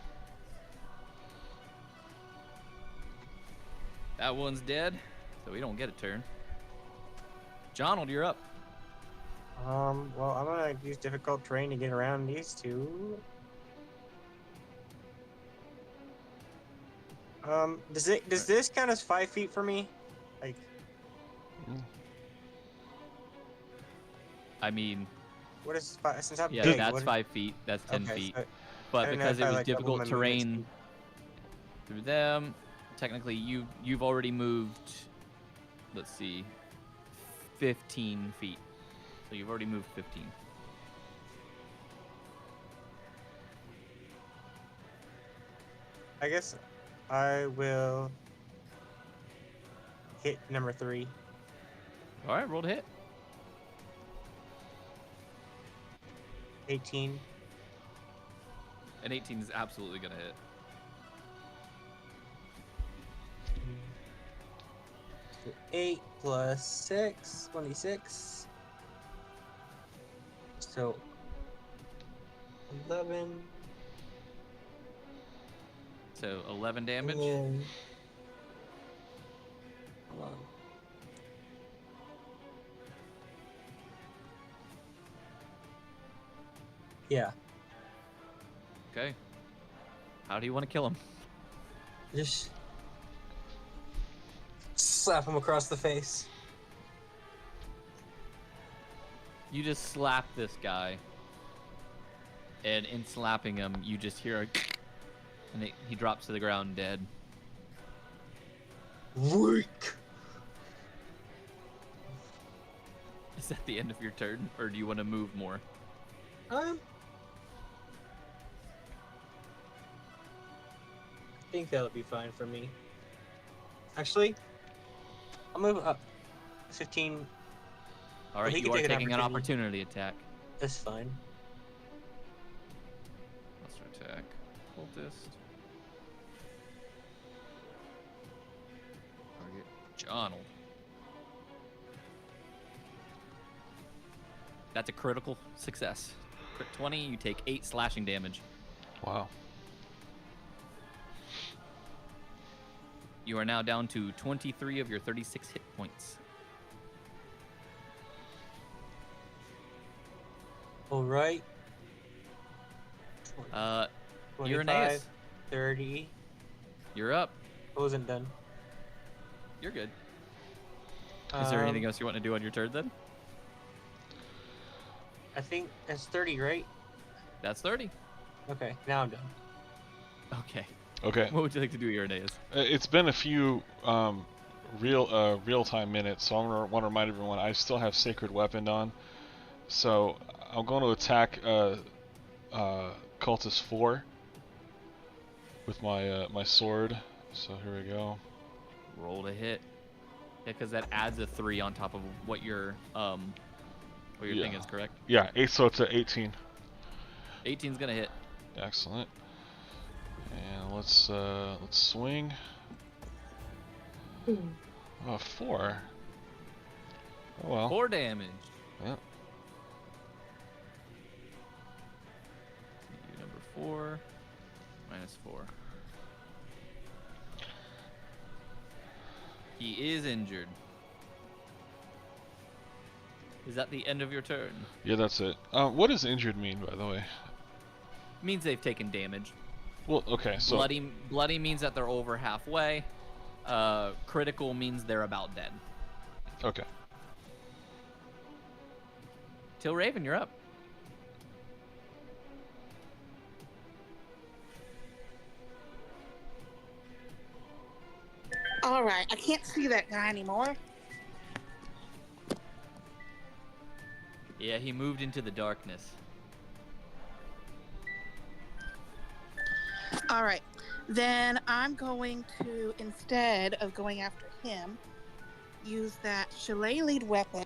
That one's dead, so we don't get a turn. Jonald, you're up. Well, I'm gonna use difficult terrain to get around these two. Does this count as 5 feet for me? Like, I mean, what is five? Since I'm yeah, big, that's what- 5 feet. That's 10 okay, feet. so- But I didn't know because if it I, was like, doubled difficult my movement terrain speed. through them, technically you've already moved, let's see, 15 feet. So you've already moved 15. I guess I will hit number 3. All right, roll to hit. 18. An 18 is absolutely going to hit. So 8 plus 6, 26. So 11. So 11 damage. And then, hold on. Yeah, Okay. How do you want to kill him? just slap him across the face. You just slap this guy. And in slapping him, you just hear a and he drops to the ground dead. Weak. Is that the end of your turn, or do you want to move more? I think that'll be fine for me. Actually, I'll move up 15. All right, he you can are take an taking an opportunity. opportunity attack. That's fine. Monster attack. Cultist. Target Jonald. That's a critical success. Crit 20, you take 8 slashing damage. Wow. You are now down to 23 of your 36 hit points. All right. You're 25, Aeneas. 30. You're up. I wasn't done. You're good. Is there anything else you want to do on your turn then? I think that's 30, right? That's 30. Okay, now I'm done. Okay. Okay. What would you like to do, Irenaeus? It's been a few real-time minutes, so I want to remind everyone I still have Sacred Weapon on. So I'm going to attack Cultist 4 with my sword. So here we go. Roll to hit. Yeah, because that adds a 3 on top of what your thing is, correct? Yeah, 8. So it's a 18. 18's gonna hit. Excellent. And let's swing. Oh, 4. Oh well. 4 damage. Yep. Number 4. -4. He is injured. Is that the end of your turn? Yeah, that's it. What does injured mean, by the way? Means they've taken damage. Well, okay, so Bloody means that they're over halfway. Critical means they're about dead. okay. Till Raven, you're up. All right, I can't see that guy anymore. Yeah, he moved into the darkness. All right, then I'm going to, instead of going after him, use that shillelagh weapon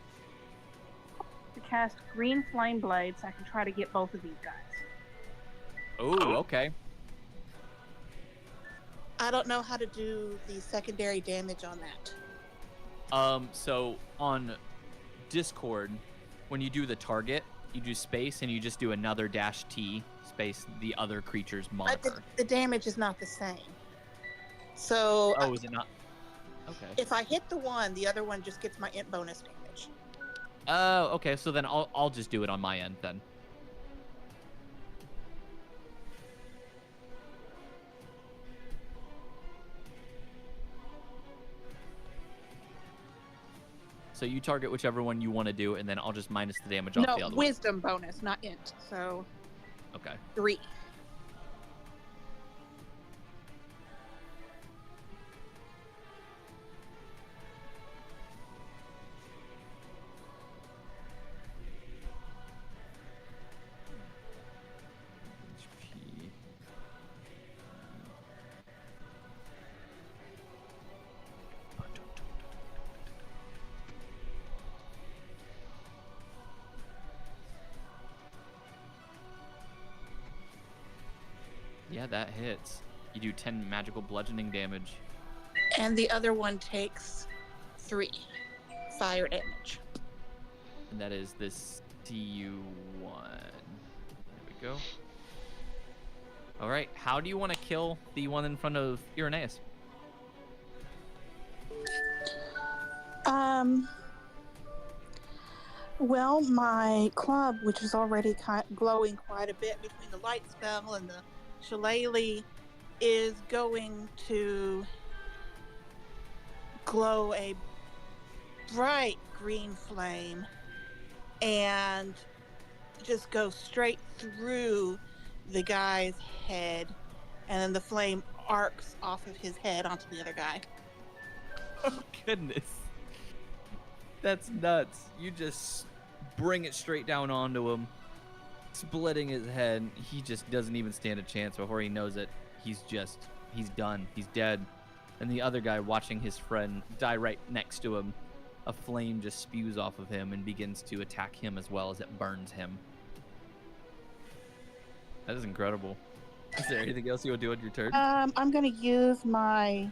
to cast Green Flame Blade so I can try to get both of these guys. Oh, okay. I don't know how to do the secondary damage on that. So on Discord, when you do the target, you do space and you just do another -T space the other creature's moniker. The damage is not the same. So Oh, is it not? Okay. if I hit the one, the other one just gets my int bonus damage. Oh, okay. So then I'll just do it on my end then. So you target whichever one you want to do, and then I'll just minus the damage off the No, other wisdom bonus, not int. So one. Okay. 3. HP. Yeah, that hits. You do 10 magical bludgeoning damage. And the other one takes 3 fire damage. And that is this CU1. There we go. Alright, how do you want to kill the one in front of Irenaeus? Well, my club, which is already glowing quite a bit between the light spell and the shillelagh, is going to glow a bright green flame and just go straight through the guy's head, and then the flame arcs off of his head onto the other guy. Oh, goodness. That's nuts. You just bring it straight down onto him, splitting his head. He just doesn't even stand a chance. Before he knows it, he's done. He's dead. And the other guy, watching his friend die right next to him, a flame just spews off of him and begins to attack him as well as it burns him. That is incredible. Is there anything else you will do on your turn? I'm going to use my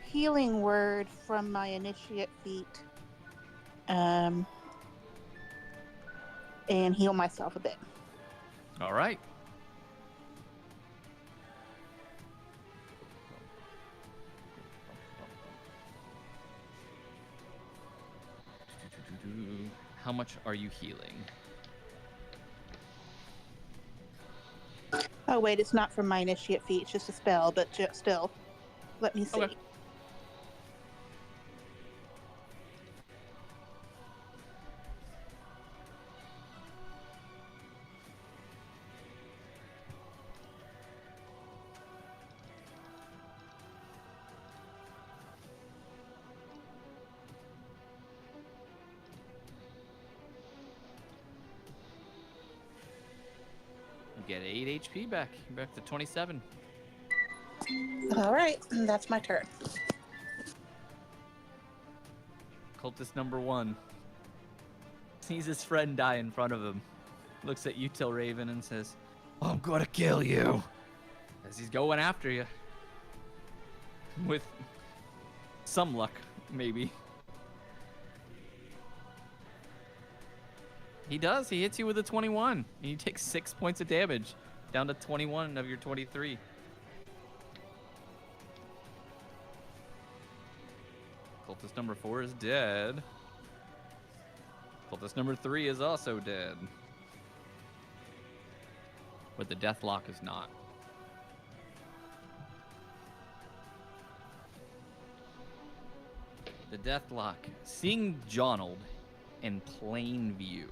healing word from my initiate feat and heal myself a bit. All right. How much are you healing? Oh wait, it's not from my initiate feat, it's just a spell, but still. Let me see. Okay. get 8 HP back. You're back to 27. All right, that's my turn. Cultist number 1 sees his friend die in front of him. Looks at you, Tilraven, and says, "I'm gonna kill you." As he's going after you. With some luck, maybe. He does. He hits you with a 21. And you take 6 points of damage. Down to 21 of your 23. Cultist number 4 is dead. Cultist number 3 is also dead. But the Deathlock is not. The Deathlock, seeing Jonald in plain view.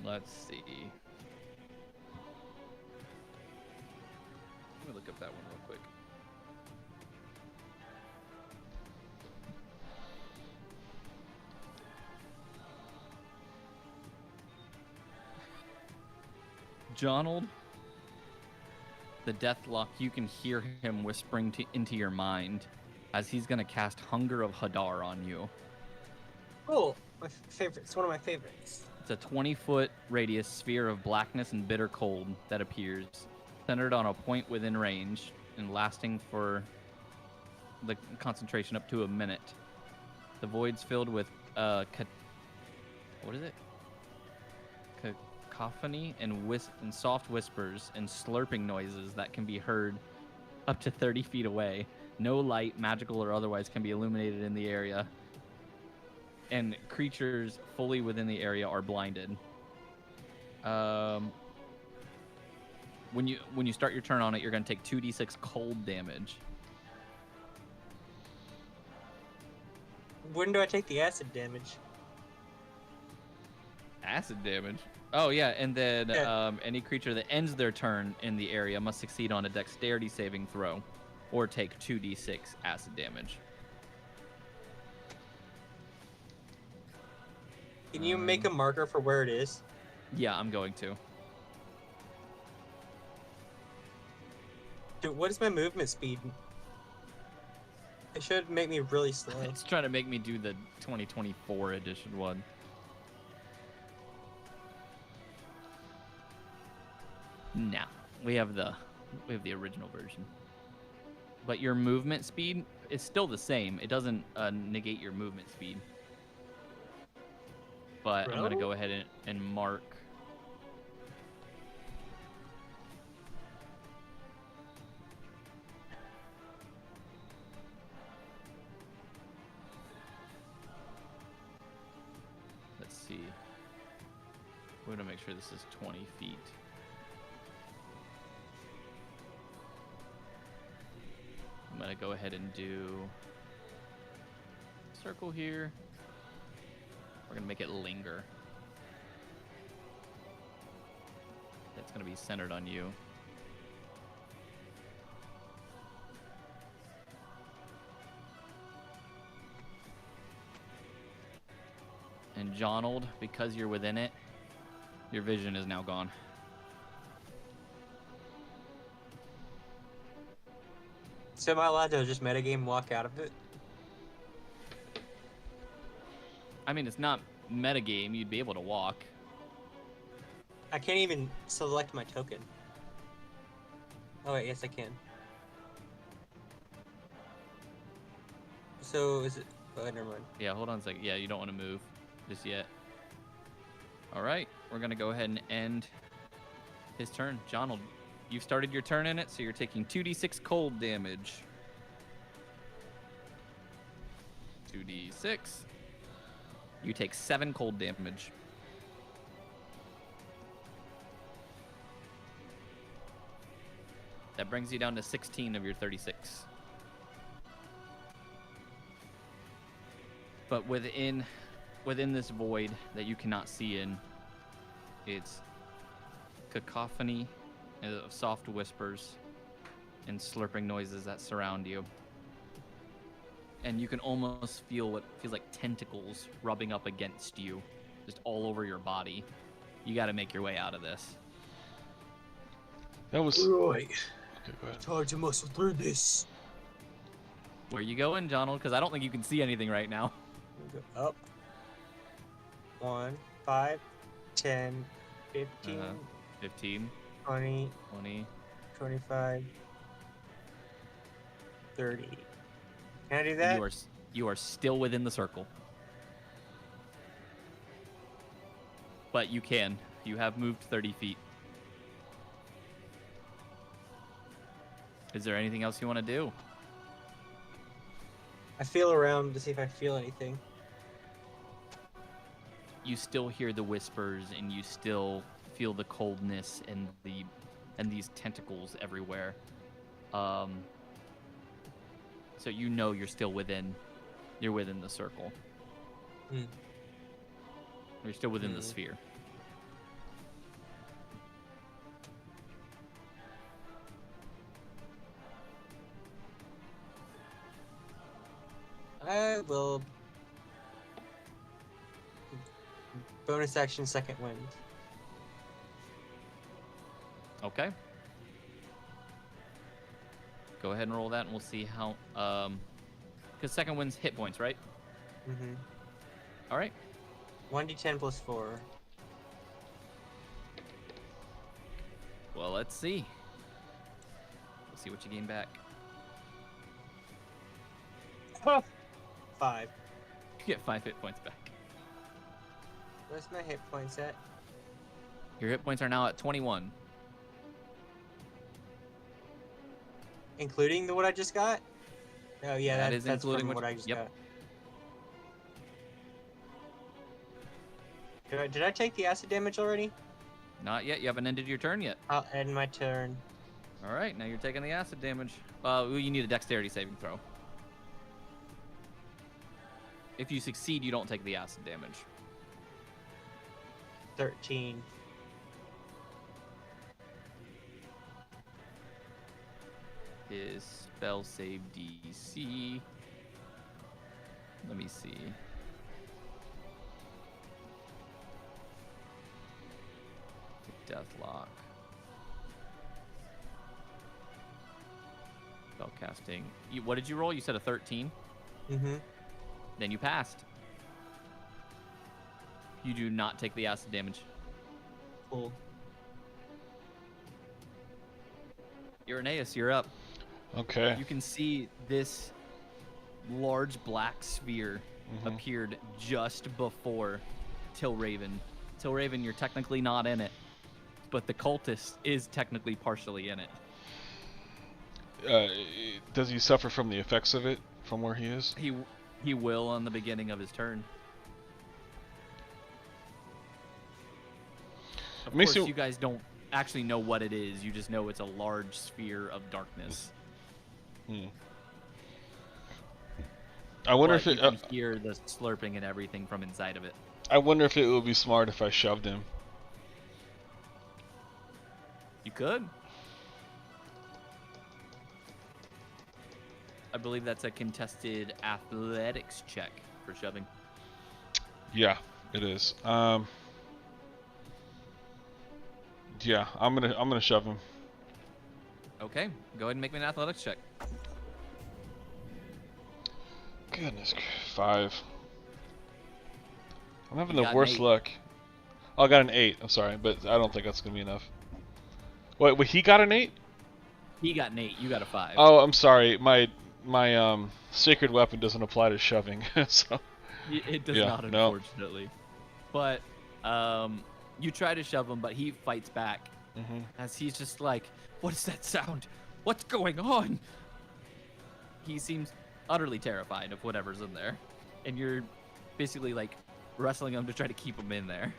Let's see. Let me look up that one real quick. Jonald, the Deathlock, you can hear him whispering into your mind as he's going to cast Hunger of Hadar on you. Cool. My favorite. It's one of my favorites. It's a 20-foot radius sphere of blackness and bitter cold that appears, centered on a point within range and lasting for the concentration up to a minute. The void's filled with what is it? Cacophony and soft whispers and slurping noises that can be heard up to 30 feet away. No light, magical or otherwise, can be illuminated in the area. And creatures fully within the area are blinded. When you start your turn on it, you're going to take 2d6 cold damage. When do I take the acid damage? Acid damage? Oh, yeah, and then Yeah. Any creature that ends their turn in the area must succeed on a dexterity saving throw or take 2d6 acid damage. Can you make a marker for where it is? Yeah, I'm going to. Dude, what is my movement speed? It should make me really slow. It's trying to make me do the 2024 edition one. No, we have the original version. But your movement speed is still the same. It doesn't negate your movement speed. But I'm gonna go ahead and mark. Let's see. We're gonna make sure this is 20 feet. I'm gonna go ahead and do a circle here. We're gonna make it linger. That's gonna be centered on you. And Jonald, because you're within it, your vision is now gone. So am I allowed to just metagame walk out of it? I mean, it's not metagame. You'd be able to walk. I can't even select my token. Oh wait, yes I can. So is it? Oh, never mind. Yeah, hold on a second. Yeah, you don't want to move just yet. All right, we're gonna go ahead and end his turn. Jonald, you've started your turn in it, so you're taking 2d6 cold damage. 2d6. You take 7 cold damage. That brings you down to 16 of your 36. But within this void that you cannot see in, it's cacophony of soft whispers and slurping noises that surround you. And you can almost feel what feels like tentacles rubbing up against you, just all over your body. You got to make your way out of this. That was. Right. Okay, go ahead. Time to muscle through this. Where you going, Donald? Because I don't think you can see anything right now. Go up. 1, 5, 10, 15, 15, 20, 20. 25, 30. Can I do that? You are still within the circle. But you can. You have moved 30 feet. Is there anything else you want to do? I feel around to see if I feel anything. You still hear the whispers, and you still feel the coldness and these tentacles everywhere. So you know you're still within the circle. Hmm. You're still within the sphere. I will bonus action second wind. Okay. Go ahead and roll that, and we'll see how. Because second wind's hit points, right? Mm-hmm. All right. 1d10 plus 4. Well, let's see. Let's see what you gain back. 5. You get 5 hit points back. Where's my hit points at? Your hit points are now at 21. Including the what I just got? Oh yeah, That is that's including from what- what I just yep. got. Did I take the acid damage already? Not yet. You haven't ended your turn yet. I'll end my turn. All right. Now you're taking the acid damage. You need a dexterity saving throw. If you succeed, you don't take the acid damage. 13. His spell save DC. Let me see. Deathlock. Spellcasting. What did you roll? You said a 13? Mm-hmm. Then you passed. You do not take the acid damage. Cool. Irenaeus, you're up. Okay. You can see this large black sphere appeared just before Tilraven. Tilraven, you're technically not in it, but the cultist is technically partially in it. Does he suffer from the effects of it from where he is? He will on the beginning of his turn. Of Makes course, you- you guys don't actually know what it is. You just know it's a large sphere of darkness. I wonder But if it. you can hear the slurping and everything from inside of it. I wonder if it would be smart if I shoved him. You could. I believe that's a contested athletics check for shoving. Yeah, it is. Yeah, I'm gonna shove him. Okay, go ahead and make me an athletics check. Goodness, 5. I'm having You the got an worst 8. luck. Oh, I got an 8. I'm sorry, but I don't think that's gonna be enough. Wait, he got an 8? He got an 8. You got a 5. Oh, I'm sorry. My sacred weapon doesn't apply to shoving, so. It does Yeah, not, no. unfortunately. But you try to shove him, but he fights back as he's just like, "What is that sound? What's going on?" He seems utterly terrified of whatever's in there, and you're basically like wrestling him to try to keep him in there.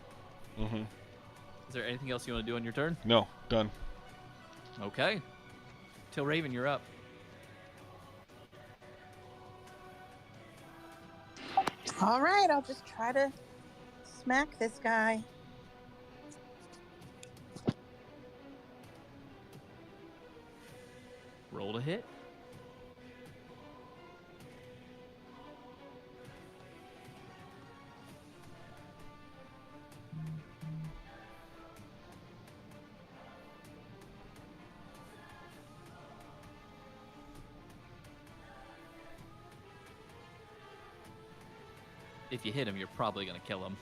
Is there anything else you want to do on your turn? No, done. Okay. Tilraven, you're up. All right, I'll just try to smack this guy. Roll to hit. if you hit him, you're probably gonna kill him.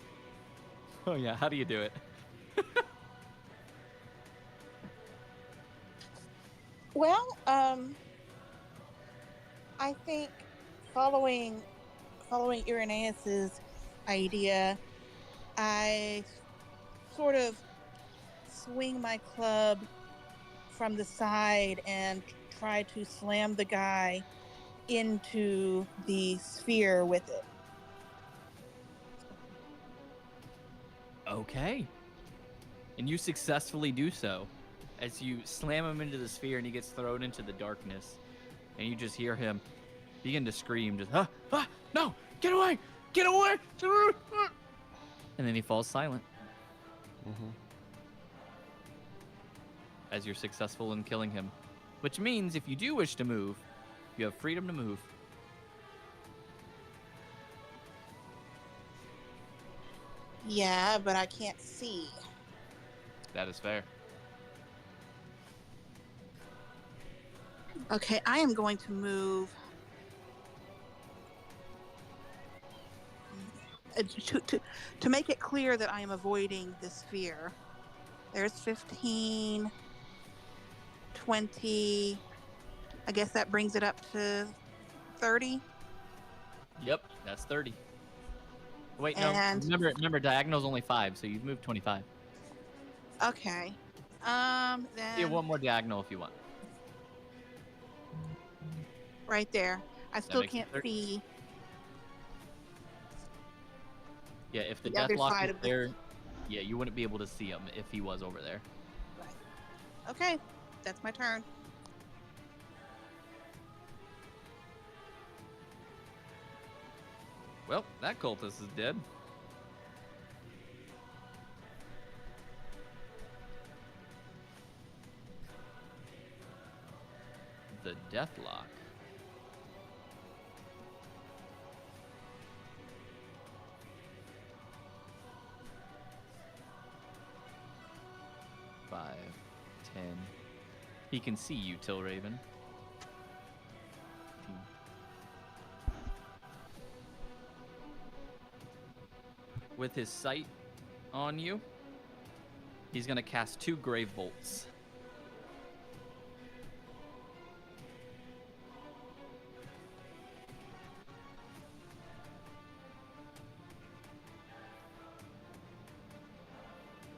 Oh yeah, how do you do it? Well, I think following Irenaeus's idea, I sort of swing my club from the side and try to slam the guy into the sphere with it. Okay. And you successfully do so. As you slam him into the sphere and he gets thrown into the darkness. And you just hear him begin to scream, just, no, get away, get away. And then he falls silent. Mm-hmm. As you're successful in killing him. Which means if you do wish to move, you have freedom to move. Yeah, but I can't see. That is fair. Okay, I am going to move to make it clear that I am avoiding the sphere. There's 15, 20. I guess that brings it up to 30. Yep, that's 30. Wait, And- no. Remember, diagonal's only 5, so you've moved 25. Okay. Then Yeah, one more diagonal if you want. right there. I still makes it can't 30. see. Yeah, if the The other deathlock side is of the- there, yeah, you wouldn't be able to see him if he was over there. Okay, that's my turn. Well, that cultist is dead. The Deathlock. Five, 10. He can see you, Tilraven. With his sight on you, he's gonna cast 2 Grave Bolts.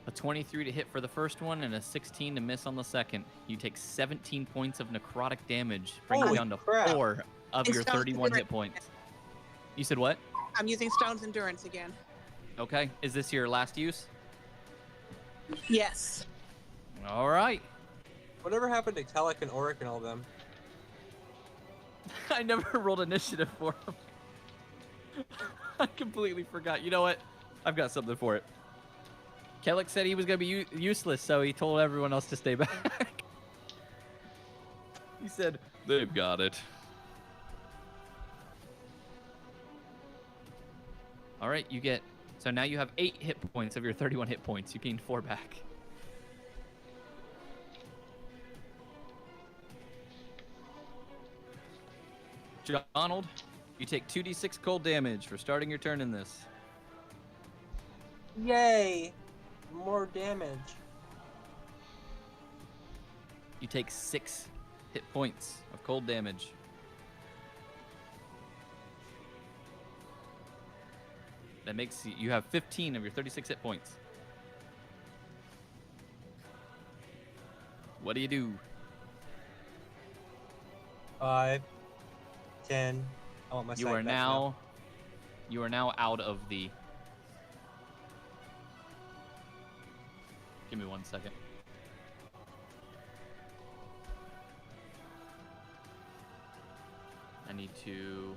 A 23 to hit for the first one and a 16 to miss on the second. You take 17 points of necrotic damage, bringing you Holy down to crap. 4 of It's your down to 31 zero. hit points. You said what? I'm using Stone's Endurance again. Okay. Is this your last use? Yes. All right. Whatever happened to Kellic and Auric and all them? I never rolled initiative for him. I completely forgot. You know what? I've got something for it. Kellic said he was going to be useless, so he told everyone else to stay back. He said, they've got it. All right, you get... So now you have 8 hit points of your 31 hit points. You gained 4 back. Donald, you take 2d6 cold damage for starting your turn in this. Yay! More damage. You take 6 hit points of cold damage. That makes you have 15 of your 36 hit points. What do you do? 5, 10. I want my You sight are back now out of the... Give me 1 second. I need to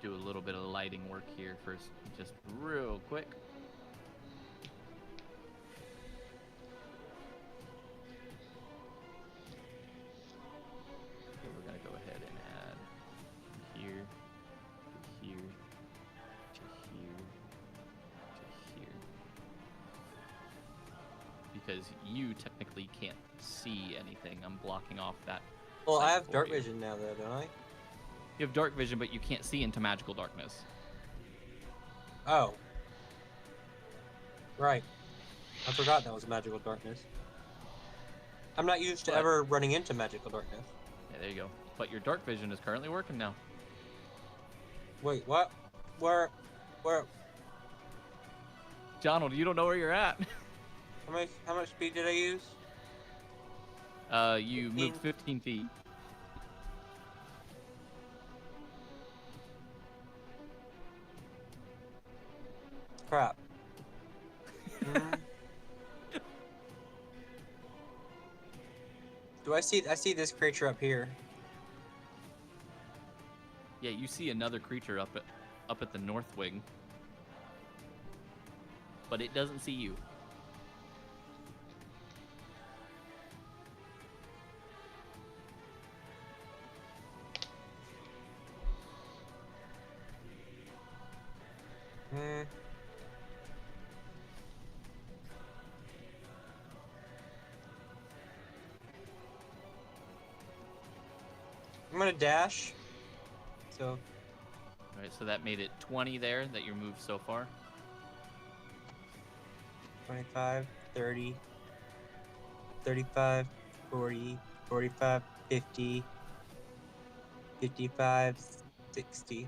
do a little bit of lighting work here first, just real quick. Okay, we're gonna go ahead and add here, to here, to here, to here. Because you technically can't see anything. I'm blocking off that. Well, I sight have for dark you. vision now, though, don't I? You have dark vision, but you can't see into magical darkness. Oh. Right. I forgot that was magical darkness. I'm not used to What? ever running into magical darkness. Yeah, there you go. But your dark vision is currently working now. Wait, what? Where? Donald, you don't know where you're at. How much speed did I use? You 15? moved 15 feet. Crap. Mm. I see this creature up here. Yeah, you see another creature up at the north wing. But it doesn't see you. Hmm. I'm gonna dash. So Alright, so that made it 20 there that you moved so far. 25, 30, 35, 40, 45, 50, 55, 60.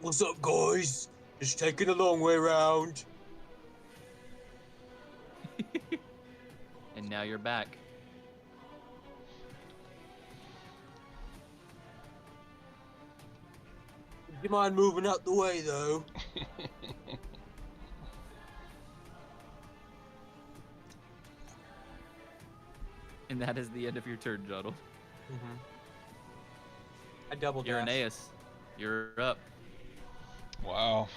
What's up, guys? Just taking a long way around. And now you're back. Do you mind moving out the way, though? And that is the end of your turn, Jottle. Mm-hmm. I double dash. Irenaeus, you're up. Wow,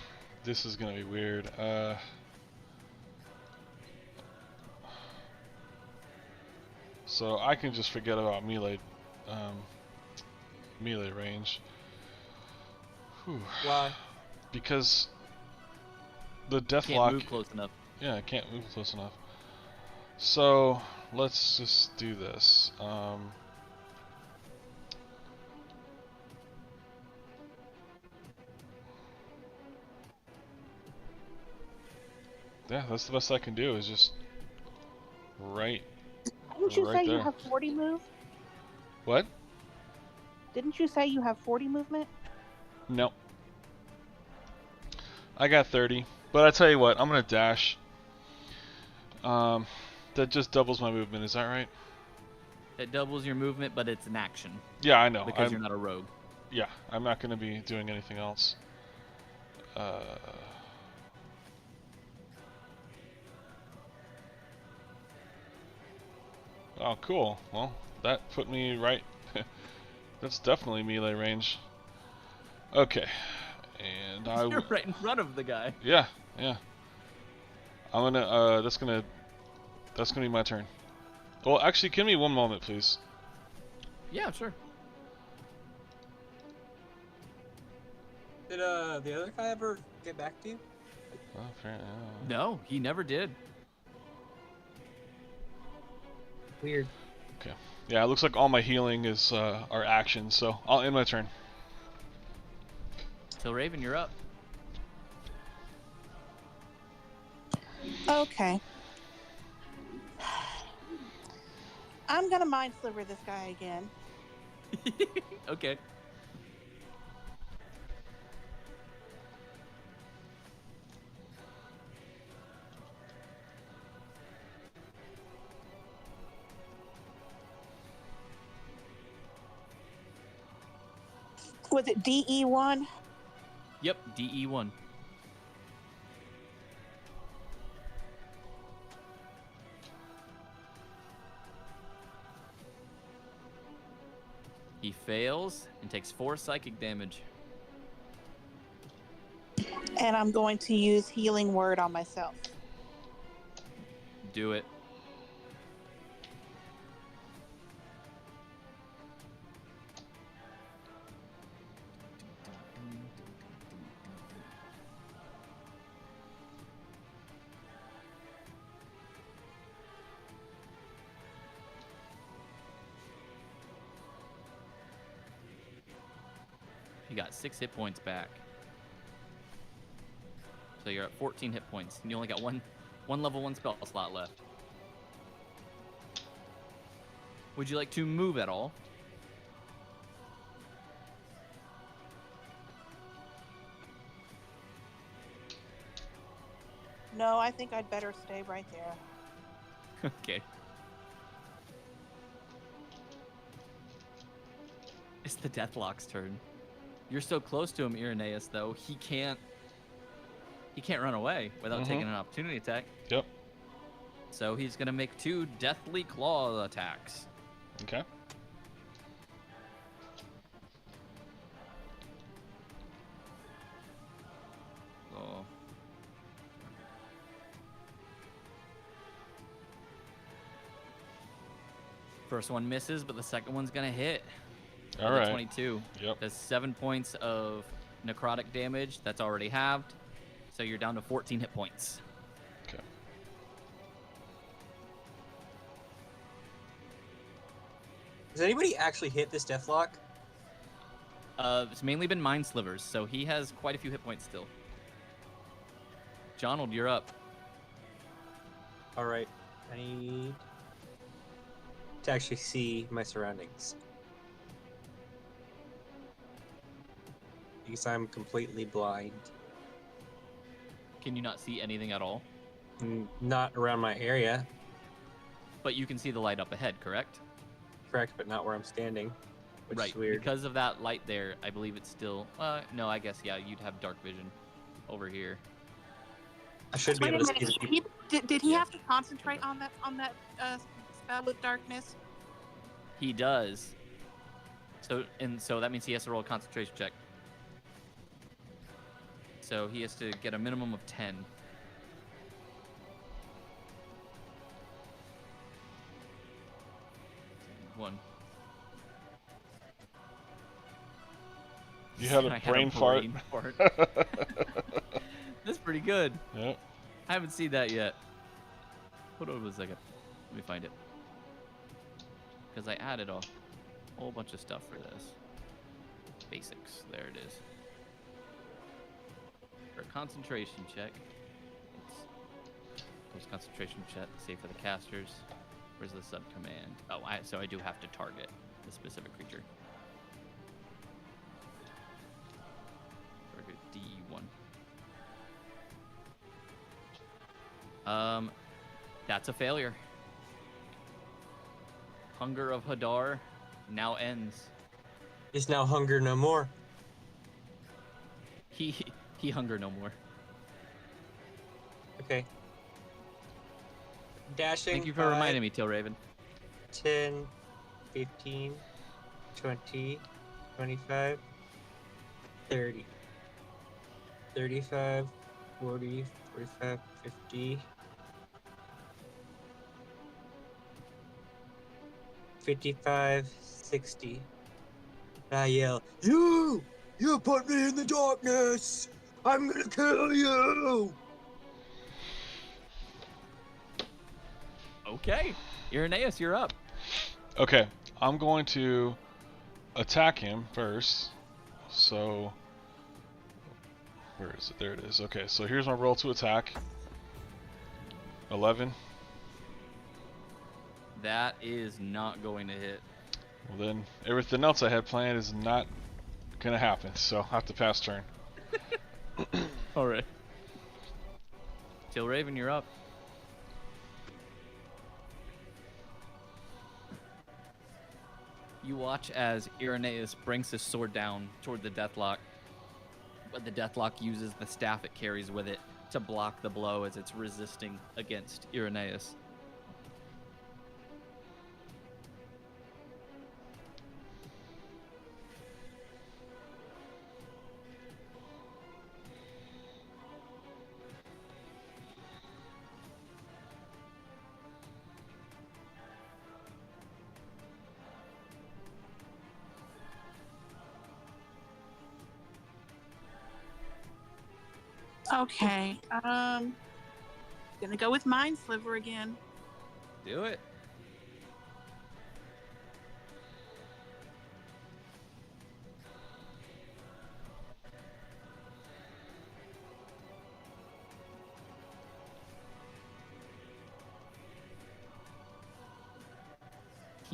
this is gonna be weird. So I can just forget about melee range. Whew. Why? Because the Can't deathlock. move close enough. Yeah, I can't move close enough. So let's just do this. Yeah, that's the best I can do. Is just right. Didn't you Right say you there. have 40 move? What? Didn't you say you have 40 movement? No. I got 30, but I tell you what, I'm gonna dash. That just doubles my movement. Is that right? It doubles your movement, but it's an action Yeah, I know. because you're not a rogue. Yeah, I'm not gonna be doing anything else. Oh, cool. Well, that put me right. That's definitely melee range. Okay, and I. You're right in front of the guy. Yeah, yeah. I'm gonna. That's gonna be my turn. Well, actually, give me one moment, please. Yeah, sure. Did the other guy ever get back to you? Oh, fair, No, he never did. Weird. Yeah, it looks like all my healing is are actions, so I'll end my turn. So Raven, you're up. Okay. I'm gonna mind sliver this guy again. Okay. Was it DE1? Yep, DE1. He fails and takes 4 psychic damage. And I'm going to use healing word on myself. Do it. He got 6 hit points back. So you're at 14 hit points, and you only got one level 1 spell slot left. Would you like to move at all? No, I think I'd better stay right there. Okay. It's the Deathlock's turn. You're so close to him, Irenaeus, though. He can't run away without taking an opportunity attack. Yep. So he's gonna make 2 Deathly Claw attacks. Okay. So first one misses, but the second one's gonna hit. All With a right. 22. Yep. Does 7 points of necrotic damage. That's already halved. So you're down to 14 hit points. Okay. Does anybody actually hit this deathlock? It's mainly been Mind Slivers, so he has quite a few hit points still. Jonald, you're up. All right, I need to actually see my surroundings because I'm completely blind. Can you not see anything at all? Not around my area, But you can see the light up ahead, correct? correct, but not where I'm standing, which Right. is weird. Because of that light there, I believe it's still. No, I guess yeah. You'd have dark vision over here. I should be Wait a able to see minute. the people. Did he Yeah. have to concentrate on that spell with darkness? He does. So that means he has to roll a concentration check. So he has to get a minimum of 10. One. You had a I brain fart. brain fart. That's pretty good. Yep. I haven't seen that yet. Hold on a second. Let me find it. Because I added a whole bunch of stuff for this. Basics. There it is. For a concentration check. Post concentration check. Save for the casters. Where's the sub command? Oh, so I do have to target the specific creature. Target D1. That's a failure. Hunger of Hadar now ends. Is now hunger no more. He hunger no more. Okay. Dashing. Thank you for reminding me, Tilraven. 10, 15, 20, 25, 30, 35, 40, 45, 50, 55, 60. I yell, You put me in the darkness! I'm gonna kill you! Okay. Irenaeus, you're up. Okay, I'm going to attack him first. So, where is it? There it is. Okay, so here's my roll to attack. 11. That is not going to hit. Well, then everything else I had planned is not gonna happen. So I have to pass turn. All right. Tilraven, you're up. You watch as Irenaeus brings his sword down toward the Deathlock, but the Deathlock uses the staff it carries with it to block the blow as it's resisting against Irenaeus. Okay. Gonna go with Mind Sliver again. Do it.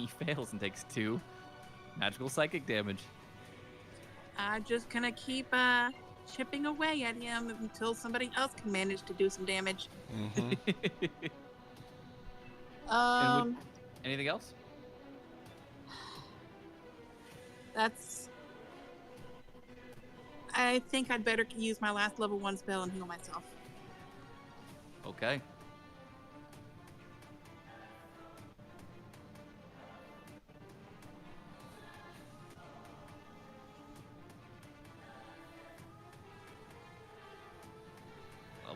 He fails and takes 2 magical psychic damage. I'm just gonna keep chipping away at him until somebody else can manage to do some damage. Mm-hmm. Anything else? I think I'd better use my last level 1 spell and heal myself. Okay.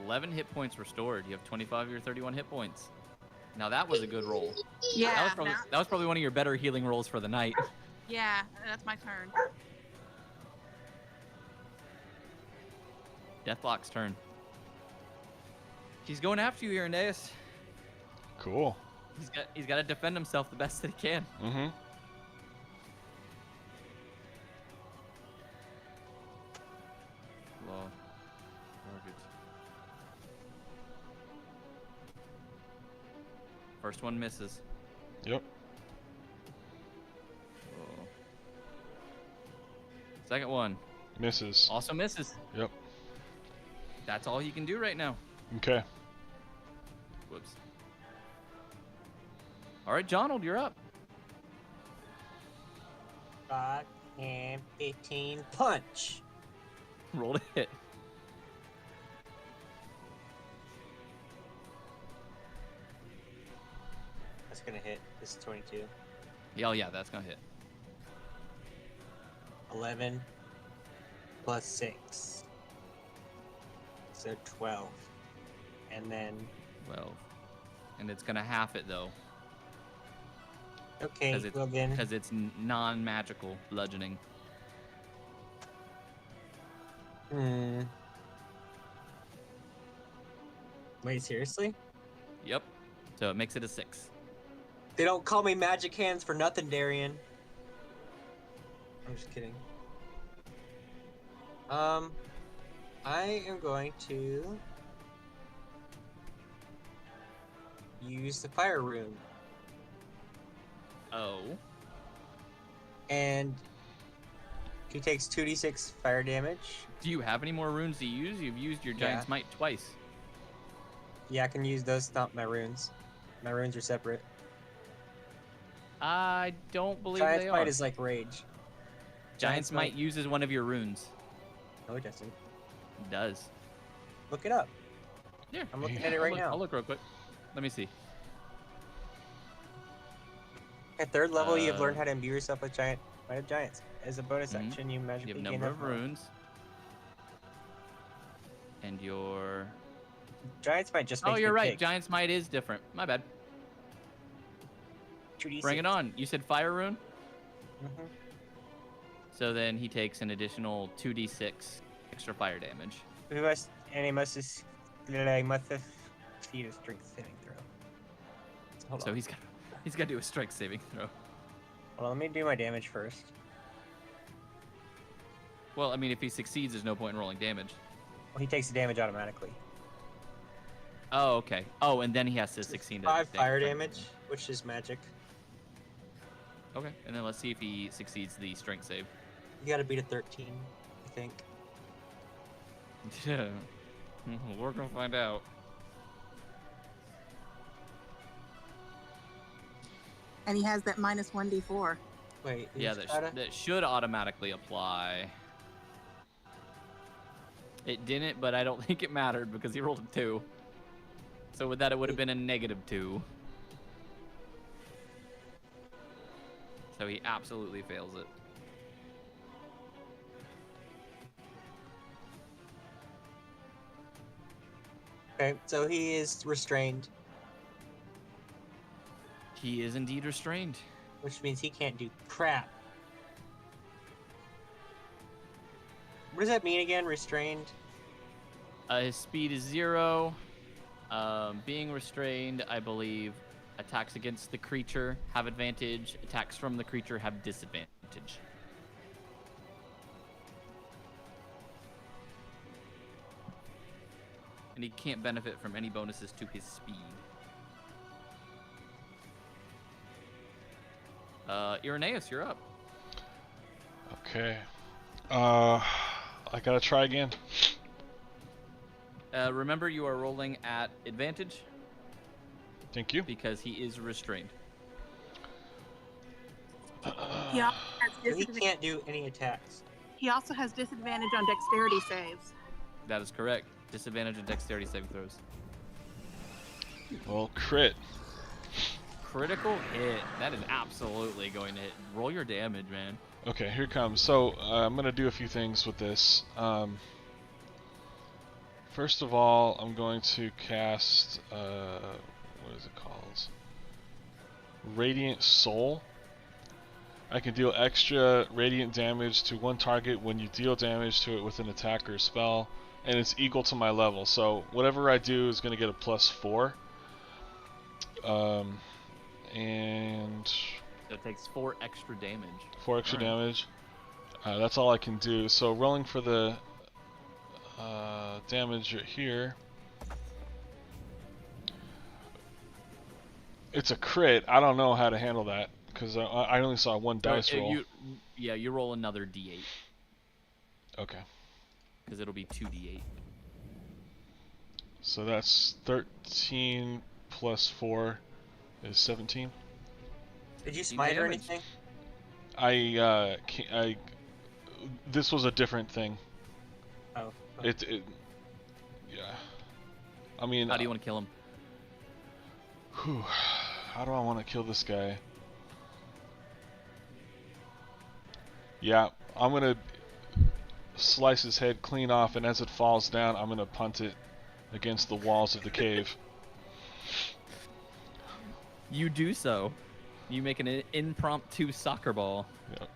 $11 hit points restored. You have 25 of your 31 hit points. Now that was a good roll. Yeah, That was probably one of your better healing rolls for the night. yeah, that's my turn. Deathlock's turn. He's going after you, Irenaeus. Cool. He's got to defend himself the best that he can. Mm-hmm. Law. Target. First one misses. Yep. Oh. Second one Misses. also misses. Yep. That's all he can do right now. Okay. Whoops. All right, Jonald, you're up. 5 and 15 punch. Roll to hit. That's gonna hit. This is 22. Oh yeah, that's gonna hit. 11 plus 6. So 12. And then, 12. And it's gonna half it though, okay, because it's well then, non-magical bludgeoning. Wait, seriously? Yep. So it makes it a 6. They don't call me Magic Hands for nothing, Darian. I'm just kidding. I am going to use the fire rune, Oh. and he takes 2d6 fire damage. Do you have any more runes to use? You've used your Giant's Might twice. Yeah, I can use those, not my runes. My runes are separate. I don't believe Giant's they Might are. is like rage. Giant's Might uses one of your runes. No, it doesn't. It does. Look it up. Yeah. I'm looking at it right now. I'll look real quick. Let me see. At 3rd level, you have learned how to imbue yourself with Might of Giants. As a bonus Mhm. action, you magically You have gain number of health. runes. And your... Giants Might just Oh, makes you're me right. big. Giant's Might is different. My bad. 2d6. Bring it on. You said fire rune? Mhm. So then he takes an additional 2d6 extra fire damage. He must succeed a strength saving throw. Hold So on. he's got to do a strength saving throw. Well, let me do my damage first. Well, I mean, if he succeeds, there's no point in rolling damage. Well, he takes the damage automatically. Oh, okay. Oh, and then he has to succeed. at 5 the fire strength damage, saving. which is magic. Okay, and then let's see if he succeeds the strength save. You gotta beat a 13, I think. Yeah. We're gonna find out. And he has that minus 1d4. Wait, Yeah, that should automatically apply. It didn't, but I don't think it mattered because he rolled a 2. So with that, it would have been a -2. So he absolutely fails it. Okay, so he is restrained, He is indeed restrained. which means he can't do crap. What does that mean again, restrained? His speed is 0. Being restrained, I believe, attacks against the creature have advantage. Attacks from the creature have disadvantage. And he can't benefit from any bonuses to his speed. Irenaeus, you're up. Okay. I gotta try again. Remember, you are rolling at advantage Thank you. because he is restrained. He also has He disadvantage. can't do any attacks. He also has disadvantage on dexterity saves. That is correct. Disadvantage of dexterity saving throws. Well, crit. Critical hit. That is absolutely going to hit. Roll your damage, man. Okay, here it comes. So I'm gonna do a few things with this. First of all, I'm going to cast what is it called? Radiant Soul. I can deal extra radiant damage to one target when you deal damage to it with an attack or spell, and it's equal to my level. So whatever I do is going to get a +4. And So it takes 4 extra damage. 4 extra Alright. damage. That's all I can do. So rolling for the damage right here. It's a crit. I don't know how to handle that because I only saw one dice roll. You roll another d8 Okay. because it'll be 2d8. So that's 13 plus 4 is 17. Did you smite or damage. anything? This was a different thing. Oh. Yeah. I mean, How do you want to kill him? how do I want to kill this guy? Yeah, I'm gonna slice his head clean off, and as it falls down, I'm gonna punt it against the walls of the cave. You do so. You make an impromptu soccer ball, Yep.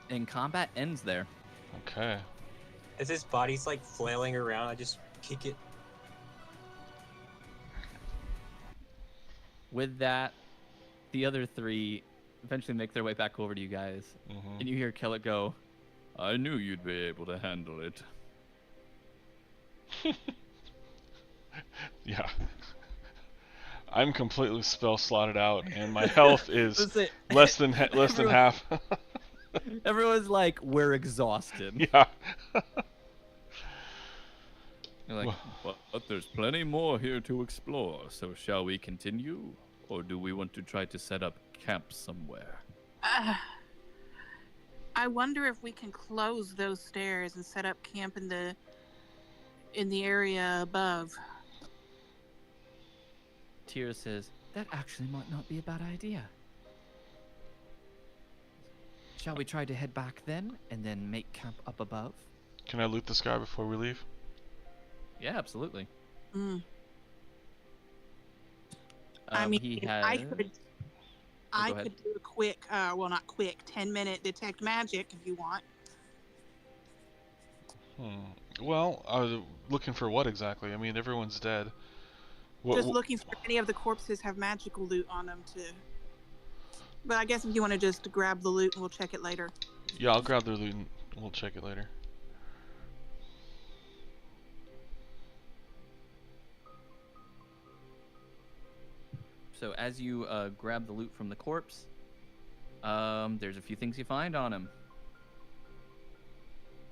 and combat ends there. Okay. As his body's like flailing around, I just kick it. With that, the other 3 eventually make their way back over to you guys, Mhm. and you hear Kellett go, "I knew you'd be able to handle it." Yeah. I'm completely spell slotted out, and my health is Listen, less than half. everyone's like, "We're exhausted." Yeah. You're like, but there's plenty more here to explore. So shall we continue, or do we want to try to set up camp somewhere? I wonder if we can close those stairs and set up camp in the area above. Tira says, that actually might not be a bad idea. Shall we try to head back then, and then make camp up above? Can I loot this guy before we leave? Yeah, absolutely. Mm. I mean, he I has... could go ahead. do a quick, well, not quick, 10-minute detect magic if you want. Well, I was looking for what exactly? I mean, everyone's dead. Just looking for any of the corpses have magical loot on them too. But I guess if you want to just grab the loot, we'll check it later. Yeah, I'll grab their loot and we'll check it later. So as you grab the loot from the corpse, there's a few things you find on him.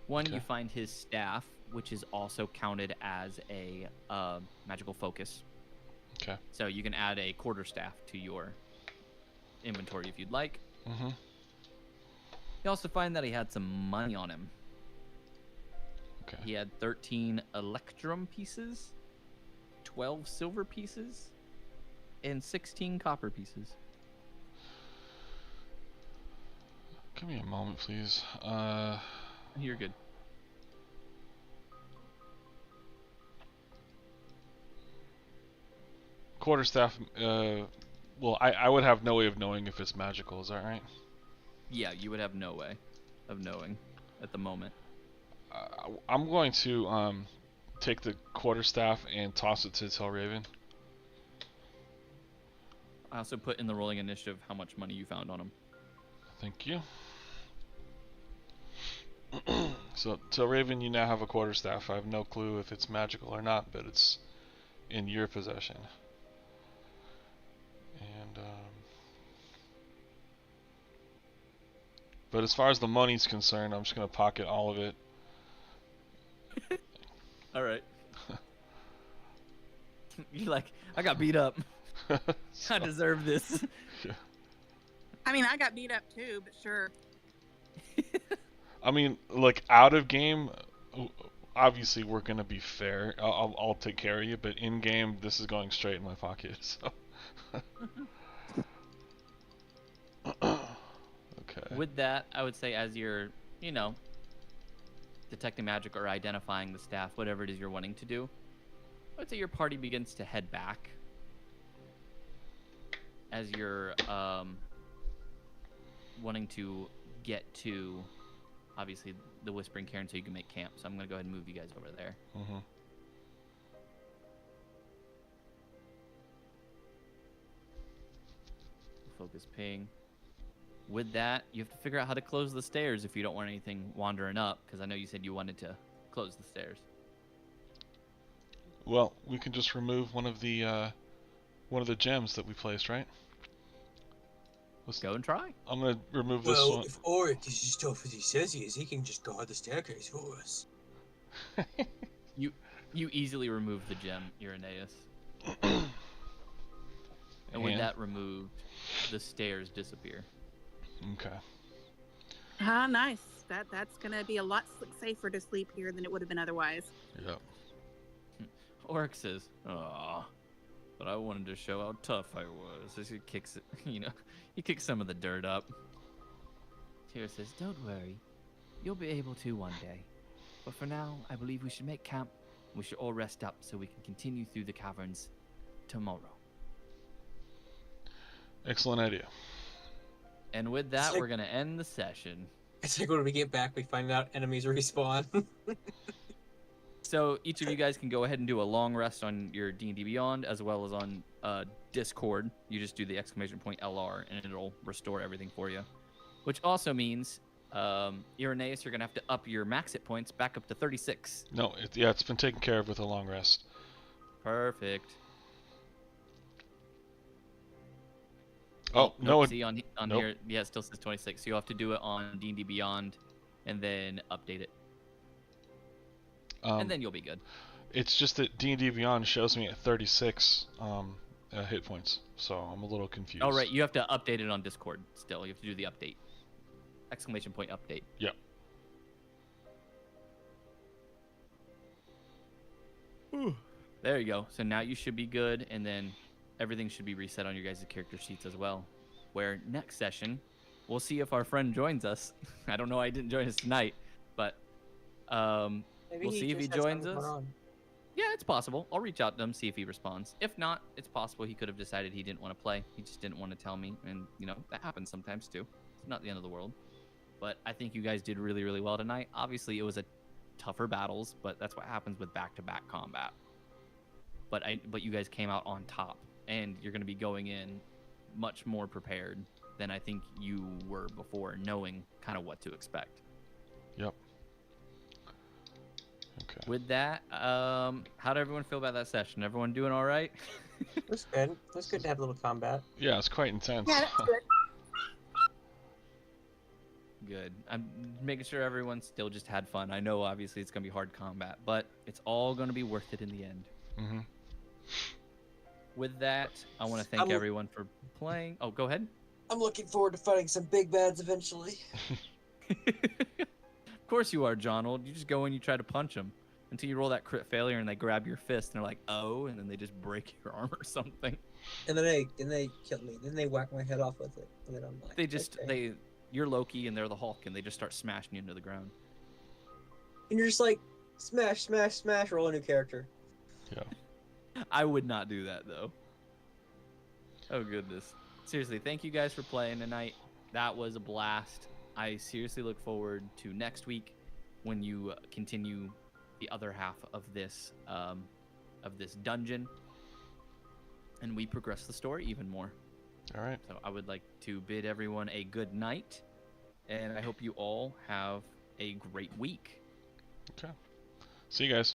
One, you Okay. find his staff, which is also counted as a magical focus. Okay. So you can add a quarterstaff to your inventory if you'd like. Mm-hmm. You also find that he had some money on him. Okay. He had 13 electrum pieces, 12 silver pieces, and 16 copper pieces. Give me a moment, please. You're good. Quarterstaff. Well, I would have no way of knowing if it's magical. Is that right? Yeah, you would have no way of knowing at the moment. I'm going to take the quarterstaff and toss it to Telraven. I also put in the rolling initiative how much money you found on him. Thank you. So, Telraven, you now have a quarterstaff. I have no clue if it's magical or not, but it's in your possession. And But as far as the money's concerned, I'm just gonna pocket all of it. All right. You're like, I got beat up. I deserve this. I mean, I got beat up too, but sure. I mean, like out of game, obviously we're gonna be fair. I'll take care of you, but in game, this is going straight in my pocket. So. Okay. With that, I would say as you're, detecting magic or identifying the staff, whatever it is you're wanting to do, I would say your party begins to head back. As you're wanting to get to, obviously, the Whispering Cairn so you can make camp. So I'm going to go ahead and move you guys over there. Mm-hmm. Focus ping. With that, you have to figure out how to close the stairs if you don't want anything wandering up, because I know you said you wanted to close the stairs. Well, we can just remove one of the gems that we placed, right? Let's go and try. I'm gonna remove this Well, one. if Auric is as tough as he says he is, he can just guard the staircase for us. You easily remove the gem, Irenaeus. And with that removed, the stairs disappear. Okay. Ah, nice. That's gonna be a lot safer to sleep here than it would have been otherwise. Yep. Oryx says, "Aw, but I wanted to show how tough I was." As he kicks it, he kicks some of the dirt up. Tira says, "Don't worry, you'll be able to one day. But for now, I believe we should make camp. We should all rest up so we can continue through the caverns tomorrow." Excellent idea. And with that, like- we're gonna end the session. It's like when we get back, we find out enemies respawn. So each of you guys can go ahead and do a long rest on your D&D Beyond, as well as on Discord. You just do the !LR, and it'll restore everything for you. Which also means, Irenaeus, you're going to have to up your max hit points back up to 36. No, it's been taken care of with a long rest. Perfect. Oh, no, See, on nope. here, yeah, it still says 26. So you'll have to do it on D&D Beyond, and then update it. And then you'll be good. It's just that D&D Beyond shows me at 36 hit points, so I'm a little confused. Oh, right, you have to update it on Discord still. You have to do the update. ! Update. Yep. There you go. So now you should be good, and then everything should be reset on your guys' character sheets as well. Where next session, we'll see if our friend joins us. I don't know why he didn't join us tonight, but Maybe we'll see if he just has joins something us. going on. Yeah, it's possible. I'll reach out to him, see if he responds. If not, it's possible he could have decided he didn't want to play. He just didn't want to tell me, and that happens sometimes too. It's not the end of the world. But I think you guys did really, really well tonight. Obviously, it was a tougher battles, but that's what happens with back-to-back combat. But you guys came out on top, and you're going to be going in much more prepared than I think you were before, knowing kind of what to expect. Yep. Okay. With that, how did everyone feel about that session? Everyone doing all right? It was good. It was good to have a little combat. Yeah, it's quite intense. Yeah, that's good. Good. I'm making sure everyone still just had fun. I know obviously it's going to be hard combat, but it's all going to be worth it in the end. Mm-hmm. With that, I want to thank everyone for playing. Oh, go ahead. I'm looking forward to fighting some big bads eventually. Of course you are, Jonold. You just go in, you try to punch them until you roll that crit failure, and they grab your fist, and they're like, "Oh," and then they just break your arm or something. And then they kill me. Then they whack my head off with it. And then I'm like, They just okay. you're Loki, and they're the Hulk, and they just start smashing you into the ground. And you're just like, smash, smash, smash, roll a new character. Yeah. I would not do that though. Oh goodness. Seriously, thank you guys for playing tonight. That was a blast. I seriously look forward to next week when you continue the other half of this dungeon, and we progress the story even more. All right. So I would like to bid everyone a good night, and I hope you all have a great week. Okay. See you guys.